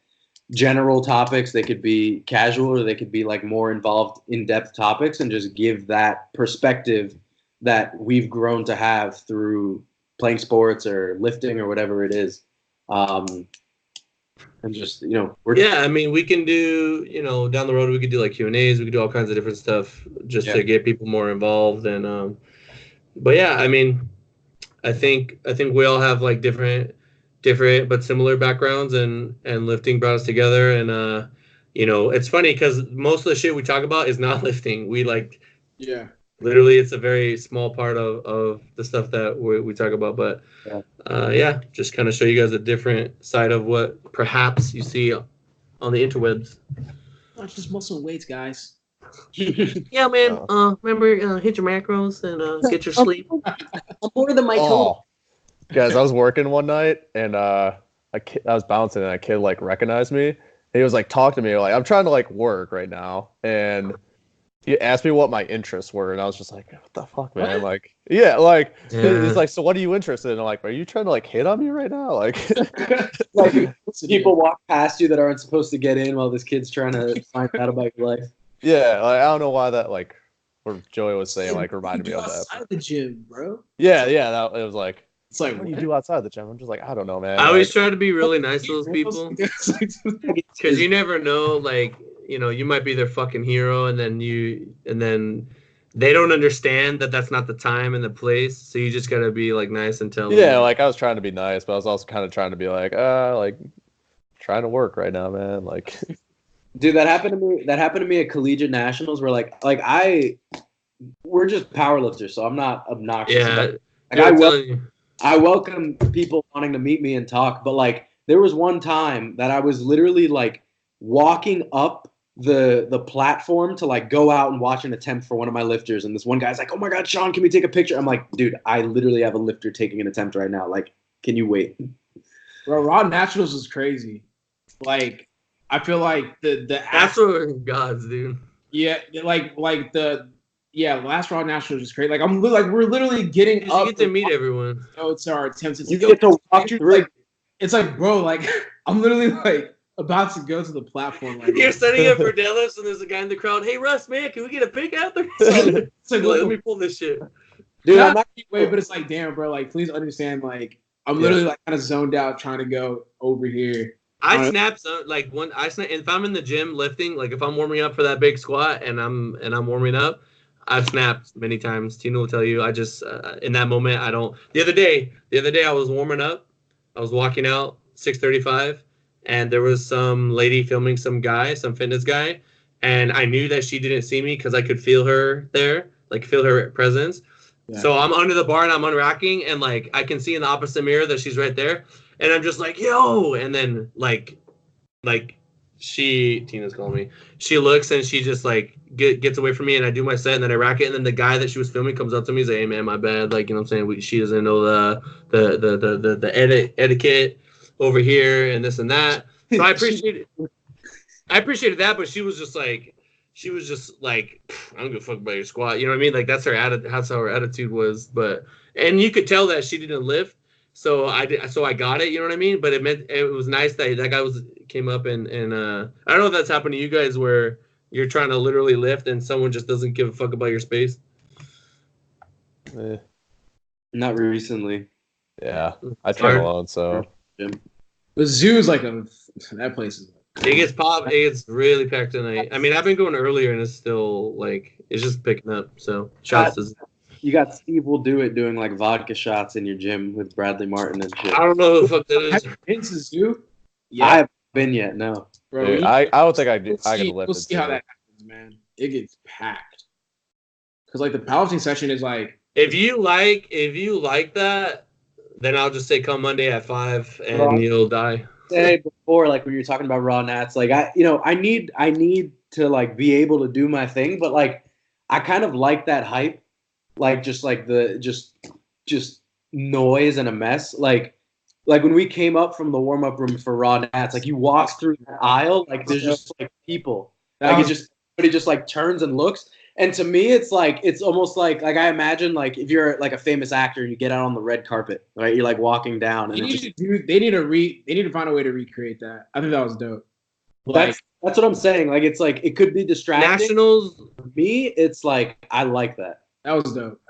Speaker 1: general topics. They could be casual or they could be like more involved, in-depth topics, and just give that perspective that we've grown to have through playing sports or lifting or whatever it is. And just,
Speaker 3: I mean, we can do, down the road, we could do like Q&As, we could do all kinds of different stuff just to get people more involved. And, but yeah, I mean, I think we all have like different but similar backgrounds, and lifting brought us together. And it's funny because most of the shit we talk about is not lifting. We like, literally, it's a very small part of the stuff that we talk about. But just kind of show you guys a different side of what perhaps you see on the interwebs.
Speaker 2: Not just muscle weights, guys.
Speaker 3: Yeah, man. Remember, hit your macros and get your sleep.
Speaker 1: I'm more than my total.
Speaker 4: Guys, I was working one night and I was bouncing and a kid like recognized me. And he was like talking to me like, I'm trying to like work right now, and he asked me what my interests were, and I was just like, what the fuck, man? Like, he's like, so what are you interested in? I'm like, are you trying to like hit on me right now? Like,
Speaker 1: like people walk past you that aren't supposed to get in while this kid's trying to find out about your life.
Speaker 4: Yeah, like, I don't know why that like what Joey was saying like reminded me of that.
Speaker 2: Outside of the gym, bro.
Speaker 4: Yeah, it was like.
Speaker 2: It's like,
Speaker 4: what do you do outside the gym? I'm just like, I don't know, man.
Speaker 3: I always try to be really nice to those people because you never know, like, you might be their fucking hero, and then they don't understand that that's not the time and the place. So you just gotta be like nice and tell them.
Speaker 4: Yeah, like I was trying to be nice, but I was also kind of trying to be like trying to work right now, man. Like,
Speaker 1: dude, that happened to me. That happened to me at collegiate nationals, where we're just powerlifters, so I'm not obnoxious.
Speaker 3: Yeah,
Speaker 1: like, I welcome people wanting to meet me and talk, but like there was one time that I was literally like walking up the platform to like go out and watch an attempt for one of my lifters, and this one guy's like, "Oh my God, Sean, can we take a picture?" I'm like, "Dude, I literally have a lifter taking an attempt right now. Like, can you wait?"
Speaker 2: Bro, Raw Nationals was crazy. Like, I feel like the
Speaker 3: that's what gods, dude.
Speaker 2: Yeah, last Raw Nationals was great. Like we're literally getting up.
Speaker 3: You get to meet everyone.
Speaker 2: Oh, it's our attempts.
Speaker 1: You get to walk through.
Speaker 2: It's like, bro, like I'm literally like about to go to the platform. Like,
Speaker 3: you're setting up for deadlifts, and there's a guy in the crowd. Hey, Russ, man, can we get a pic out there? It's like, let me pull this shit,
Speaker 2: dude. I'm not wait, but it's like, damn, bro. Like, please understand. Like, I'm literally like kind of zoned out trying to go over here.
Speaker 3: I snap like when I snap. If I'm in the gym lifting, like if I'm warming up for that big squat and I'm warming up, I've snapped many times. Tina will tell you. I just in that moment I don't. The other day I was warming up. I was walking out 6:35, and there was some lady filming some fitness guy, and I knew that she didn't see me because I could feel her there, like feel her presence. Yeah. So I'm under the bar and I'm unracking, and like I can see in the opposite mirror that she's right there, and I'm just like, yo, and then like Tina's calling me. She looks and she just like gets away from me, and I do my set, and then I rack it, and then the guy that she was filming comes up to me and says, "Hey man, my bad." Like, you know what I'm saying? She doesn't know the etiquette over here and this and that. So I appreciated that, but she was just like, I don't give a fuck about your squat. You know what I mean? Like that's how her attitude was. And you could tell that she didn't lift. So I got it, you know what I mean? But it was nice that guy came up and I don't know if that's happened to you guys where you're trying to literally lift and someone just doesn't give a fuck about your space.
Speaker 1: Not recently.
Speaker 4: Yeah, I train alone, so.
Speaker 2: The zoo is like that place is.
Speaker 3: It gets really packed tonight. I mean, I've been going earlier and it's still like it's just picking up. So
Speaker 1: you got Steve Will Do It doing like vodka shots in your gym with Bradley Martin and shit.
Speaker 3: I don't know who the fuck that is.
Speaker 2: Have you been to the zoo?
Speaker 1: Yeah. I haven't been yet, no.
Speaker 4: Bro, dude, I don't think I could lift.
Speaker 2: We'll see how that happens, man. It gets packed. Cause like the powerlifting session is like.
Speaker 3: If you like that, then I'll just say come Monday at 5 and you'll die.
Speaker 1: Say before, like when you're talking about raw nats, like I need to like be able to do my thing, but like I kind of like that hype, like just like the just noise and a mess. Like when we came up from the warm up room for Raw Nats, like you walk through the aisle, like there's just like people, like everybody just like turns and looks. And to me, it's like it's almost like I imagine like if you're like a famous actor and you get out on the red carpet, right? You're like walking down, and
Speaker 2: they need to find a way to recreate that. I think that was dope. Like,
Speaker 1: that's what I'm saying. Like it's like it could be distracting.
Speaker 3: Nationals.
Speaker 1: For me, it's like I like that.
Speaker 2: That was dope.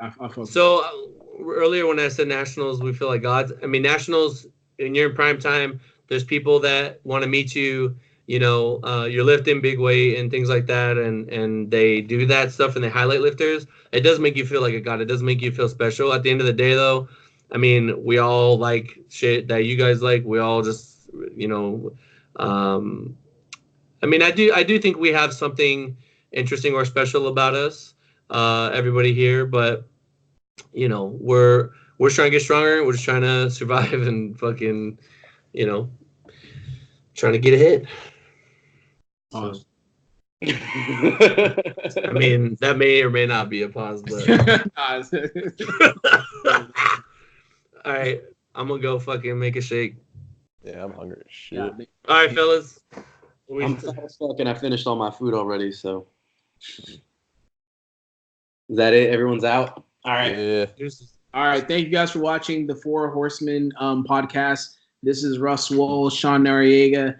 Speaker 3: Earlier when I said Nationals, we feel like gods. I mean, Nationals, when you're in prime time, there's people that want to meet you. You know, you're lifting big weight and things like that, and they do that stuff and they highlight lifters. It does make you feel like a god. It does make you feel special. At the end of the day, though, I mean, we all like shit that you guys like. We all just, you know, I mean, I do think we have something interesting or special about us, everybody here, but you know, we're trying to get stronger. We're just trying to survive and fucking, you know, trying to get ahead.
Speaker 2: Pause.
Speaker 3: I mean, that may or may not be a pause, but all right, I'm gonna go fucking make a shake.
Speaker 4: Yeah, I'm hungry as shit.
Speaker 3: All right, fellas.
Speaker 1: I'm fat as fuck and I finished all my food already, so is that it? Everyone's out? All right.
Speaker 4: Yeah.
Speaker 2: All right. Thank you guys for watching the Four Horsemen podcast. This is Russ Wohl, Sean Noriega,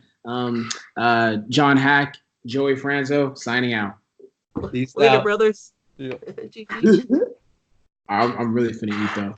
Speaker 2: John Hack, Joey Franzo signing out.
Speaker 3: Later, brothers.
Speaker 4: Yeah.
Speaker 2: I'm really finna eat though.